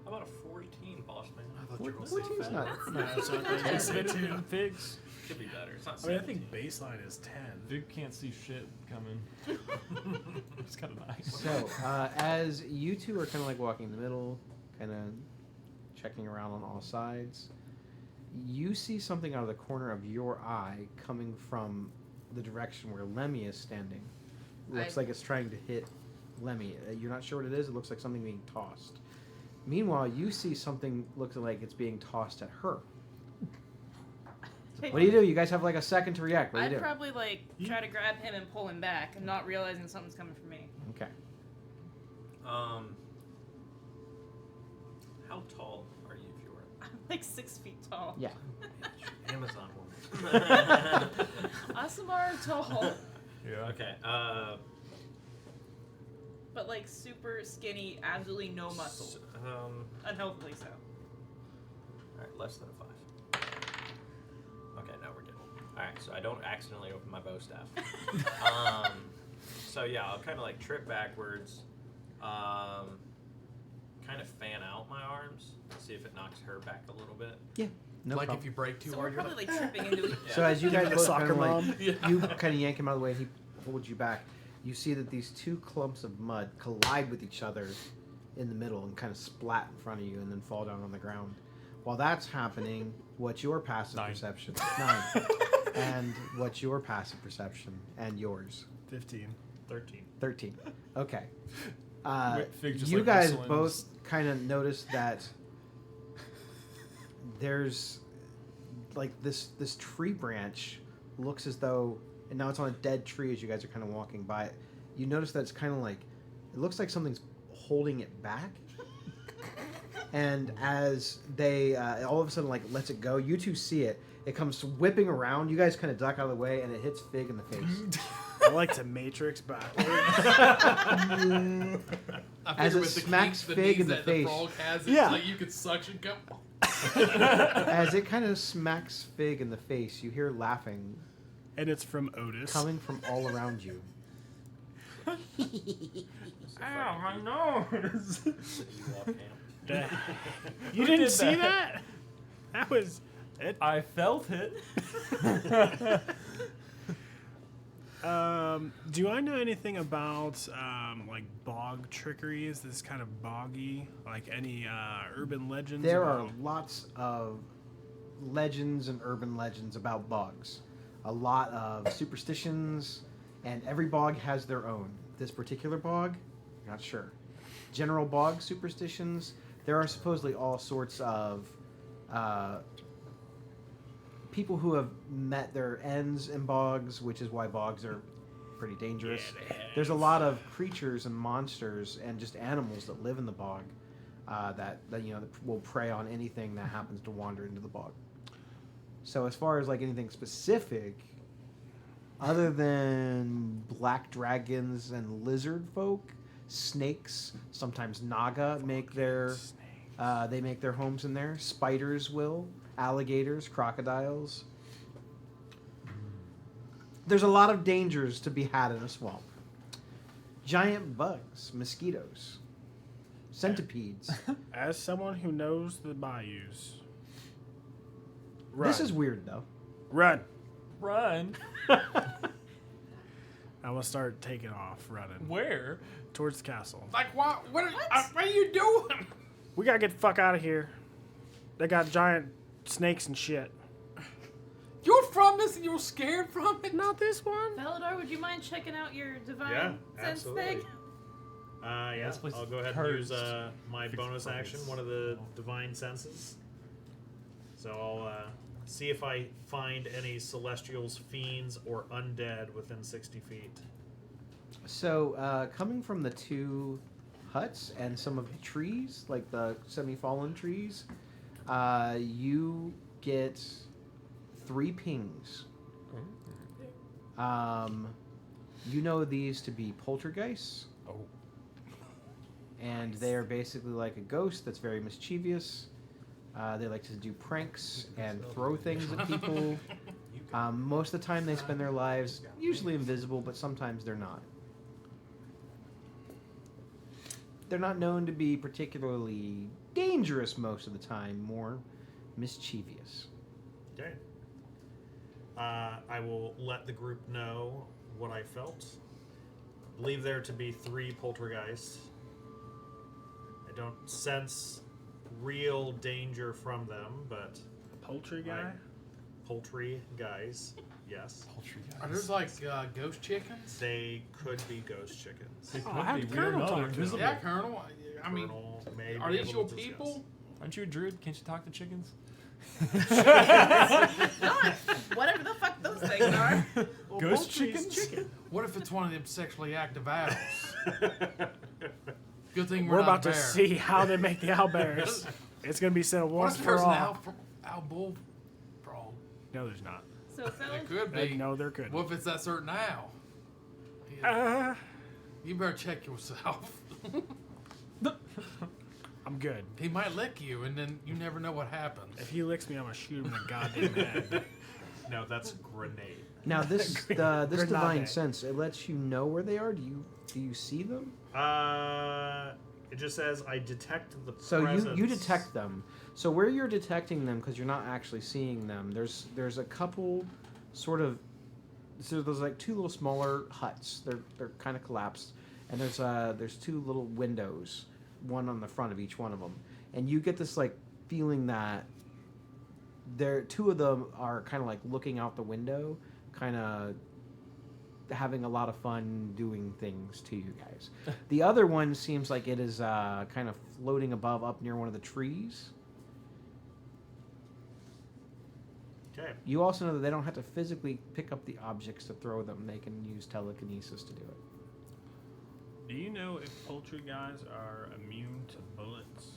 How about a 14, boss man? I thought you were gonna say 14's not. That's what I was gonna say too. Figs. Could be better. It's not I mean, I 17. think baseline is 10. Fig can't see shit coming. It's kind of nice. So, as you two are kind of like walking in the middle, kind of checking around on all sides. You see something out of the corner of your eye coming from the direction where Lemmy is standing. Looks like it's trying to hit Lemmy. You're not sure what it is. It looks like something being tossed. Meanwhile, you see something looks like it's being tossed at her. What do? You guys have like a second to react. What do you do? I'd probably like try to grab him and pull him back, and not realizing something's coming for me. Okay. How tall are you, Fiora? I'm like 6 feet tall. Yeah. Amazon woman. Asamar tall, Yeah. Okay. but like super skinny, absolutely no muscle. Unhealthily so. Alright, less than a 5. Okay, now we're good. Alright, so I don't accidentally open my bow staff. So yeah, I'll kind of like trip backwards, kind of fan out my arms, see if it knocks her back a little bit. Yeah. No Like problem. if you break too So we're hard, you're probably like, like tripping into it. So as you guys the both soccer kind of mom. like, you kind of yank him out of the way and he holds you back. You see that these two clumps of mud collide with each other in the middle and kind of splat in front of you and then fall down on the ground. While that's happening, what's your passive 9. perception? 9. And what's your passive perception and yours? 15. 13. 13. Okay. Fig just, You like, guys whistling. both kind of notice that there's like this tree branch looks as though, and now it's on a dead tree as you guys are kind of walking by it. You notice that it's kind of like, it looks like something's holding it back. And as they all of a sudden like lets it go, you two see it. It comes whipping around. You guys kind of duck out of the way, and it hits Fig in the face. I like to matrix backwards. I As figure it with the smacks kinks, the Fig in knees the that face. The frog has, it's Yeah. like you could suction go. As it kind of smacks Fig in the face, you hear laughing And it's from Otis. coming from all around you. Ow, my nose! You didn't see that? That was it. I felt it. Do I know anything about like bog trickery? Is this kind of boggy? Like any urban legends? There are about- lots of legends and urban legends about bogs. A lot of superstitions, and every bog has their own. This particular bog, not sure. General bog superstitions. There are supposedly all sorts of people who have met their ends in bogs, which is why bogs are pretty dangerous. There's a lot of creatures and monsters and just animals that live in the bog that you know that will prey on anything that happens to wander into the bog. So as far as like anything specific, other than black dragons and lizard folk, snakes, sometimes naga make their they make their homes in there. Spiders will, alligators, crocodiles. There's a lot of dangers to be had in a swamp. Giant bugs, mosquitoes, centipedes. As someone who knows the bayous, run. This is weird though. Run. Run. I will start taking off running Where? towards the castle. Like, what are you doing? We gotta get the fuck out of here. They got giant snakes and shit. You're from this and you're scared from it? Not this one. Valadar, would you mind checking out your divine Yeah, sense absolutely. thing? Yeah, This place I'll go ahead and hurts. use my Fix bonus the action, focus. one of the divine senses. So I'll see if I find any celestials, fiends, or undead within 60 feet. So coming from the two huts and some of the trees, like the semi-fallen trees, you get 3 pings. You know these to be poltergeists. Oh. And they are basically like a ghost that's very mischievous. They like to do pranks and throw things at people. Most of the time they spend their lives usually invisible, but sometimes they're not. They're not known to be particularly dangerous most of the time, more mischievous. Okay. I will let the group know what I felt. I believe there to be 3 poltergeists. I don't sense real danger from them, but Poultry guy? poultry guys, yes. Poultry guys. Are there like ghost chickens? They could be ghost chickens. They Oh, could I have be. the We don't Colonel know. talk They're to him. invisible. Yeah, Colonel. I mean, Colonel may are be these able your to discuss. people? Aren't you a druid? Can't you talk to chickens? Not whatever the fuck those things are. Ghost chickens? What if it's one of them sexually active owls? Good thing We're not about a to bear. see how they make the owlbears. It's going to be settled What once if for there's an all. owl bullfrog? No, there's not. So Phil, It could be. No, there could. What if it's that certain owl? Yeah. You better check yourself. I'm good. He might lick you, and then you never know what happens. If he licks me, I'm going to shoot him in the goddamn head. No, that's grenade. Now this this Grenade. divine sense, it lets you know where they are. Do you see them? It just says I detect the So presence. you detect them. So where you're detecting them, because you're not actually seeing them, there's a couple sort of, so there's like two little smaller huts. They're kind of collapsed, and there's two little windows, one on the front of each one of them, and you get this like feeling that two of them are kind of like looking out the window, kind of having a lot of fun doing things to you guys. The other one seems like it is kind of floating above up near one of the trees. Okay. Mm-hmm. You also know that they don't have to physically pick up the objects to throw them. They can use telekinesis to do it. Do you know if poultry guys are immune to bullets?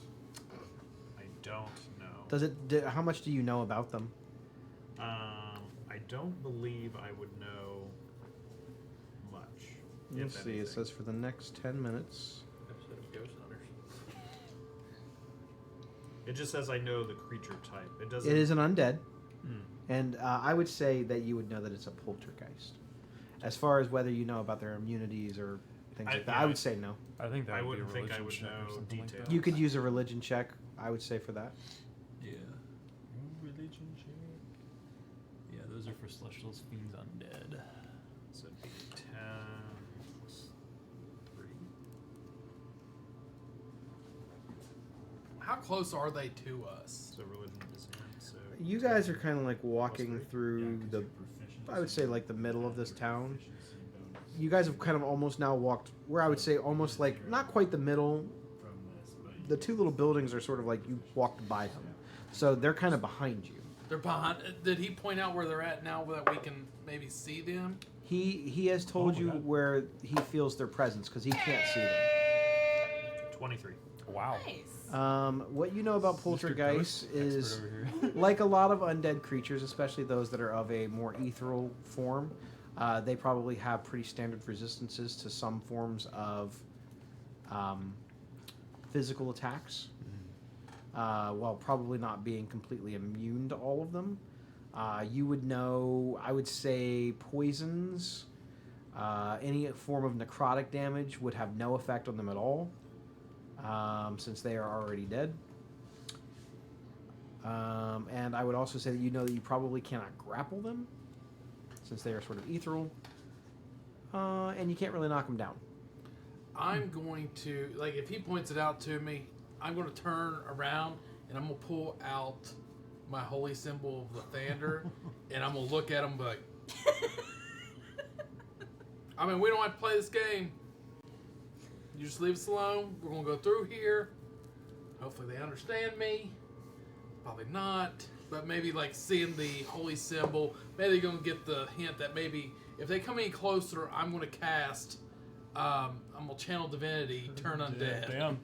I don't know. Does it? How much do you know about them? I don't believe I would know much. Let's if see. It anything. says for the next 10 minutes. Episode of Ghost Hunters. It just says I know the creature type. It doesn't. It is an undead, Hmm. and I would say that you would know that it's a poltergeist. As far as whether you know about their immunities or things like that, I would say no. I think that I would be a wouldn't think I religion would check or know something like details. that. You could use a religion check. I would say for that. Yeah. Religion check. Yeah, those are for celestials, fiends, undead. So it'd be 10 plus 3. How close are they to us? So religion is 10. So You guys are kind of like walking three? through the, I would say like the middle of this town. You guys have kind of almost now walked where I would say almost like not quite the middle. The two little buildings are sort of like you walked by them, so they're kind of behind you. They're behind. Did he point out where they're at now that we can maybe see them? He has told you where he feels their presence because he can't see them. 23. Wow. nice. What you know about Mr. poltergeists Ghost is, expert over here. like a lot of undead creatures, especially those that are of a more ethereal form, they probably have pretty standard resistances to some forms of physical attacks, while probably not being completely immune to all of them. You would know, I would say, poisons, any form of necrotic damage would have no effect on them at all, since they are already dead. And I would also say that you know that you probably cannot grapple them, since they are sort of ethereal, and you can't really knock them down. I'm going to, like, if he points it out to me, I'm going to turn around and I'm going to pull out my holy symbol of the Thunder, and I'm going to look at him like, I mean, we don't have to play this game. You just leave us alone. We're going to go through here. Hopefully they understand me. Probably not. But maybe, like, seeing the holy symbol, maybe they're going to get the hint that maybe if they come any closer, I'm going to cast... I'm gonna channel divinity, turn undead, Damn.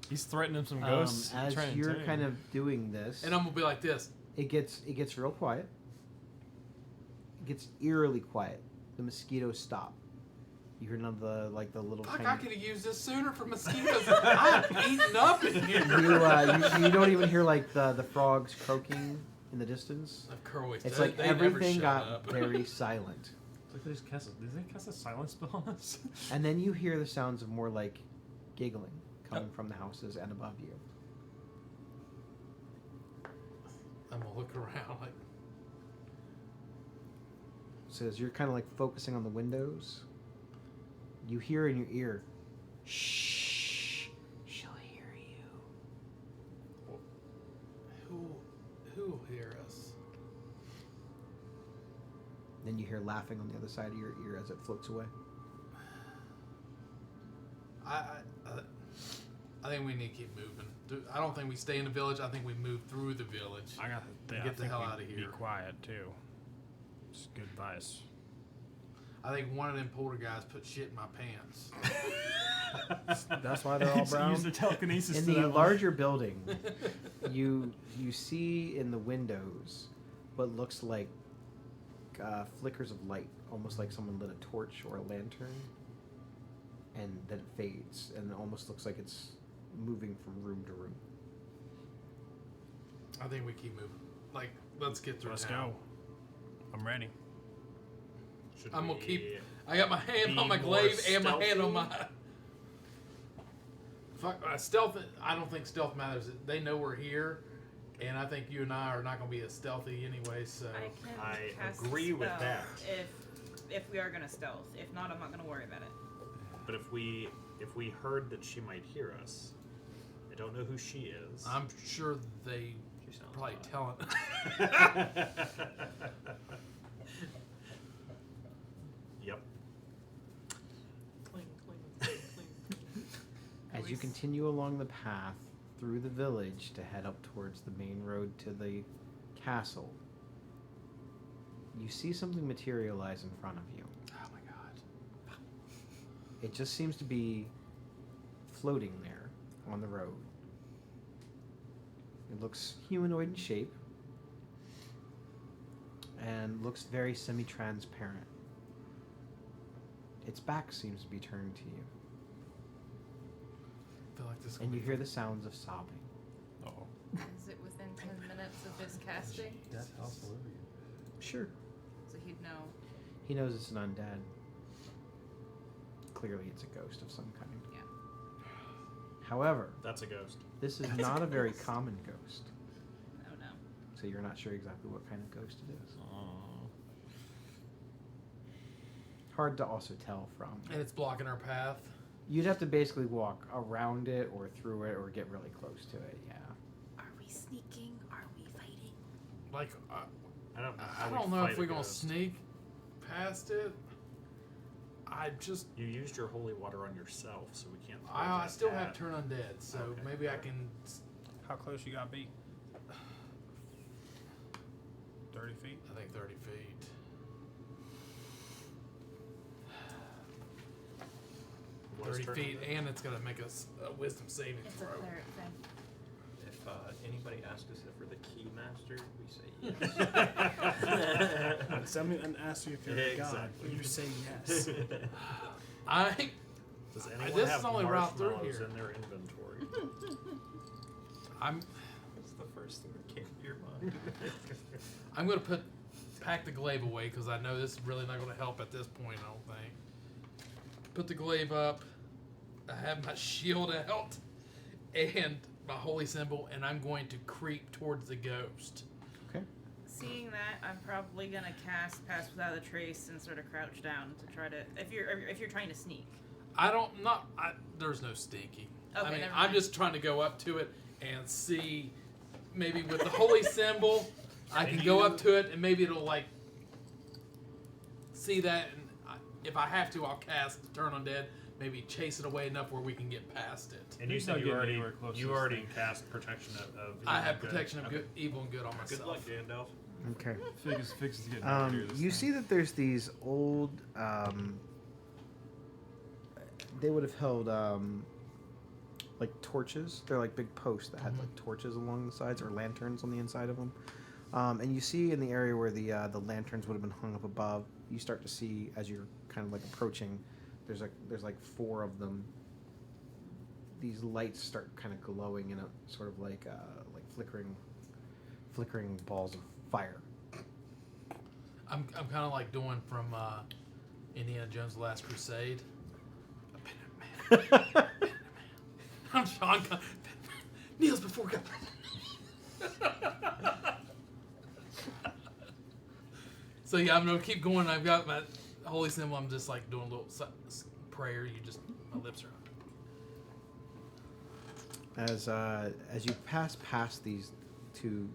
He's threatening some ghosts. As trying to you're tame. kind of doing this, and I'm gonna be like this. it gets real quiet. It gets eerily quiet. The mosquitoes stop. You hear none of the little. Fuck, I tiny- could have used this sooner for mosquitoes. I'm eating up in here. you don't even hear like the frogs croaking in the distance. Of Kerwig, It's they- like they never everything shut got up. very silent. It's like did they cast a silence spell on us? And then you hear the sounds of more like giggling coming from the houses and above you. I'm gonna look around like, So as you're kind of like focusing on the windows, you hear in your ear, "Shh, she'll hear you." Then you hear laughing on the other side of your ear as it floats away. I think we need to keep moving. I don't think we stay in the village. I think we move through the village. I got to Get the hell out of Be here. quiet too. It's good advice. I think one of them poltergeists put shit in my pants. That's why they're all brown. Use the telekinesis In to the that one. larger building, you see in the windows what looks like flickers of light, almost like someone lit a torch or a lantern, and then it fades, and it almost looks like it's moving from room to room. I think we keep moving. Like, let's get through Let's town. go. I'm ready. Should I'm gonna we keep. I got my hand be on my more glaive and my hand on my. stealthy? Fuck stealth. I don't think stealth matters. They know we're here, and I think you and I are not gonna be as stealthy anyway. So I can I cast agree with spell that. If we are gonna stealth. If not, I'm not gonna worry about it. But if we heard that she might hear us, I don't know who she is. I'm sure they She sounds probably odd. telling. Yep. Cling, cling, cling, cling. As you continue along the path through the village to head up towards the main road to the castle, you see something materialize in front of you. Oh my god. It just seems to be floating there on the road. It looks humanoid in shape and looks very semi-transparent. Its back seems to be turned to you, I feel like this. is and gonna you be hear the sounds of sobbing. Uh-oh. Is it within 10 minutes of his casting? Sure. So he'd know. He knows it's an undead. Clearly it's a ghost of some kind. Yeah. However, That's a ghost. this is not a very common ghost, Oh no. so you're not sure exactly what kind of ghost it is. Hard to also tell from. And it's blocking our path. You'd have to basically walk around it or through it or get really close to it, yeah. Are we sneaking? Are we fighting? Like I don't know. I how we don't know fight if a we're gonna ghost. sneak past it. I just. You used your holy water on yourself, so we can't. throw I that still have at- turn undead, so Okay. maybe I can. How close you got to be? 30 feet? I think 30 feet. What is 30 turn feet, undead? and it's gonna make us a wisdom saving It's a throw. cleric thing. If anybody asks us if we're the key master, we say yes. When someone asks you if you're a god, Exactly. you say yes. I. Does anyone this have is only route through marshmallows here. in their inventory? I'm. That's the first thing that came to your mind. I'm gonna pack the glaive away because I know this is really not gonna help at this point. I don't think. Put the glaive up. I have my shield out and my holy symbol, and I'm going to creep towards the ghost. Okay. Seeing that, I'm probably gonna cast Pass Without a Trace and sort of crouch down to try to. If you're trying to sneak. There's no stinky. Okay, I mean, never I'm mind. just trying to go up to it and see, maybe with the holy symbol, I can go up to it and maybe it'll like see that, and if I have to, I'll cast Turn Undead. Maybe chase it away enough where we can get past it. And you He's said not you getting already anywhere close to you this already thing. cast protection of I evil have and good. protection of Okay. good, evil and good on myself. Good luck, Gandalf. Okay. Fix is getting nowhere near this You thing. see that there's these old. They would have held like torches. They're like big posts that had like torches along the sides or lanterns on the inside of them. And you see in the area where the lanterns would have been hung up above, you start to see as you're kind of like approaching, there's like 4 of them. These lights start kind of glowing in a sort of like flickering balls of fire. I'm kind of like doing from Indiana Jones: The Last Crusade. I'm Sean Connery. Kneels before God. So yeah, I'm gonna keep going. I've got my holy symbol. I'm just like doing a little prayer. My lips are. As you pass past these 2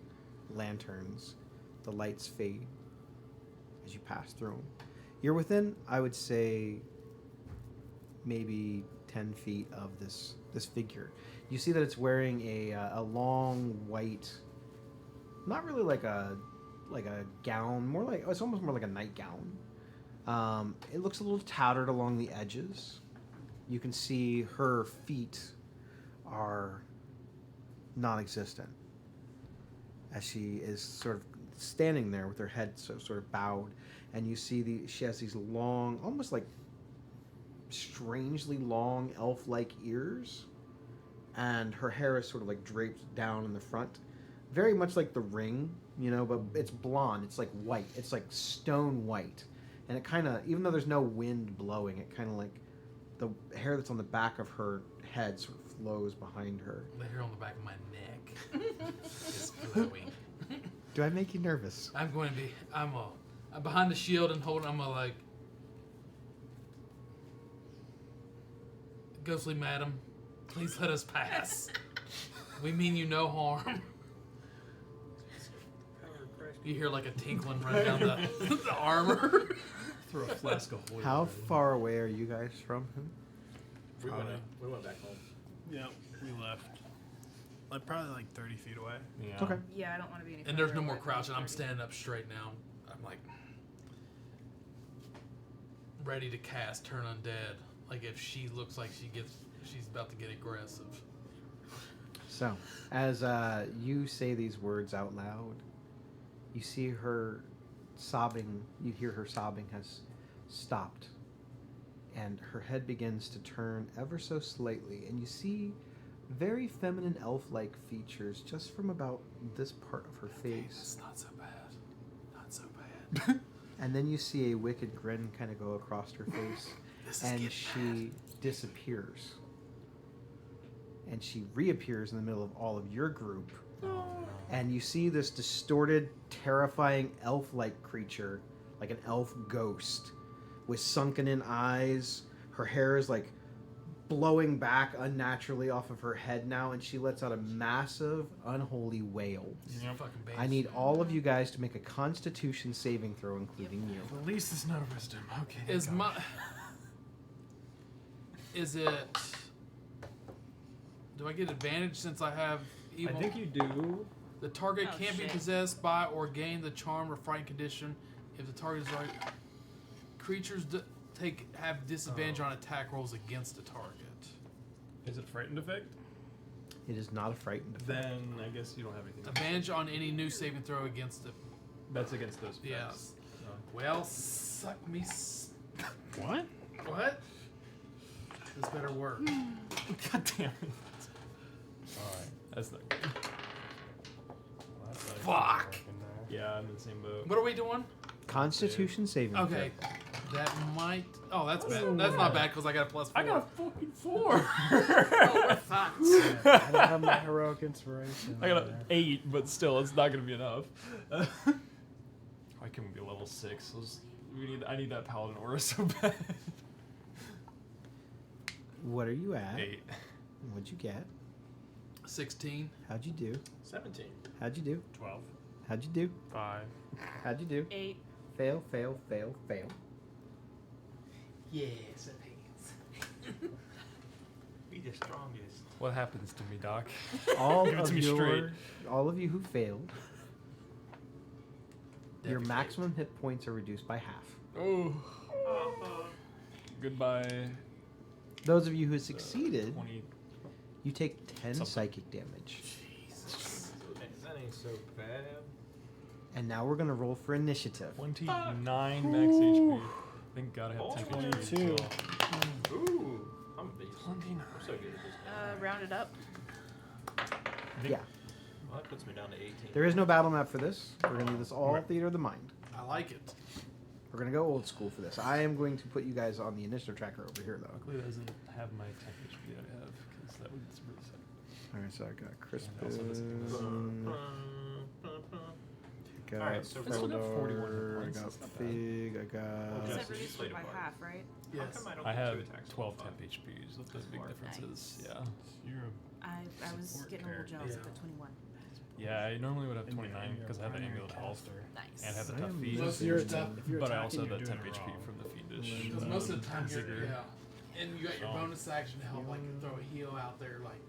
lanterns, the lights fade, as you pass through them. You're within, I would say, maybe 10 feet of this figure. You see that it's wearing a long white, not really like a gown, more like it's almost more like a nightgown. It looks a little tattered along the edges. You can see her feet are non-existent as she is sort of standing there with her head sort of bowed, and you see she has these long, almost like strangely long elf-like ears, and her hair is sort of like draped down in the front, very much like the Ring, but it's blonde. It's like white. It's like stone white, and it kind of, even though there's no wind blowing, it kind of like the hair that's on the back of her head sort of flows behind her. The hair on the back of my neck is glowing. Do I make you nervous? I'm behind the shield and holding. I'm like, ghostly madam, please let us pass. We mean you no harm. You hear like a tinkling run down the armor. Throw a flask of holy How water. far away are you guys from him? We went back home. Yeah, we left. Like probably like 30 feet away. Yeah. Okay. Yeah, I don't want to be any. And there's further no more away than crouching. I'm 30. standing up straight now. I'm like ready to cast Turn Undead. Like if she looks like she's about to get aggressive. So, as you say these words out loud, you see her sobbing. You hear her sobbing has stopped, and her head begins to turn ever so slightly, and you see very feminine elf-like features just from about this part of her face. It's not so bad. Not so bad. And then you see a wicked grin kind of go across her face, This is and getting she disappears. And she reappears in the middle of all of your group. And you see this distorted, terrifying elf-like creature, like an elf ghost, with sunken-in eyes. Her hair is like blowing back unnaturally off of her head now, and she lets out a massive, unholy wail. Fucking banshee. I need all of you guys to make a Constitution saving throw, including you. At least it's not a wisdom. Okay. Is thank my God. is it? Do I get advantage since I have I evil? think you do. The target Oh, can't be shit. possessed by or gain the charm or frightened condition if the target is right. Creatures have disadvantage on attack rolls against the target. Is it a frightened effect? It is not a frightened effect. Then I guess you don't have anything. Advantage on any new saving throw against it. That's against those effects. Yes. Oh. Well, suck me. What? What? This better work. God damn it. Alright. That's not good. Well, that's like Fuck. working there. Yeah, I'm in the same boat. What are we doing? Constitution saving Okay. throw. That might. Oh, that's bad. That's not bad because I got a +4. I got a fucking 4. Oh, we're fucked. I don't have my heroic inspiration. I got there. an 8, but still, it's not gonna be enough. Why can't we be level 6? I need that paladin aura so bad. What are you at? 8. What'd you get? 16. How'd you do? 17. How'd you do? 12. How'd you do? 5. How'd you do? 8. Fail, fail, fail, fail. Yes, it is. Be the strongest. What happens to me, Doc? All Give it of to me straight. all of you who failed, your Defecate. maximum hit points are reduced by half. Oh. Goodbye. Those of you who succeeded, 20. you take 10 Something. psychic damage. That ain't so bad. And now we're gonna roll for initiative. 29 max HP. Thank God I have 10 22. HP. Ooh, I'm a beast. 29. I'm so good at this. Round it up. Yeah. Well, that puts me down to 18. There is no battle map for this. We're gonna do this all Right. theater of the mind. I like it. We're gonna go old school for this. I am going to put you guys on the initiative tracker over here, though. Luckily, it doesn't have my 10 HP that I have, because that would really suck. All right, so I got Crispin. And also doesn't Got Alright, so It's only got 41 hit Feldor, I points, got that's not bad. Fig, I Okay. got. Yes, Except you reduced played it by a part. half, right? How Yes. come I don't I get have two attacks? 12 Fuck. temp HPs. That's a big Smart. differences. Nice. Yeah. You're I was Support getting a little jealous character. of the 21. Yeah, I normally would have in your- 29 in your because I have the primary amulet health caster. Nice. and have the I tough am feet. Most of your losing- stuff, If you're But I attacking, also have you're that doing 10 it HP wrong. from the fiendish. because most of the time you're Ziggurat. and you got your So- bonus action to help like throw a heal out there like.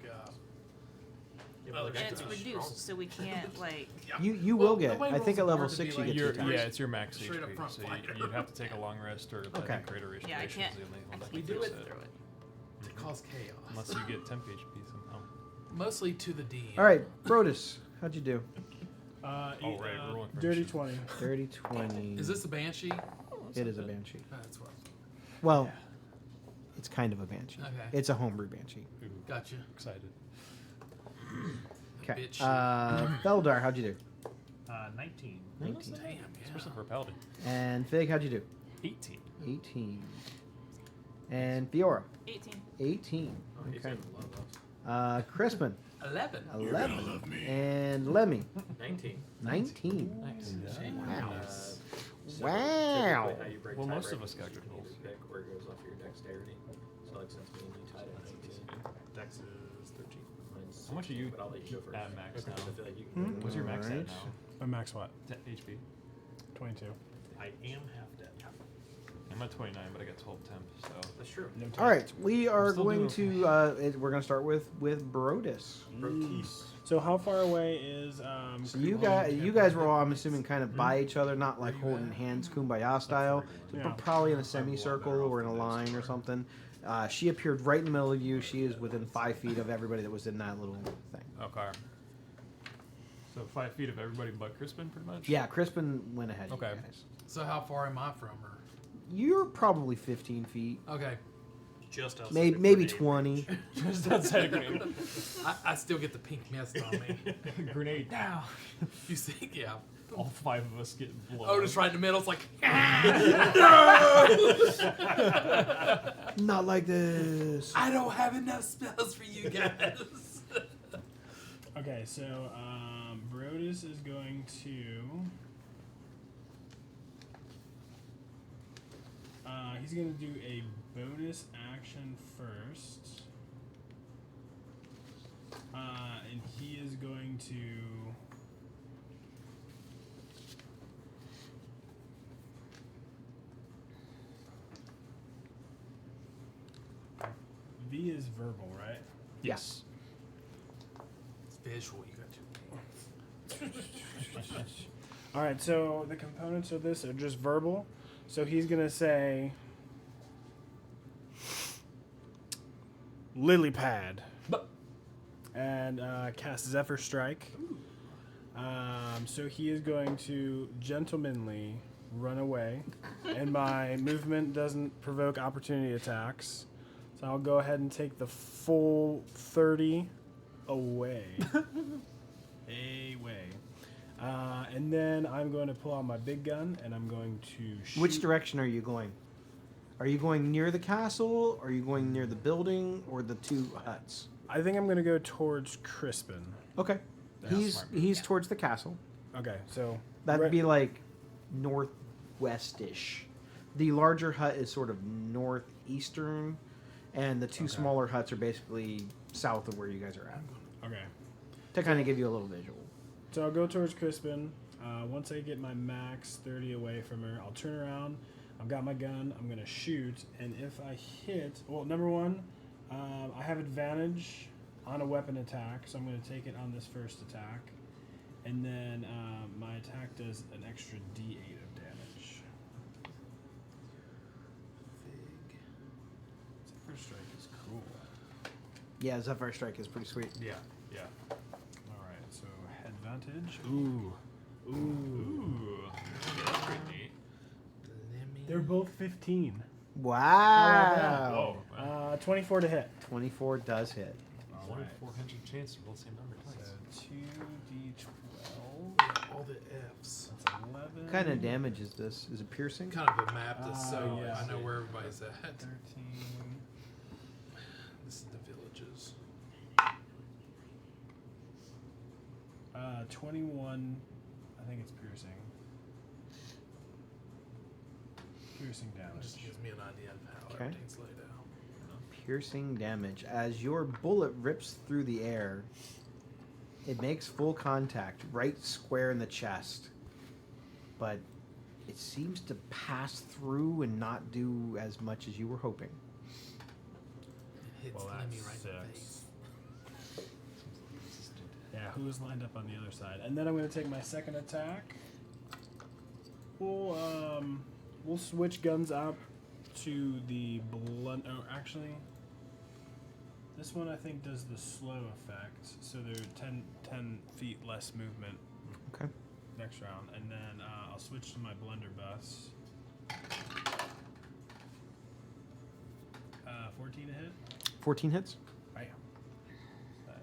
And it's reduced, so we can't like. You Well, will the get. way I think rules at are level hard to 6 be you like- get Your, to attack. yeah, it's your max Straight up HP, front so fighter. you'd have to take a long rest or I Okay. think create a restoration Yeah, I can't. is the only one that We can do fix it it. to cause chaos. Unless you get temp HP somehow. Mostly to the DM. All right, Brodus, how'd you do? Oh, right, we're rolling for Dirty initiative. 20. Dirty 20. Is this a banshee? It is a banshee. That's what. Well, it's kind of a banshee. Okay. It's a homebrew banshee. Ooh, Gotcha. excited. Okay. Bitch. Feldar, how'd you do? 19. 19. Damn, yeah. Especially for a paladin. And Fig, how'd you do? 18. 18. And Fiora, 18. 18. He's Okay. gonna love us. Crispin, 11. 11. And Lemmy, 19. 19. Nice. Wow. So Wow. typically how you break Well, most of tiebreakers us got is good you rolls. either pick or it goes off your dexterity. So like since me and you tied at 19, Dex is 13. mine's How much are 16, you but I'll let you go first. at max Because now? I feel like you can What's your max Alright. at now? My max what? HP. 22. I am half dead. I'm at 29, but I got 12 temp, so. That's true. No All right, we are still going doing to. We're going to start with Brodus. So how far away is So you guys were all, I'm assuming, kind of by each other, not like holding hands, kumbaya style. So Yeah. probably in a semicircle or in a line or something. She appeared right in the middle of you. She is within 5 feet of everybody that was in that little thing. Okay. So 5 feet of everybody but Crispin, pretty much? Yeah, Crispin went ahead. Okay. You guys. So how far am I from her? You're probably 15 feet, Okay. Just outside maybe of maybe grenade 20. Just outside of grenade. I still get the pink mist on me. Grenade now. You see? Yeah. All 5 of us get blown. Oh, just right in the middle. It's like. Not like this. I don't have enough spells for you guys. Okay, so Brodus is going to. He's going to do a bonus action first. And he is going to. V is verbal, right? Yes. It's visual. You got two. All right, so the components of this are just verbal. So he's going to say lily pad and cast Zephyr Strike. So he is going to gentlemanly run away, and my movement doesn't provoke opportunity attacks. So I'll go ahead and take the full 30 away. And then I'm going to pull out my big gun, and I'm going to shoot. Which direction are you going? Are you going near the castle? Are you going near the building or the 2 huts? I think I'm going to go towards Crispin. Okay. That's smart. He's towards the castle. Okay, so That'd right- be like northwestish. The larger hut is sort of northeastern, and the 2 Okay. smaller huts are basically south of where you guys are at. Okay, To kind of give you a little visual. so I'll go towards Crispin. Once I get my max 30 away from her, I'll turn around. I've got my gun. I'm going to shoot, and if I hit, well, number one, I have advantage on a weapon attack, so I'm going to take it on this first attack, and then my attack does an extra D8 of damage. Zephyr Strike is cool. Yeah, Zephyr Strike is pretty sweet. Yeah. All right, so advantage. Ooh. That's pretty neat. They're both 15. Wow. Whoa. 24 to hit. 24 does hit. All 1 in right. 400 chance to roll the same number twice. So 2d12. All the F's. That's 11. What kind of damage is this? Is it piercing? Kind of a map that's so yeah. I know where everybody's at. 13. This is the villages. 21. I think it's piercing. Piercing It damage. just gives me an idea of how Okay. everything's laid out. Piercing damage. As your bullet rips through the air, It makes full contact, right square in the chest. But it seems to pass through and not do as much as you were hoping. Hits Well, Lemmy that right in the sucks. face. Yeah, who's lined up on the other side? And then I'm going to take my second attack. We'll switch guns up to the blunt. Oh, actually, this one I think does the slow effect, so they're 10 feet less movement. Okay. Next round, and then I'll switch to my blunderbuss. 14 to hit. 14 hits. Bam. That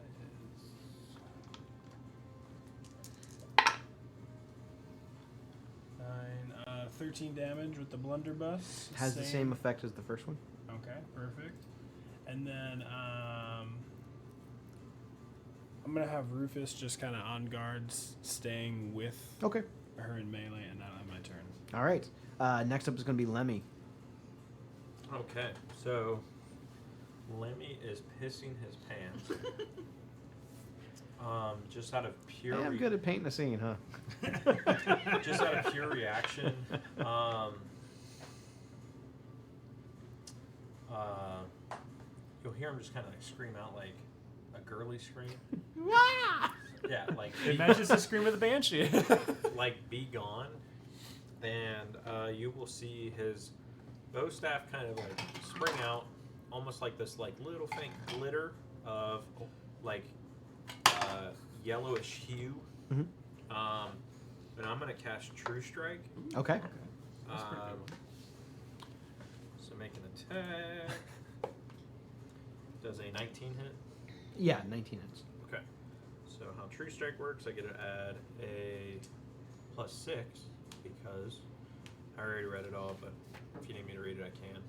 is 9, 13 damage with the blunderbuss. Has the same effect as the first one. Okay, perfect. And then I'm gonna have Rufus just kind of on guards, staying with Okay. her in melee, and that'll have my turn. All right. Next up is going to be Lemmy. Okay, so Lemmy is pissing his pants. Just out of pure. Hey, I'm good at painting a scene, huh? Just out of pure reaction. You'll hear him just kind of like scream out like a girly scream. Yeah, like It matches the scream of the banshee. like be gone, and you will see his bow staff kind of like spring out, almost like this like little faint glitter of like yellowish hue. Mhm. And I'm gonna cast True Strike. Okay. So make an attack. Does a 19 hit? Yeah, 19 hits. Okay. So how True Strike works, I get to add a +6 because I already read it all, but if you need me to read it, I can.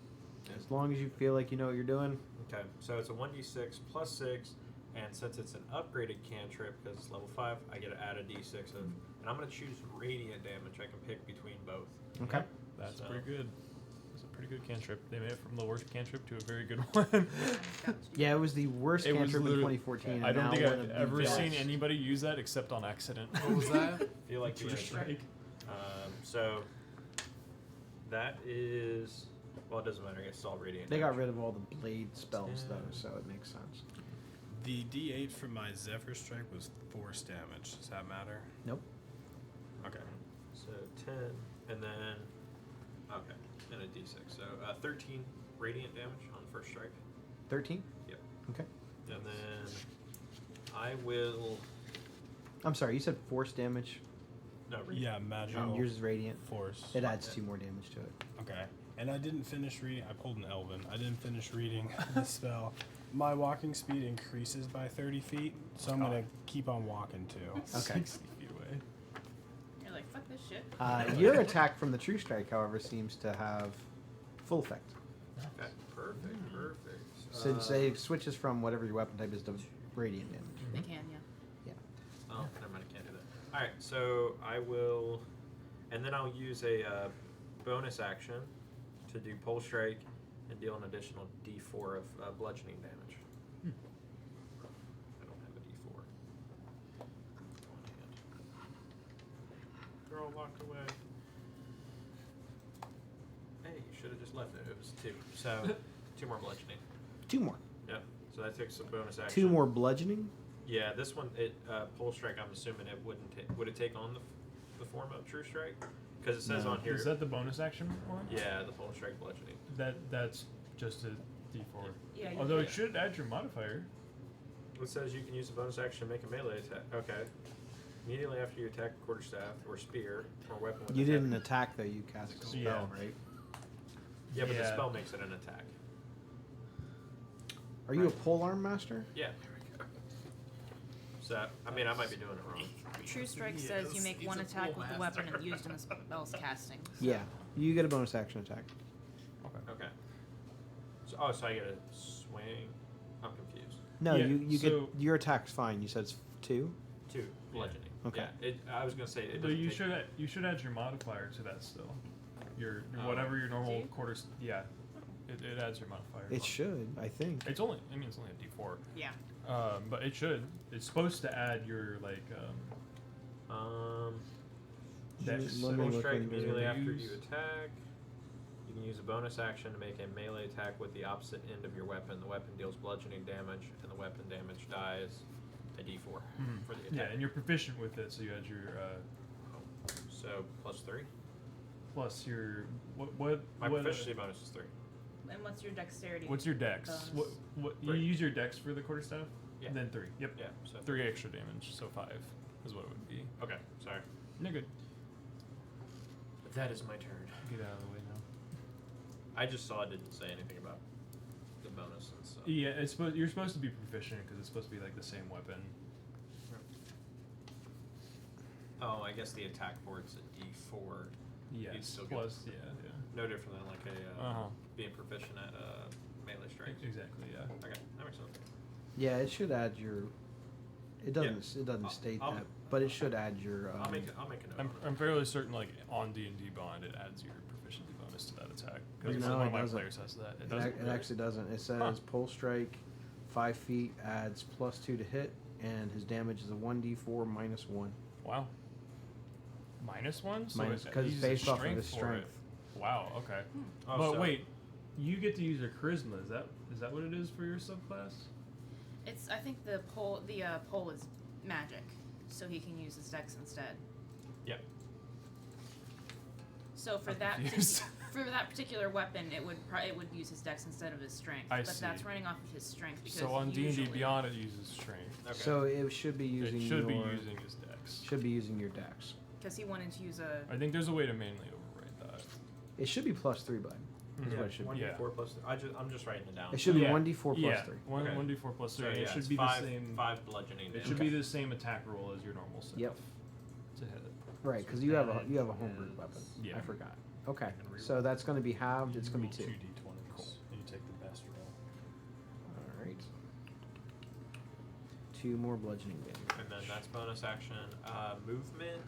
As long as you feel like you know what you're doing. Okay, so it's a 1d6 +6, and since it's an upgraded cantrip, because it's level 5, I get to add a d6 of, and I'm going to choose radiant damage. I can pick between both. Okay. That's So- pretty good. That's a pretty good cantrip. They made it from the worst cantrip to a very good one. Yeah, it was the worst It was cantrip in literally- 2014. I and don't now think one I've of the ever best. seen anybody use that except on accident. What was that? I feel like True you're Strike. So that is, well, it doesn't matter. I guess it's all radiant. They got damage. rid of all the blade spells, though, so it makes sense. The D8 from my Zephyr Strike was force damage. Does that matter? Nope. Okay. So 10, and then okay, and a d6. So 13 radiant damage on the first strike. 13? Yep. Okay. And then I will. I'm sorry, you said force damage. No, Yeah, magic. And yours is radiant. Force. It adds 2 more damage to it. Okay. And I didn't finish reading. I pulled an Elven. I didn't finish reading the spell. My walking speed increases by 30 feet, so I'm gonna keep on walking too. Okay. 60 feet away. You're like, fuck this shit. Your attack from the True Strike, however, seems to have full effect. Okay. Perfect. Perfect. Since it switches from whatever your weapon type is to radiant damage. They can, yeah. Oh, never mind. I can't do that. All right. So I will, and then I'll use a bonus action to do pole strike and deal an additional d4 of bludgeoning damage. I don't have a d4. On hand. Girl walked away. Hey, you should have just left it. It was 2. So 2 more bludgeoning. 2 more. Yep. So that takes some bonus action. 2 more bludgeoning? Yeah, this one, it pole strike. I'm assuming it wouldn't. Would it take on the form of True Strike? Because it says No. on here. Is that the bonus action for it? Yeah, the pole strike bludgeoning. That's just a D4. Yeah, you Although did. it should add your modifier. It says you can use a bonus action to make a melee attack. Okay. Immediately after you attack a quarterstaff or spear or weapon with You a didn't heavy- attack, though. You cast a spell, Yeah. right? Yeah, but the Yeah. spell makes it an attack. Are you a polearm master? Yeah. So I mean, I might be doing it wrong. True Strike Yes, says you make he's one a attack full with the master. weapon and used in the spell's casting. Yeah. You get a bonus action attack. Okay. So, so I get a swing. I'm confused. No, Yeah, you so- get your attack's fine. You said it's 2. 2 bludgeoning. Okay. Yeah. I was gonna say it Though doesn't you take- should add your modifier to that still. Your Oh. whatever your normal Do you? Yeah. It adds your modifier. It should, I think. It's only. I mean, it's only a D4. Yeah. But it should. It's supposed to add your like dex. Let me Full look strike into immediately it. after you attack. You can use a bonus action to make a melee attack with the opposite end of your weapon. The weapon deals bludgeoning damage, and the weapon damage dies a d4 for the attack. Yeah, and you're proficient with it, so you add your So +3. plus your what? My what, proficiency bonus is 3. And what's your dexterity? What's your dex? bonus? What you 3. use your dex for the quarterstaff? Yeah. And then 3. Yep. Yeah. So 3 extra damage, so 5 is what it would be. Okay. Sorry. You're good. That is my turn. Get out of the way now. I just saw it didn't say anything about the bonus and stuff. Yeah, you're supposed to be proficient because it's supposed to be like the same weapon. Oh, I guess the attack for it's a d4. Yeah. You'd still get- Plus, yeah. No different than like a Uh huh. being proficient at melee strikes. Exactly. Yeah. Okay, that makes sense. Yeah, it should add your. It doesn't. It doesn't state I'll- that, but it should add your. I'll make a note. I'm fairly certain, like on D&D Bond, it adds your proficiency bonus to that attack. Because No, one it of my doesn't. players has that. It It, doesn't. it really? actually doesn't. It says Huh. pole strike, 5 feet adds +2 to hit, and his damage is a 1d4 -1. Wow. -1, so Minus- it 'cause it's uses based off of strength his for strength. it. Wow. Okay. Oh, but so- wait, you get to use your charisma. Is that what it is for your subclass? It's. I think the pole is magic, so he can use his dex instead. Yep. So for I'm that confused. for that particular weapon, it would use his dex instead of his strength. I but see. that's running off of his strength because So on D&D usually- Beyond, it uses strength. Okay. So it should be using. It should be your, using his dex. Should be using your dex. Because he wanted to use a. I think there's a way to manually overwrite that. It should be +3, bud. Is Yeah, what it should be. 1d4 plus. I'm just writing it down. It should be Yeah. 1d4 yeah. 3. One, Okay. 1d4 plus 3. So, and yeah, it should it's be five, the same. 5 bludgeoning It damage. should be the same attack roll as your normal self. Yep. To hit. Right, because you have a homebrew weapon. Yeah. I forgot. Okay, can reroll. so that's going to be halved. It's going to be 2. 2d20s, and you take the best roll. All right. 2 more bludgeoning damage. And then that's bonus action. Movement.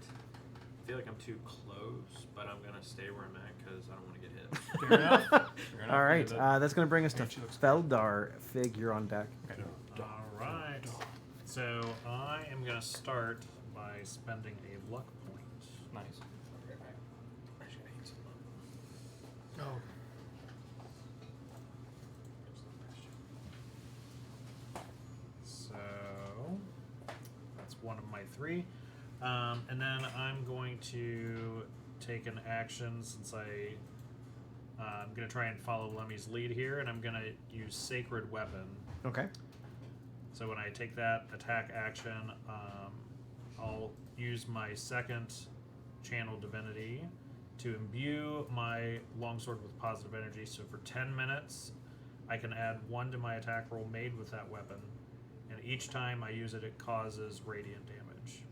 I feel like I'm too close, but I'm gonna stay where I'm at because I don't want to get hit. Fair enough. Fair enough. All right, Yeah, that's going to bring us to Actually looks- Feldar. Fig, you're on deck. Okay. All right. So I am going to start by spending a luck point. Nice. Oh. So that's one of my 3. And then I'm going to take an action since I'm going to try and follow Lemmy's lead here, and I'm going to use Sacred Weapon. Okay. So when I take that attack action, I'll use my second Channel Divinity to imbue my longsword with positive energy. So for 10 minutes, I can add 1 to my attack roll made with that weapon, and each time I use it, it causes radiant damage.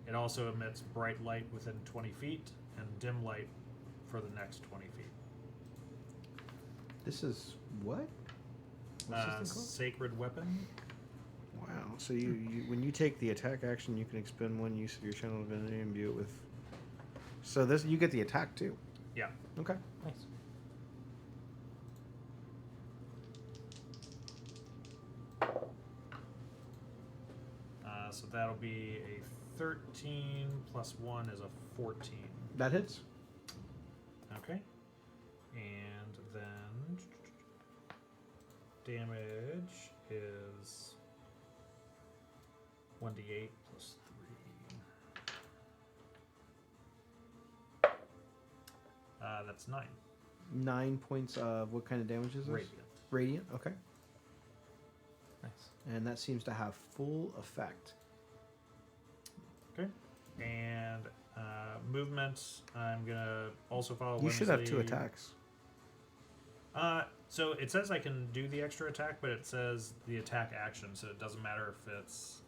It also emits bright light within 20 feet and dim light for the next 20 feet. This is what? What's this thing called? Sacred Weapon. Wow. So you when you take the attack action, you can expend 1 use of your channel divinity and imbue it with. So this you get the attack too. Yeah. Okay. Nice. So that'll be a 13 plus 1 is a 14. That hits. Okay. And then damage is 1d8 plus 3. That's 9. 9 points of what kind of damage is this? Radiant. Radiant. Okay. Nice. And that seems to have full effect. Okay. And movement, I'm going to also follow You should have Lemmy's 2 lead. attacks. So it says I can do the extra attack, but it says the attack action, so it doesn't matter if it's...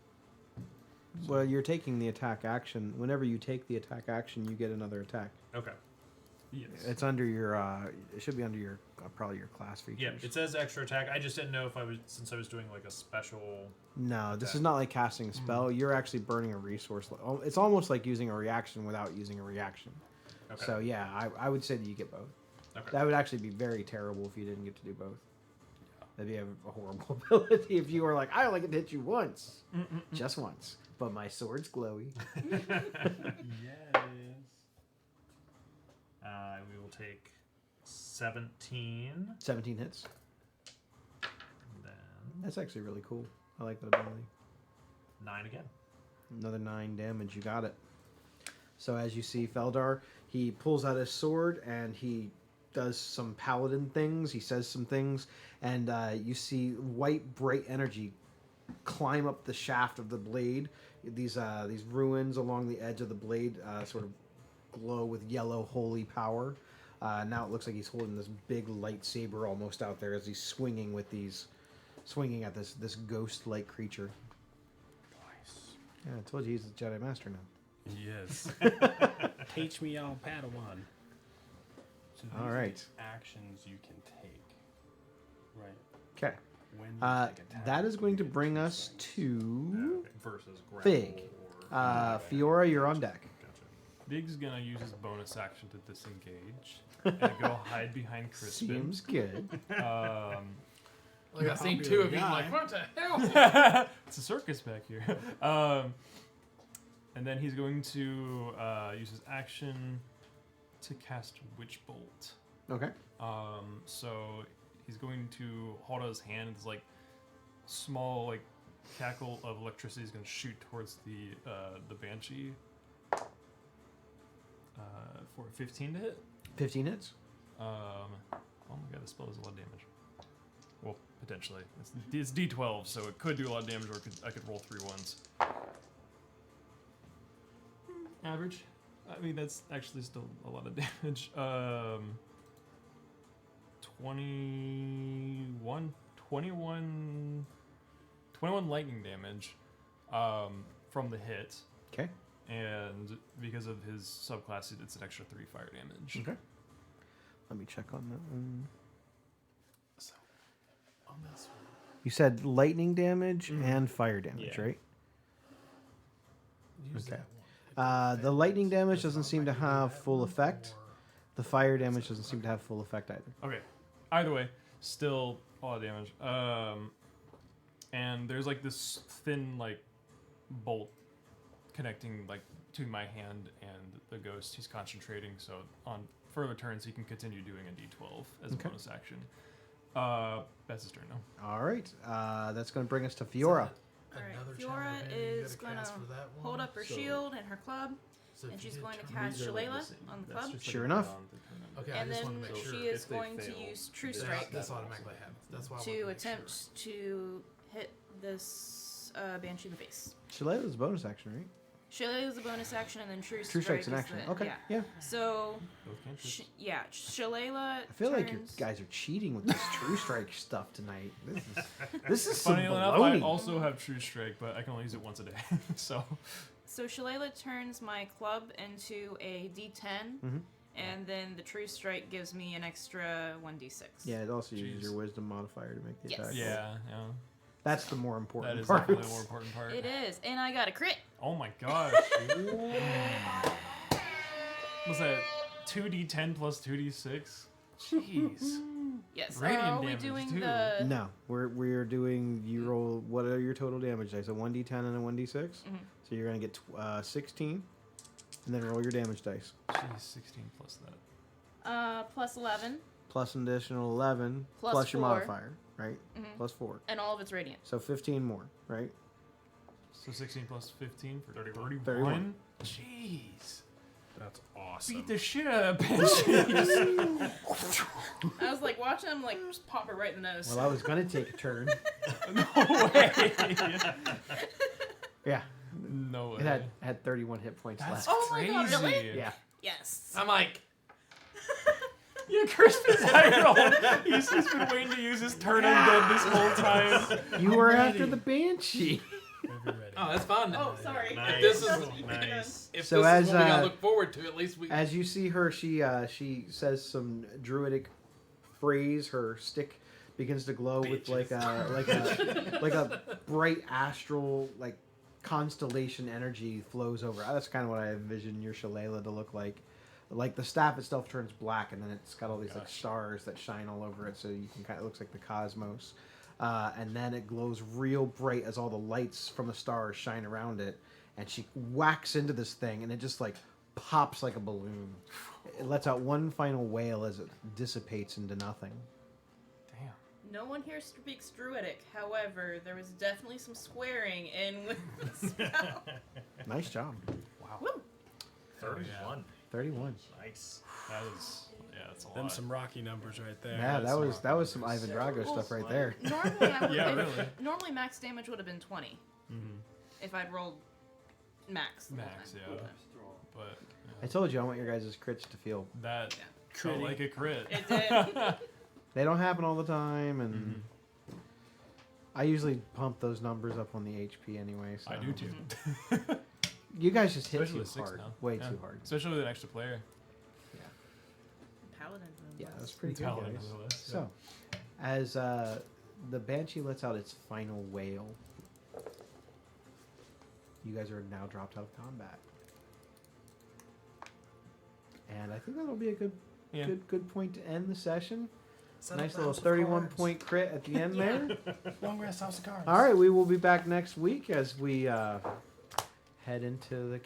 Well, you're taking the attack action. Whenever you take the attack action, you get another attack. Okay. Yes. It's under your. It should be under your probably your class features. Yeah, it says extra attack. I just didn't know if since I was doing like a special... No, this Okay. is not like casting a spell. You're actually burning a resource. It's almost like using a reaction without using a reaction. Okay. So yeah, I would say that you get both. Okay. That would actually be very terrible if you didn't get to do both. That'd be a horrible ability if you were like, I only get to hit you once. Just once. But my sword's glowy. Yes. We will take 17. 17 hits. And then That's actually really cool. I like that ability. 9 again. Another 9 damage. You got it. So as you see Feldar, he pulls out his sword and he does some paladin things. He says some things, and you see white, bright energy climb up the shaft of the blade. These ruins along the edge of the blade sort of glow with yellow holy power. Now it looks like he's holding this big lightsaber almost out there as he's swinging at this ghost-like creature. Nice. Yeah, I told you he's the Jedi Master now. Yes. Teach me all Padawan. So these All are right. the actions you can take. Right. Okay. When you take attack, That is going to you get bring 2 us strikes. to Versus grapple. Fig. Or... Fiora, you're on deck. Gotcha. Big's gonna use his bonus action to disengage and go hide behind Crispin. Seems good. Like I've seen two of you. Like, what the hell? It's a circus back here. And then he's going to use his action to cast Witch Bolt. Okay. So he's going to hold out his hand. And this like small like cackle of electricity is going to shoot towards the Banshee. For 15 to hit. 15 hits. Oh my god, this spell does a lot of damage. Well, potentially. It's D12, so it could do a lot of damage, or I could roll 3 ones. Average. I mean, that's actually still a lot of damage. 21 lightning damage from the hit. Okay. And because of his subclass, it's an extra 3 fire damage. Okay. Let me check on that one. So, on this one. You said lightning damage and fire damage, Yeah. right? Use Okay. that one. The lightning damage doesn't seem to have full effect. The fire damage doesn't seem to have full effect either. Okay. Either way, still a lot of damage. And there's like this thin like bolt connecting like to my hand and the ghost. He's concentrating, so on further turns he can continue doing a D12 as Okay. a bonus action. That's his turn now. All right. That's going to bring us to Fiora. Alright, Another Fiora challenge event you is gotta gonna cast for that hold one. up her So- shield and her club, So if and you she's did going to turn- cast These are like Shillelagh the same. on the That's club. just Sure like enough. beyond the turn. Okay, I And just then wanted to make she sure. is If they going to fail, use True they- Strike This That automatically happens. That's why I wanted to to make attempt sure. to hit this Banshee in the face. Shillelagh is a bonus action, right? Shillelagh is a bonus action, and then True True Strike's an is action. the- Okay. Yeah. Yeah. So, Both cantrips. Shillelagh. I feel like you turns- guys are cheating with this True Strike stuff tonight. This is some Funny enough, I baloney. also have True Strike, but I can only use it once a day. So So Shillelagh turns my club into a D10, Mhm. and then the True Strike gives me an extra 1d6. Yeah, it also uses Jeez. your wisdom modifier to make the Yes. attack. yeah. That's the more That important is part. definitely the more important part. It is, and I got a crit. Oh my gosh. Was that 2d10 plus 2d6? Jeez. Yes. Radiant Are we damage, doing too. the? No, we're doing you roll. What are your total damage dice? A 1d10 and a 1d6. So you're gonna get 16, and then roll your damage dice. Jeez, 16 plus that. Plus 11, Plus an additional 11, Plus your 4. modifier, right? Mhm. Plus 4. and all of it's radiant. So 15 more, right? So 16 plus 15 for 31. 31. Jeez. That's awesome. Beat the shit out of Banshee. I was like watching him like just pop her right in the nose. Well, I was gonna take a turn. No way. Yeah, No way. it had 31 hit points That's left. Oh my God, crazy. really? Yeah. Yes. I'm like, Yeah, Crispin's high He's been waiting to use his turn undead this whole time. You were after the banshee. Ever ready. oh, that's fine. Oh, sorry. Nice. This is Nice. if So this as, is what we gotta uh, look forward to, at least we. As you see her, she says some druidic phrase. Her stick begins to glow with like a bright astral like constellation energy flows over. That's kind of what I envision your Shillelagh to look like like the staff itself turns black, and then it's got all these like Gosh. stars that shine all over it, so you can kind of, it looks like the cosmos. And then it glows real bright as all the lights from the stars shine around it, and she whacks into this thing, and it just like pops like a balloon. It lets out one final wail as it dissipates into nothing. Damn. No one here speaks Druidic. However, there was definitely some swearing in with the spell. Nice job. Woo! 31. 31. Nice. That is, yeah, that's a lot. Them some Rocky numbers right there. Yeah, that's that was some rock Ivan Drago stuff right there. Normally, I would Yeah, have really. Normally, max damage would have been 20 if I'd rolled max. the whole Max, time. yeah. But I told you I want your guys' crits to feel. that Yeah. felt like a crit. It did. They don't happen all the time, and I usually pump those numbers up on the HP anyway. So I do too. You guys just hit Especially too with 6 hard, now. way Yeah. too hard. Especially with an extra player. Paladin. Yeah, that's pretty good, Paladin, guys. nonetheless, So, as the Banshee lets out its final wail, you guys are now dropped out of combat, and I think that'll be a good, Yeah. good point to end the session. Set Nice up little house of 31 cards. point crit at the end Yeah. there. Long rest house of cards. All right, we will be back next week as we head into the